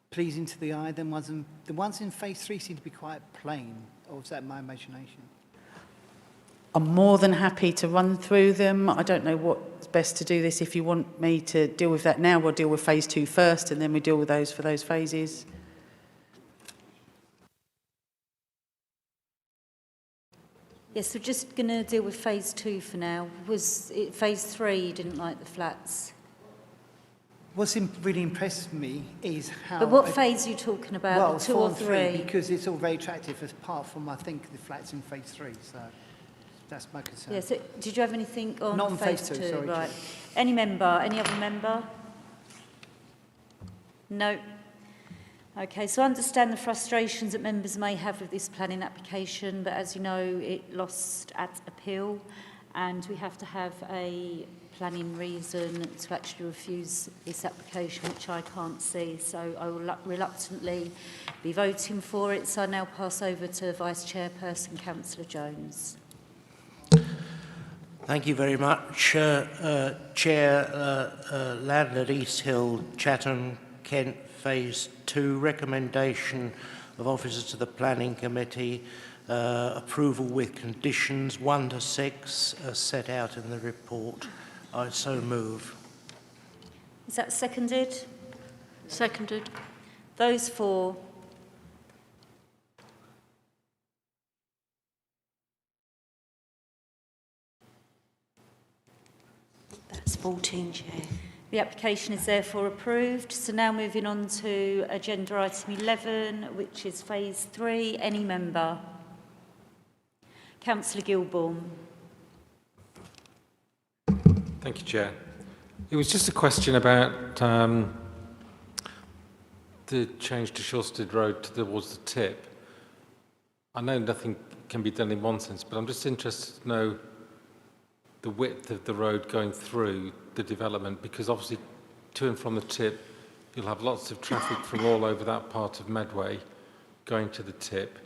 pleasing to the eye than the ones in phase 3 seem to be quite plain? Or is that my imagination? I'm more than happy to run through them. I don't know what's best to do this. If you want me to deal with that now, we'll deal with phase 2 first, and then we deal with those for those phases. Yes, we're just going to deal with phase 2 for now. Was it phase 3 you didn't like the flats? What's really impressed me is how... But what phase are you talking about? Well, The 2 4 or and 3? Because it's all very attractive, apart from, I think, the flats in phase 3, so that's my concern. Yeah, so did you have anything on Not on phase phase 2? two, sorry, Right. Chair. Any member? Any other member? No. Okay, so I understand the frustrations that members may have with this planning application, but as you know, it lost at appeal, and we have to have a planning reason to actually refuse this application, which I can't see. So I will reluctantly be voting for it. So I now pass over to Vice Chairperson, Councillor Jones. Thank you very much. Chair, land at East Hill, Chatham, Kent, Phase 2, recommendation of officers to the Planning Committee, approval with conditions 1 to 6 as set out in the report. I so move. Is that seconded? Seconded. Those for? That's 14, Chair. The application is therefore approved. So now moving on to agenda item 11, which is phase 3. Any member? Councillor Gilbourne. Thank you, Chair. It was just a question about the change to Shorsted Road towards the tip. I know nothing can be done in one sense, but I'm just interested to know the width of the road going through the development, because obviously to and from the tip, you'll have lots of traffic from all over that part of Medway going to the tip,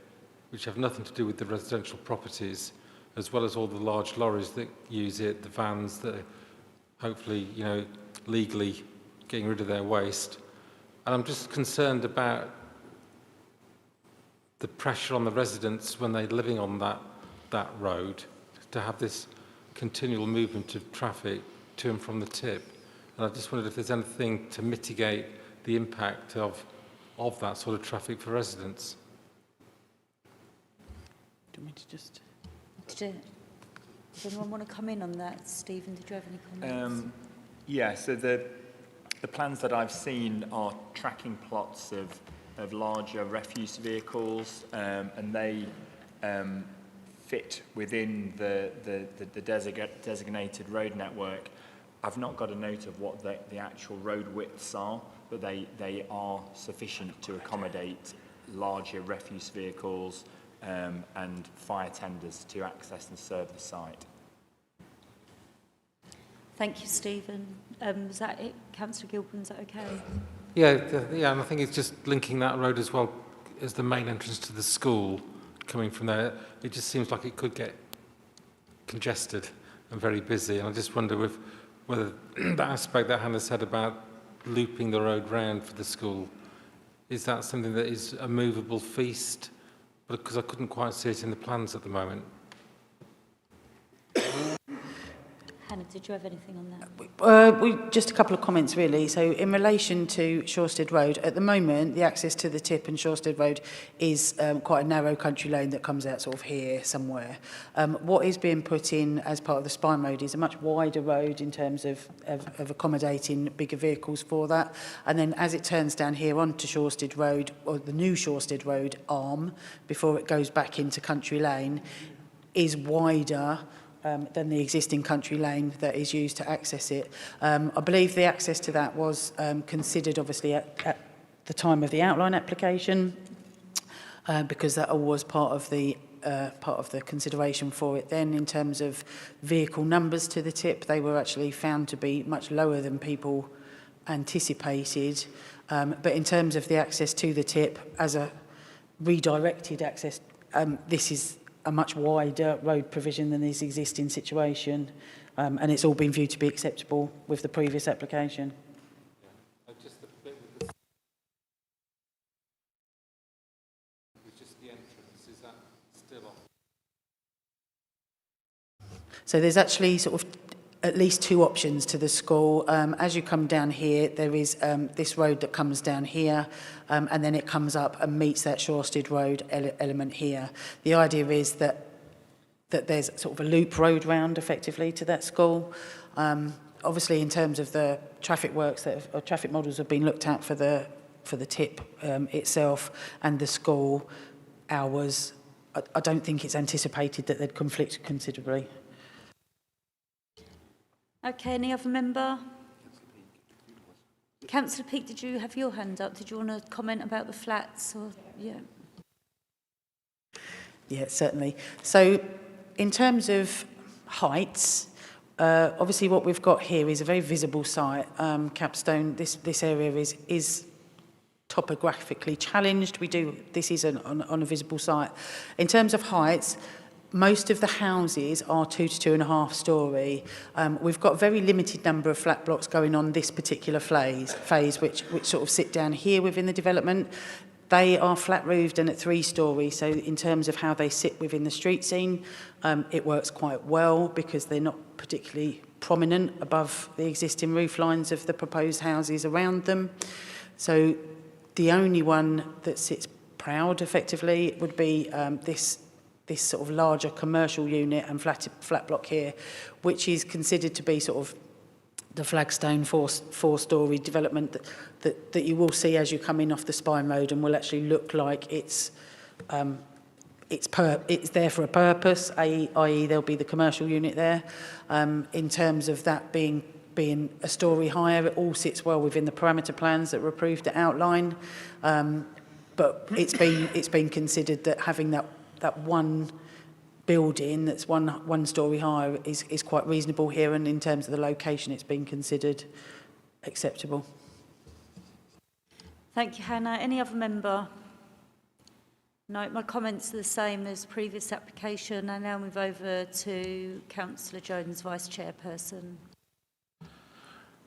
which have nothing to do with the residential properties, as well as all the large lorries that use it, the vans that are hopefully, you know, legally getting rid of their waste. And I'm just concerned about the pressure on the residents when they're living on that road to have this continual movement of traffic to and from the tip. And I just wondered if there's anything to mitigate the impact of that sort of traffic for residents. Do you want me to just... Does anyone want to come in on that? Stephen, did you have any comments? Yeah, so the plans that I've seen are tracking plots of larger refuse vehicles, and they fit within the designated road network. I've not got a note of what the actual road widths are, but they are sufficient to accommodate larger refuse vehicles and fire tenders to access and serve the site. Thank you, Stephen. Was that it? Councillor Gilpin, is that okay? Yeah, and I think it's just linking that road as well as the main entrance to the school coming from there. It just seems like it could get congested and very busy. And I just wonder whether that aspect that Hannah said about looping the road round for the school, is that something that is a movable feast? Because I couldn't quite see it in the plans at the moment. Hannah, did you have anything on that? Just a couple of comments, really. So in relation to Shorsted Road, at the moment, the access to the tip and Shorsted Road is quite a narrow country lane that comes out sort of here somewhere. What is being put in as part of the Spine Road is a much wider road in terms of accommodating bigger vehicles for that. And then as it turns down here onto Shorsted Road, or the new Shorsted Road arm, before it goes back into Country Lane, is wider than the existing country lane that is used to access it. I believe the access to that was considered obviously at the time of the outline application because that was part of the consideration for it. Then in terms of vehicle numbers to the tip, they were actually found to be much lower than people anticipated. But in terms of the access to the tip as a redirected access, this is a much wider road provision than this existing situation, and it's all been viewed to be acceptable with the previous application. Just the bit with just the entrance, is that still off? So there's actually sort of at least two options to the school. As you come down here, there is this road that comes down here, and then it comes up and meets that Shorsted Road element here. The idea is that there's sort of a loop road round effectively to that school. obviously, in terms of the traffic works or traffic models have been looked at for the tip itself and the school hours, I don't think it's anticipated that they'd conflict considerably. Okay, any other member? Councillor Peake, did you have your hand up? Did you want to comment about the flats? Or yeah. Yeah, certainly. So in terms of heights, obviously what we've got here is a very visible site. Capstone, this area is topographically challenged. This is on a visible site. In terms of heights, most of the houses are 2 to 2.5 storey. We've got a very limited number of flat blocks going on this particular phase which sort of sit down here within the development. They are flat roofed and at 3 storey, so in terms of how they sit within the street scene, it works quite well because they're not particularly prominent above the existing roof lines of the proposed houses around them. So the only one that sits proud effectively would be this sort of larger commercial unit and flat block here, which is considered to be sort of the flagstone four-storey development that you will see as you come in off the Spine Road, and will actually look like it's there for a purpose, i.e. there'll be the commercial unit there. In terms of that being a storey higher, it all sits well within the parameter plans that were approved at outline. But it's been considered that having that one building that's one storey higher is quite reasonable here, and in terms of the location, it's been considered acceptable. Thank you, Hannah. Any other member? No, my comments are the same as previous application. I now move over to Councillor Jones, Vice Chairperson.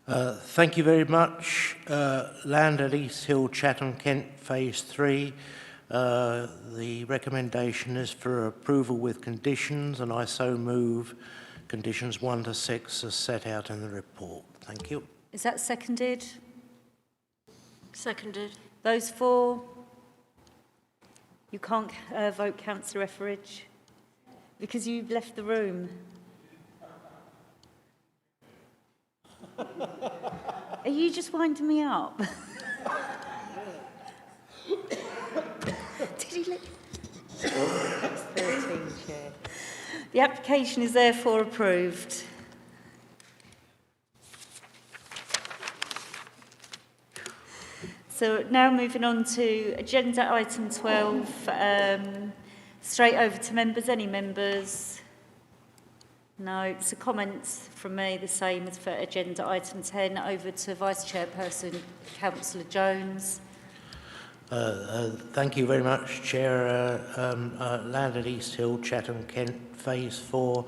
Thank you very much. Land at East Hill, Chatham, Kent, Phase 3. The recommendation is for approval with conditions, and I so move conditions 1 to 6 as set out in the report. Thank you. Is that seconded? Seconded. Those for? You can't vote, Councillor Etheridge, because you've left the room. Are you just winding me up? Did he let... 13, Chair. The application is therefore approved. So now moving on to agenda item 12, straight over to members. Any members? No, so comments from me, the same as for agenda item 10. Over to Vice Chairperson, Councillor Jones. Thank you very much, Chair. Land at East Hill, Chatham, Kent, Phase 4.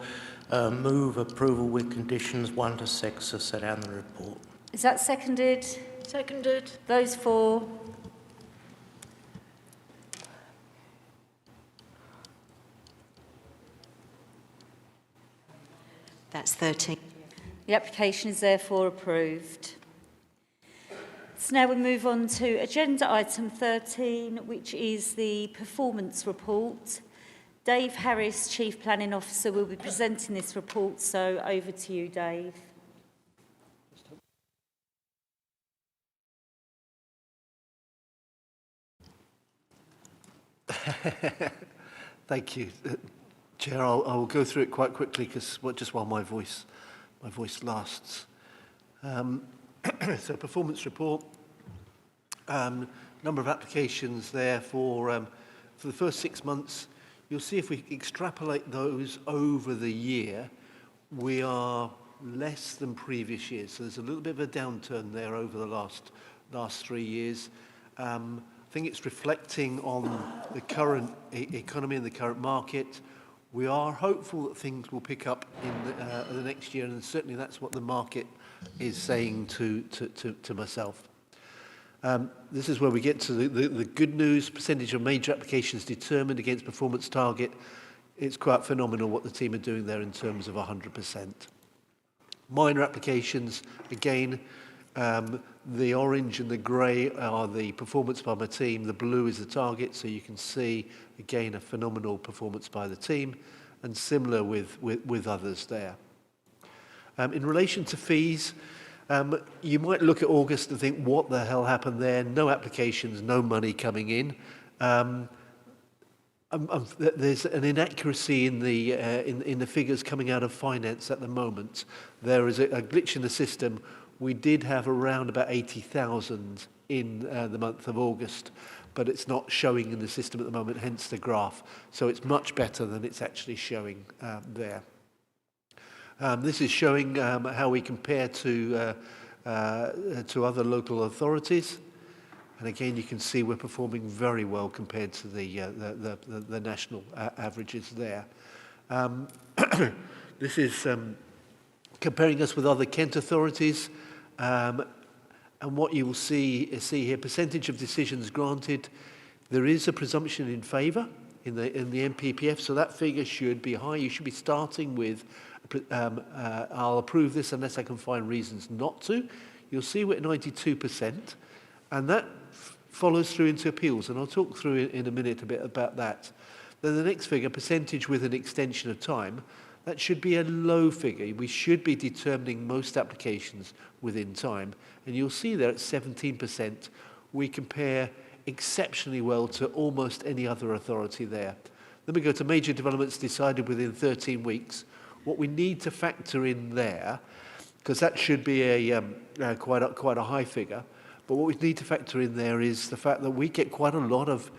Move approval with conditions 1 to 6 as set out in the report. Is that seconded? Seconded. Those for? That's 13. The application is therefore approved. So now we move on to agenda item 13, which is the performance report. Dave Harris, Chief Planning Officer, will be presenting this report, so over to you, Dave. Thank you. Chair, I'll go through it quite quickly because just while my voice lasts. So performance report, number of applications there for the first 6 months. You'll see if we extrapolate those over the year, we are less than previous years. So there's a little bit of a downturn there over the last 3 years. I think it's reflecting on the current economy and the current market. We are hopeful that things will pick up in the next year, and certainly that's what the market is saying to myself. This is where we get to the good news. Percentage of major applications determined against performance target. It's quite phenomenal what the team are doing there in terms of 100%. Minor applications, again, the orange and the grey are the performance by my team. The blue is the target, so you can see, again, a phenomenal performance by the team, and similar with others there. In relation to fees, you might look at August and think, what the hell happened there? No applications, no money coming in. There's an inaccuracy in the figures coming out of finance at the moment. There is a glitch in the system. We did have around about 80,000 in the month of August, but it's not showing in the system at the moment, hence the graph. So it's much better than it's actually showing there. This is showing how we compare to other local authorities. And again, you can see we're performing very well compared to the national averages there. This is comparing us with other Kent authorities. And what you will see here, percentage of decisions granted. There is a presumption in favour in the MPPF, so that figure should be high. You should be starting with, I'll approve this unless I can find reasons not to. You'll see we're at 92%, and that follows through into appeals, and I'll talk through in a minute a bit about that. Then the next figure, percentage with an extension of time, that should be a low figure. We should be determining most applications within time, and you'll see there at 17%, we compare exceptionally well to almost any other authority there. Then we go to major developments decided within 13 weeks. What we need to factor in there, because that should be quite a high figure, but what we need to factor in there is the fact that we get quite a lot of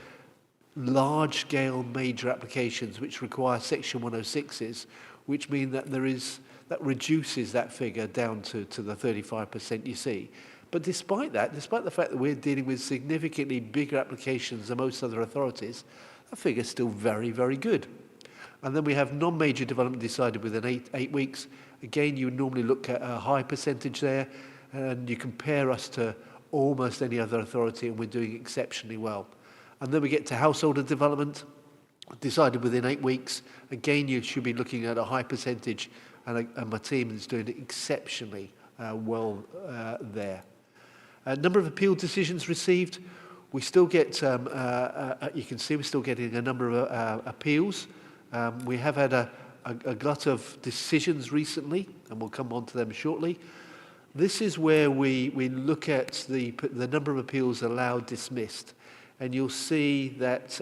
large-scale major applications which require Section 106s, which mean that that reduces that figure down to the 35% you see. But despite that, despite the fact that we're dealing with significantly bigger applications than most other authorities, that figure is still very, very good. And then we have non-major development decided within eight weeks. Again, you would normally look at a high percentage there, and you compare us to almost any other authority, and we're doing exceptionally well. And then we get to household development, decided within 8 weeks. Again, you should be looking at a high percentage, and my team is doing exceptionally well there. Number of appeal decisions received, we still get, you can see we're still getting a number of appeals. We have had a glut of decisions recently, and we'll come on to them shortly. This is where we look at the number of appeals allowed dismissed, and you'll see that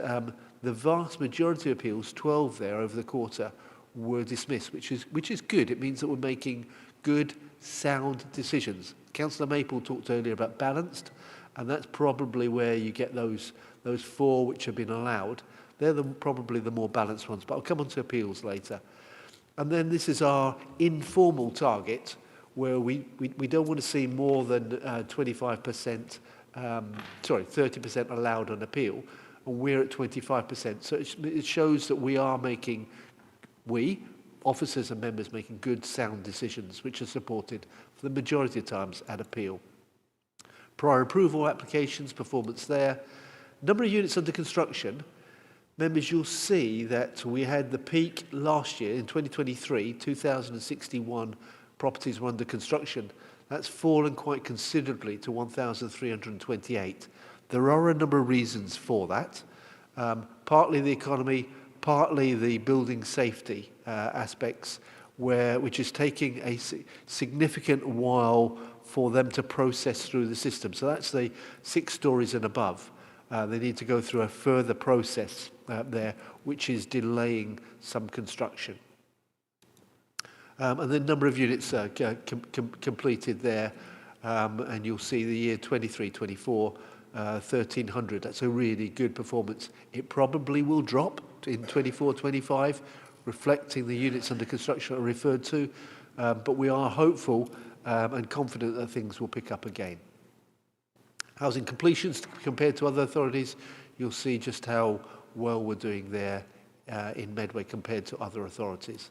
the vast majority of appeals, 12 there over the quarter, were dismissed, which is good. It means that we're making good, sound decisions. Councillor Maple talked earlier about balanced, and that's probably where you get those 4 which have been allowed. They're probably the more balanced ones, but I'll come on to appeals later. And then this is our informal target, where we don't want to see more than 30% allowed on appeal, and we're at 25%. So it shows that we are making, officers and members, making good, sound decisions, which are supported for the majority of times at appeal. Prior approval applications, performance there. Number of units under construction. Members, you'll see that we had the peak last year in 2023, 2,061 properties were under construction. That's fallen quite considerably to 1,328. There are a number of reasons for that. Partly the economy, partly the building safety aspects, which is taking a significant while for them to process through the system. So that's the 6 stories and above. They need to go through a further process there, which is delaying some construction. And the number of units completed there, and you'll see the year 23-24, 1,300. That's a really good performance. It probably will drop in 24-25, reflecting the units under construction I referred to, but we are hopeful and confident that things will pick up again. Housing completions compared to other authorities, you'll see just how well we're doing there in Medway compared to other authorities.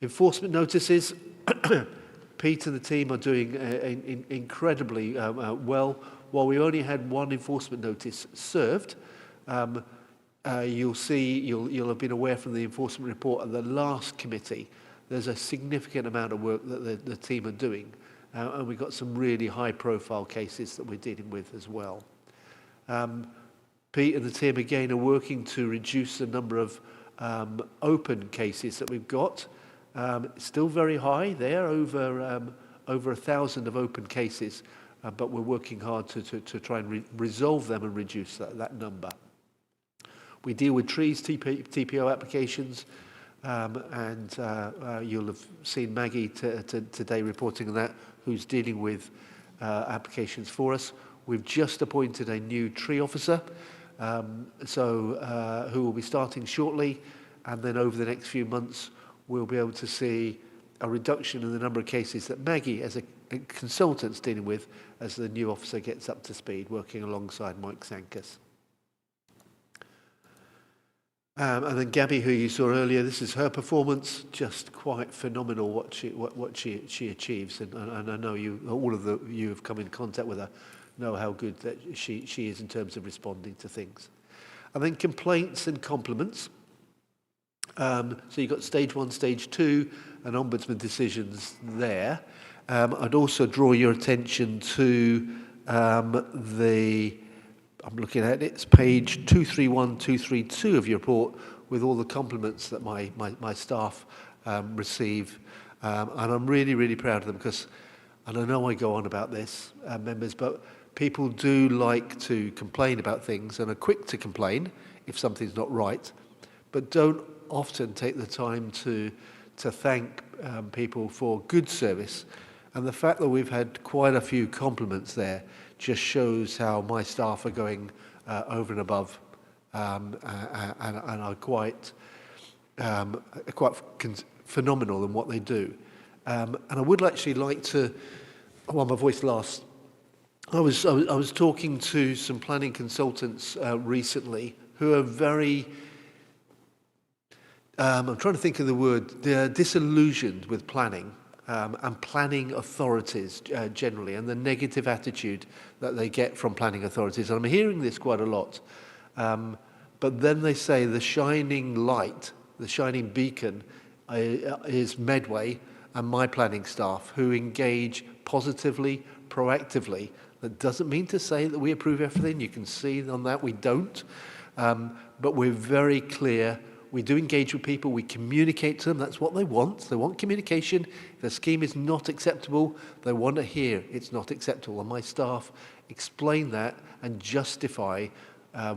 Enforcement notices, Pete and the team are doing incredibly well. While we only had 1 enforcement notice served, you'll have been aware from the enforcement report at the last committee, there's a significant amount of work that the team are doing. And we've got some really high-profile cases that we're dealing with as well. Pete and the team, again, are working to reduce the number of open cases that we've got. It's still very high there, over 1,000 of open cases, but we're working hard to try and resolve them and reduce that number. We deal with trees, TPO applications, and you'll have seen Maggie today reporting on that, who's dealing with applications for us. We've just appointed a new tree officer, who will be starting shortly, and then over the next few months we'll be able to see a reduction in the number of cases that Maggie, as a consultant, is dealing with as the new officer gets up to speed, working alongside Mike Sankas. And then Gabby, who you saw earlier, this is her performance, just quite phenomenal what she achieves, and I know all of you have come in contact with her, know how good that she is in terms of responding to things. And then complaints and compliments. So you've got stage 1, stage 2, and ombudsman decisions there. I'd also draw your attention to I'm looking at it, it's page 231, 232 of your report, with all the compliments that my staff receive. And I'm really, really proud of them, because, and I know I go on about this, members, but people do like to complain about things and are quick to complain if something's not right, but don't often take the time to thank people for good service. And the fact that we've had quite a few compliments there just shows how my staff are going over and above, and are quite phenomenal in what they do. And I would actually like to, while my voice lasts, I was talking to some planning consultants recently who are very, I'm trying to think of the word, they're disillusioned with planning. And planning authorities generally, and the negative attitude that they get from planning authorities. And I'm hearing this quite a lot. But then they say the shining light, the shining beacon is Medway and my planning staff, who engage positively, proactively. That doesn't mean to say that we approve everything. You can see on that we don't. But we're very clear. We do engage with people, we communicate to them, that's what they want. They want communication. If a scheme is not acceptable, they want to hear it's not acceptable. And my staff explain that and justify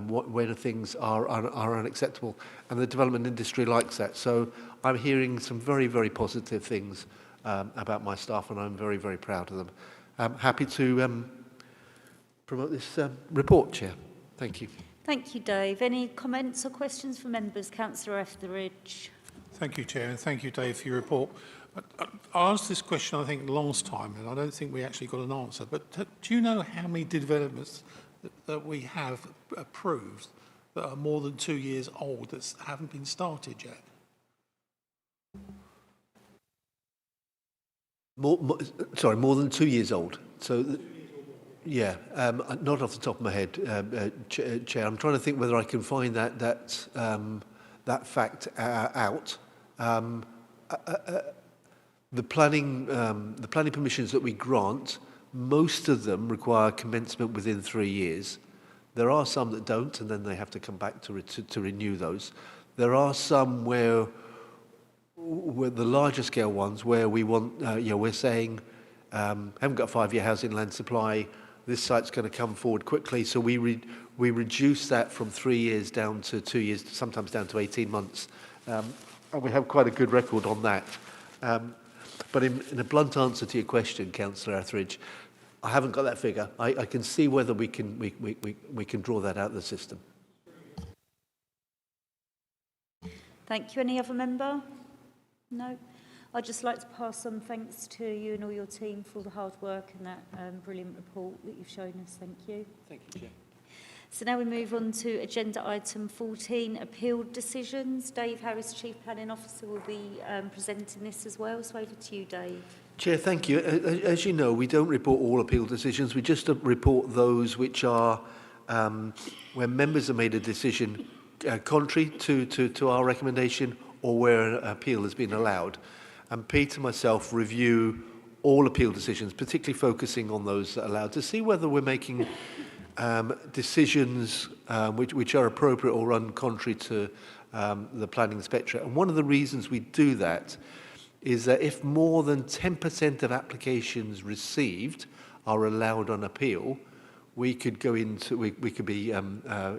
when things are unacceptable. And the development industry likes that. So I'm hearing some very, very positive things about my staff, and I'm very, very proud of them. I'm happy to promote this report, Chair. Thank you. Thank you, Dave. Any comments or questions from members? Councillor Etheridge. Thank you, Chair, and thank you, Dave, for your report. I asked this question, I think, last time, and I don't think we actually got an answer, but do you know how many developments that we have approved that are more than 2 years old that haven't been started yet? More than 2 years old. So, yeah, not off the top of my head, Chair. I'm trying to think whether I can find that fact out. The planning permissions that we grant, most of them require commencement within 3 years. There are some that don't, and then they have to come back to renew those. There are some where the larger scale ones, where we want, we're saying, haven't got a 5-year housing land supply. This site's going to come forward quickly, so we reduce that from 3 years down to 2 years, sometimes down to 18 months. And we have quite a good record on that. But in a blunt answer to your question, Councillor Etheridge, I haven't got that figure. I can see whether we can draw that out of the system. Thank you. Any other member? No? I'd just like to pass on thanks to you and all your team for all the hard work and that brilliant report that you've shown us. Thank you. Thank you, Chair. So now we move on to agenda item 14, appealed decisions. Dave Harris, Chief Planning Officer, will be presenting this as well. So over to you, Dave. Chair, thank you. As you know, we don't report all appeal decisions. We just report those which are where members have made a decision contrary to our recommendation, or where an appeal has been allowed. And Pete and myself review all appeal decisions, particularly focusing on those that are allowed, to see whether we're making decisions which are appropriate or run contrary to the planning spectrum. And one of the reasons we do that is that if more than 10% of applications received are allowed on appeal, we could go into, we could be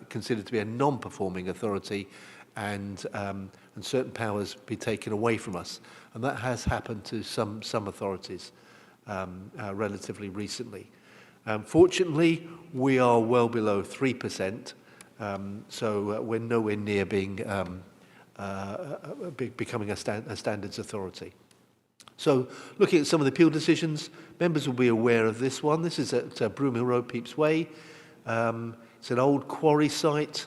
considered to be a non-performing authority, and certain powers be taken away from us. And that has happened to some authorities relatively recently. Fortunately, we are well below 3%, so we're nowhere near being becoming a standards authority. So, looking at some of the appeal decisions, members will be aware of this one. This is at Broomhill Road, Pepys Way. It's an old quarry site,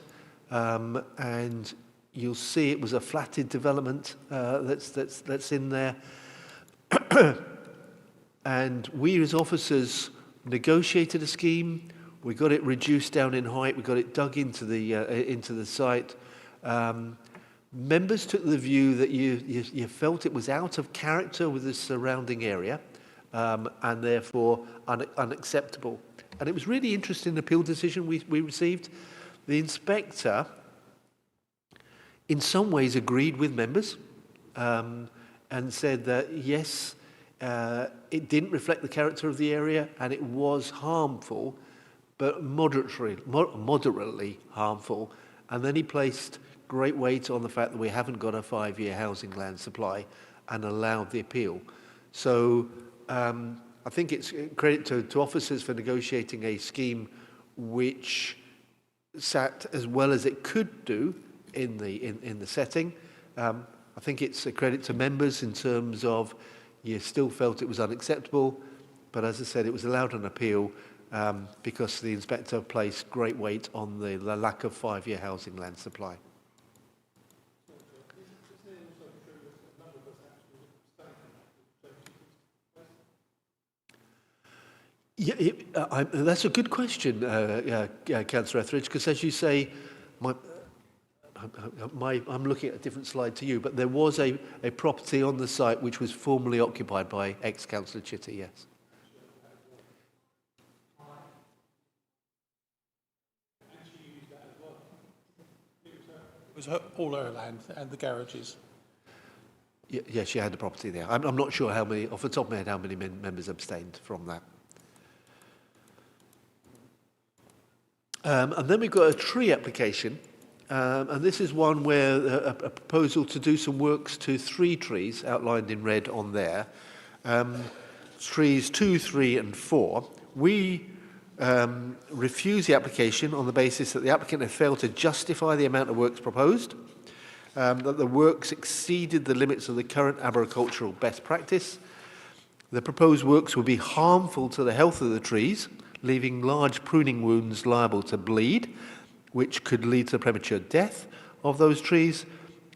and you'll see it was a flatted development that's in there. And we as officers negotiated a scheme. We got it reduced down in height. We got it dug into the site. Members took the view that you felt it was out of character with the surrounding area, and therefore unacceptable. And it was really interesting appeal decision we received. The inspector, in some ways, agreed with members, and said that yes, it didn't reflect the character of the area, and it was harmful, but moderately harmful. And then he placed great weight on the fact that we haven't got a 5-year housing land supply, and allowed the appeal. So I think it's credit to officers for negotiating a scheme which sat as well as it could do in the setting. I think it's a credit to members in terms of you still felt it was unacceptable, but as I said, it was allowed an appeal because the inspector placed great weight on the lack of 5-year housing land supply. Yeah, that's a good question, Councillor Etheridge, because as you say, I'm looking at a different slide to you, but there was a property on the site which was formerly occupied by ex-Councillor Chitty, yes. It was all her land and the garages. Yeah, she had the property there. I'm not sure how many, off the top of my head, how many members abstained from that. And then we've got a tree application, and this is one where a proposal to do some works to 3 trees outlined in red on there. Trees 2, 3 and 4. We refuse the application on the basis that the applicant had failed to justify the amount of works proposed, that the works exceeded the limits of the current arboricultural best practice. The proposed works would be harmful to the health of the trees, leaving large pruning wounds liable to bleed, which could lead to premature death of those trees,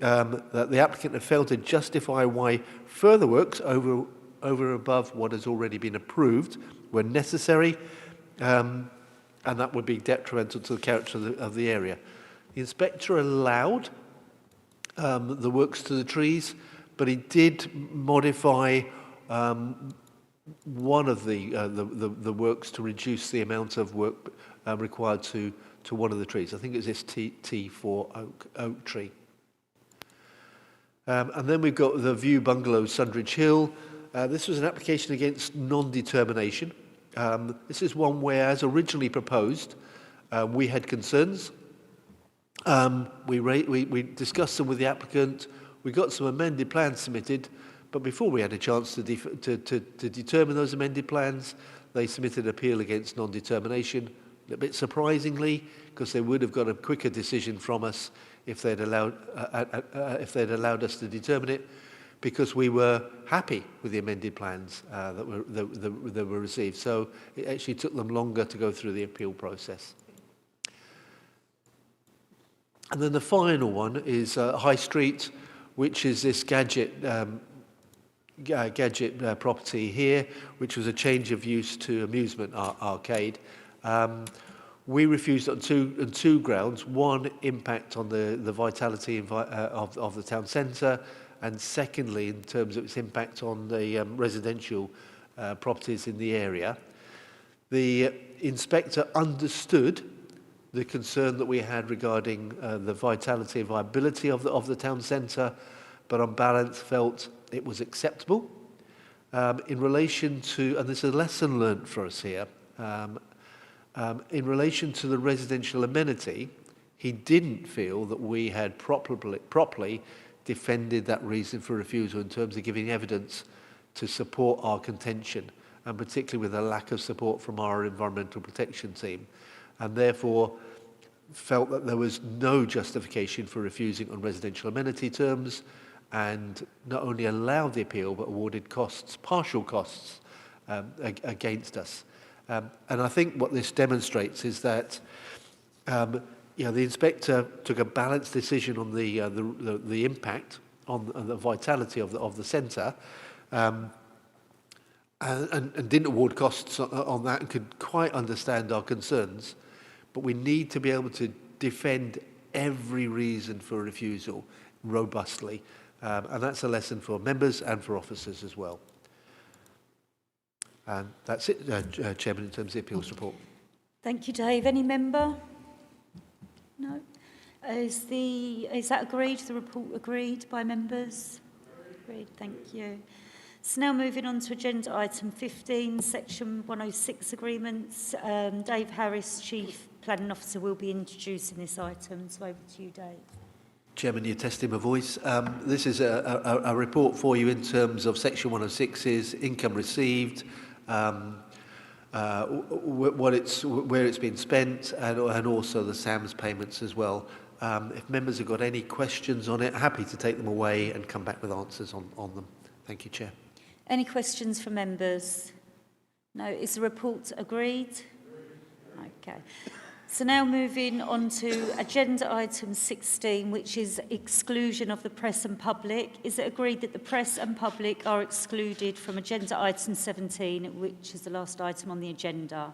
that the applicant had failed to justify why further works over above what has already been approved were necessary, and that would be detrimental to the character of the area. The inspector allowed the works to the trees, but he did modify one of the works to reduce the amount of work required to one of the trees. I think it was this T4 oak tree. And then we've got the View Bungalow, Sundridge Hill. This was an application against non-determination. This is one where, as originally proposed, we had concerns. We discussed them with the applicant. We got some amended plans submitted, but before we had a chance to determine those amended plans, they submitted an appeal against non-determination. A bit surprisingly, because they would have got a quicker decision from us if they'd allowed us to determine it, because we were happy with the amended plans that were received. So it actually took them longer to go through the appeal process. And then the final one is High Street, which is this gadget property here, which was a change of use to amusement arcade. We refused on two grounds. One, impact on the vitality of the town centre, and secondly, in terms of its impact on the residential properties in the area. The inspector understood the concern that we had regarding the vitality and viability of the town centre, but on balance felt it was acceptable. In relation to, and there's a lesson learnt for us here, in relation to the residential amenity, he didn't feel that we had properly defended that reason for refusal in terms of giving evidence to support our contention, and particularly with a lack of support from our environmental protection team, and therefore felt that there was no justification for refusing on residential amenity terms, and not only allowed the appeal but awarded costs, partial costs, against us. And I think what this demonstrates is that the inspector took a balanced decision on the impact on the vitality of the centre, and didn't award costs on that, and could quite understand our concerns. But we need to be able to defend every reason for refusal robustly, and that's a lesson for members and for officers as well. And that's it, Chairman, in terms of the appeals report. Thank you, Dave. Any member? No. Is that agreed? The report agreed by members? Agreed. Thank you. So now moving on to agenda item 15, section 106 agreements. Dave Harris, Chief Planning Officer, will be introducing this item. So over to you, Dave. Chairman, you're testing my voice. This is a report for you in terms of section 106's income received, where it's been spent, and also the SAMS payments as well. If members have got any questions on it, happy to take them away and come back with answers on them. Thank you, Chair. Any questions for members? No. Is the report agreed? Okay. So now moving on to agenda item 16, which is exclusion of the press and public. Is it agreed that the press and public are excluded from agenda item 17, which is the last item on the agenda?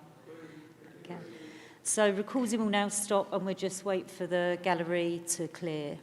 Okay. So recording will now stop, and we'll just wait for the gallery to clear.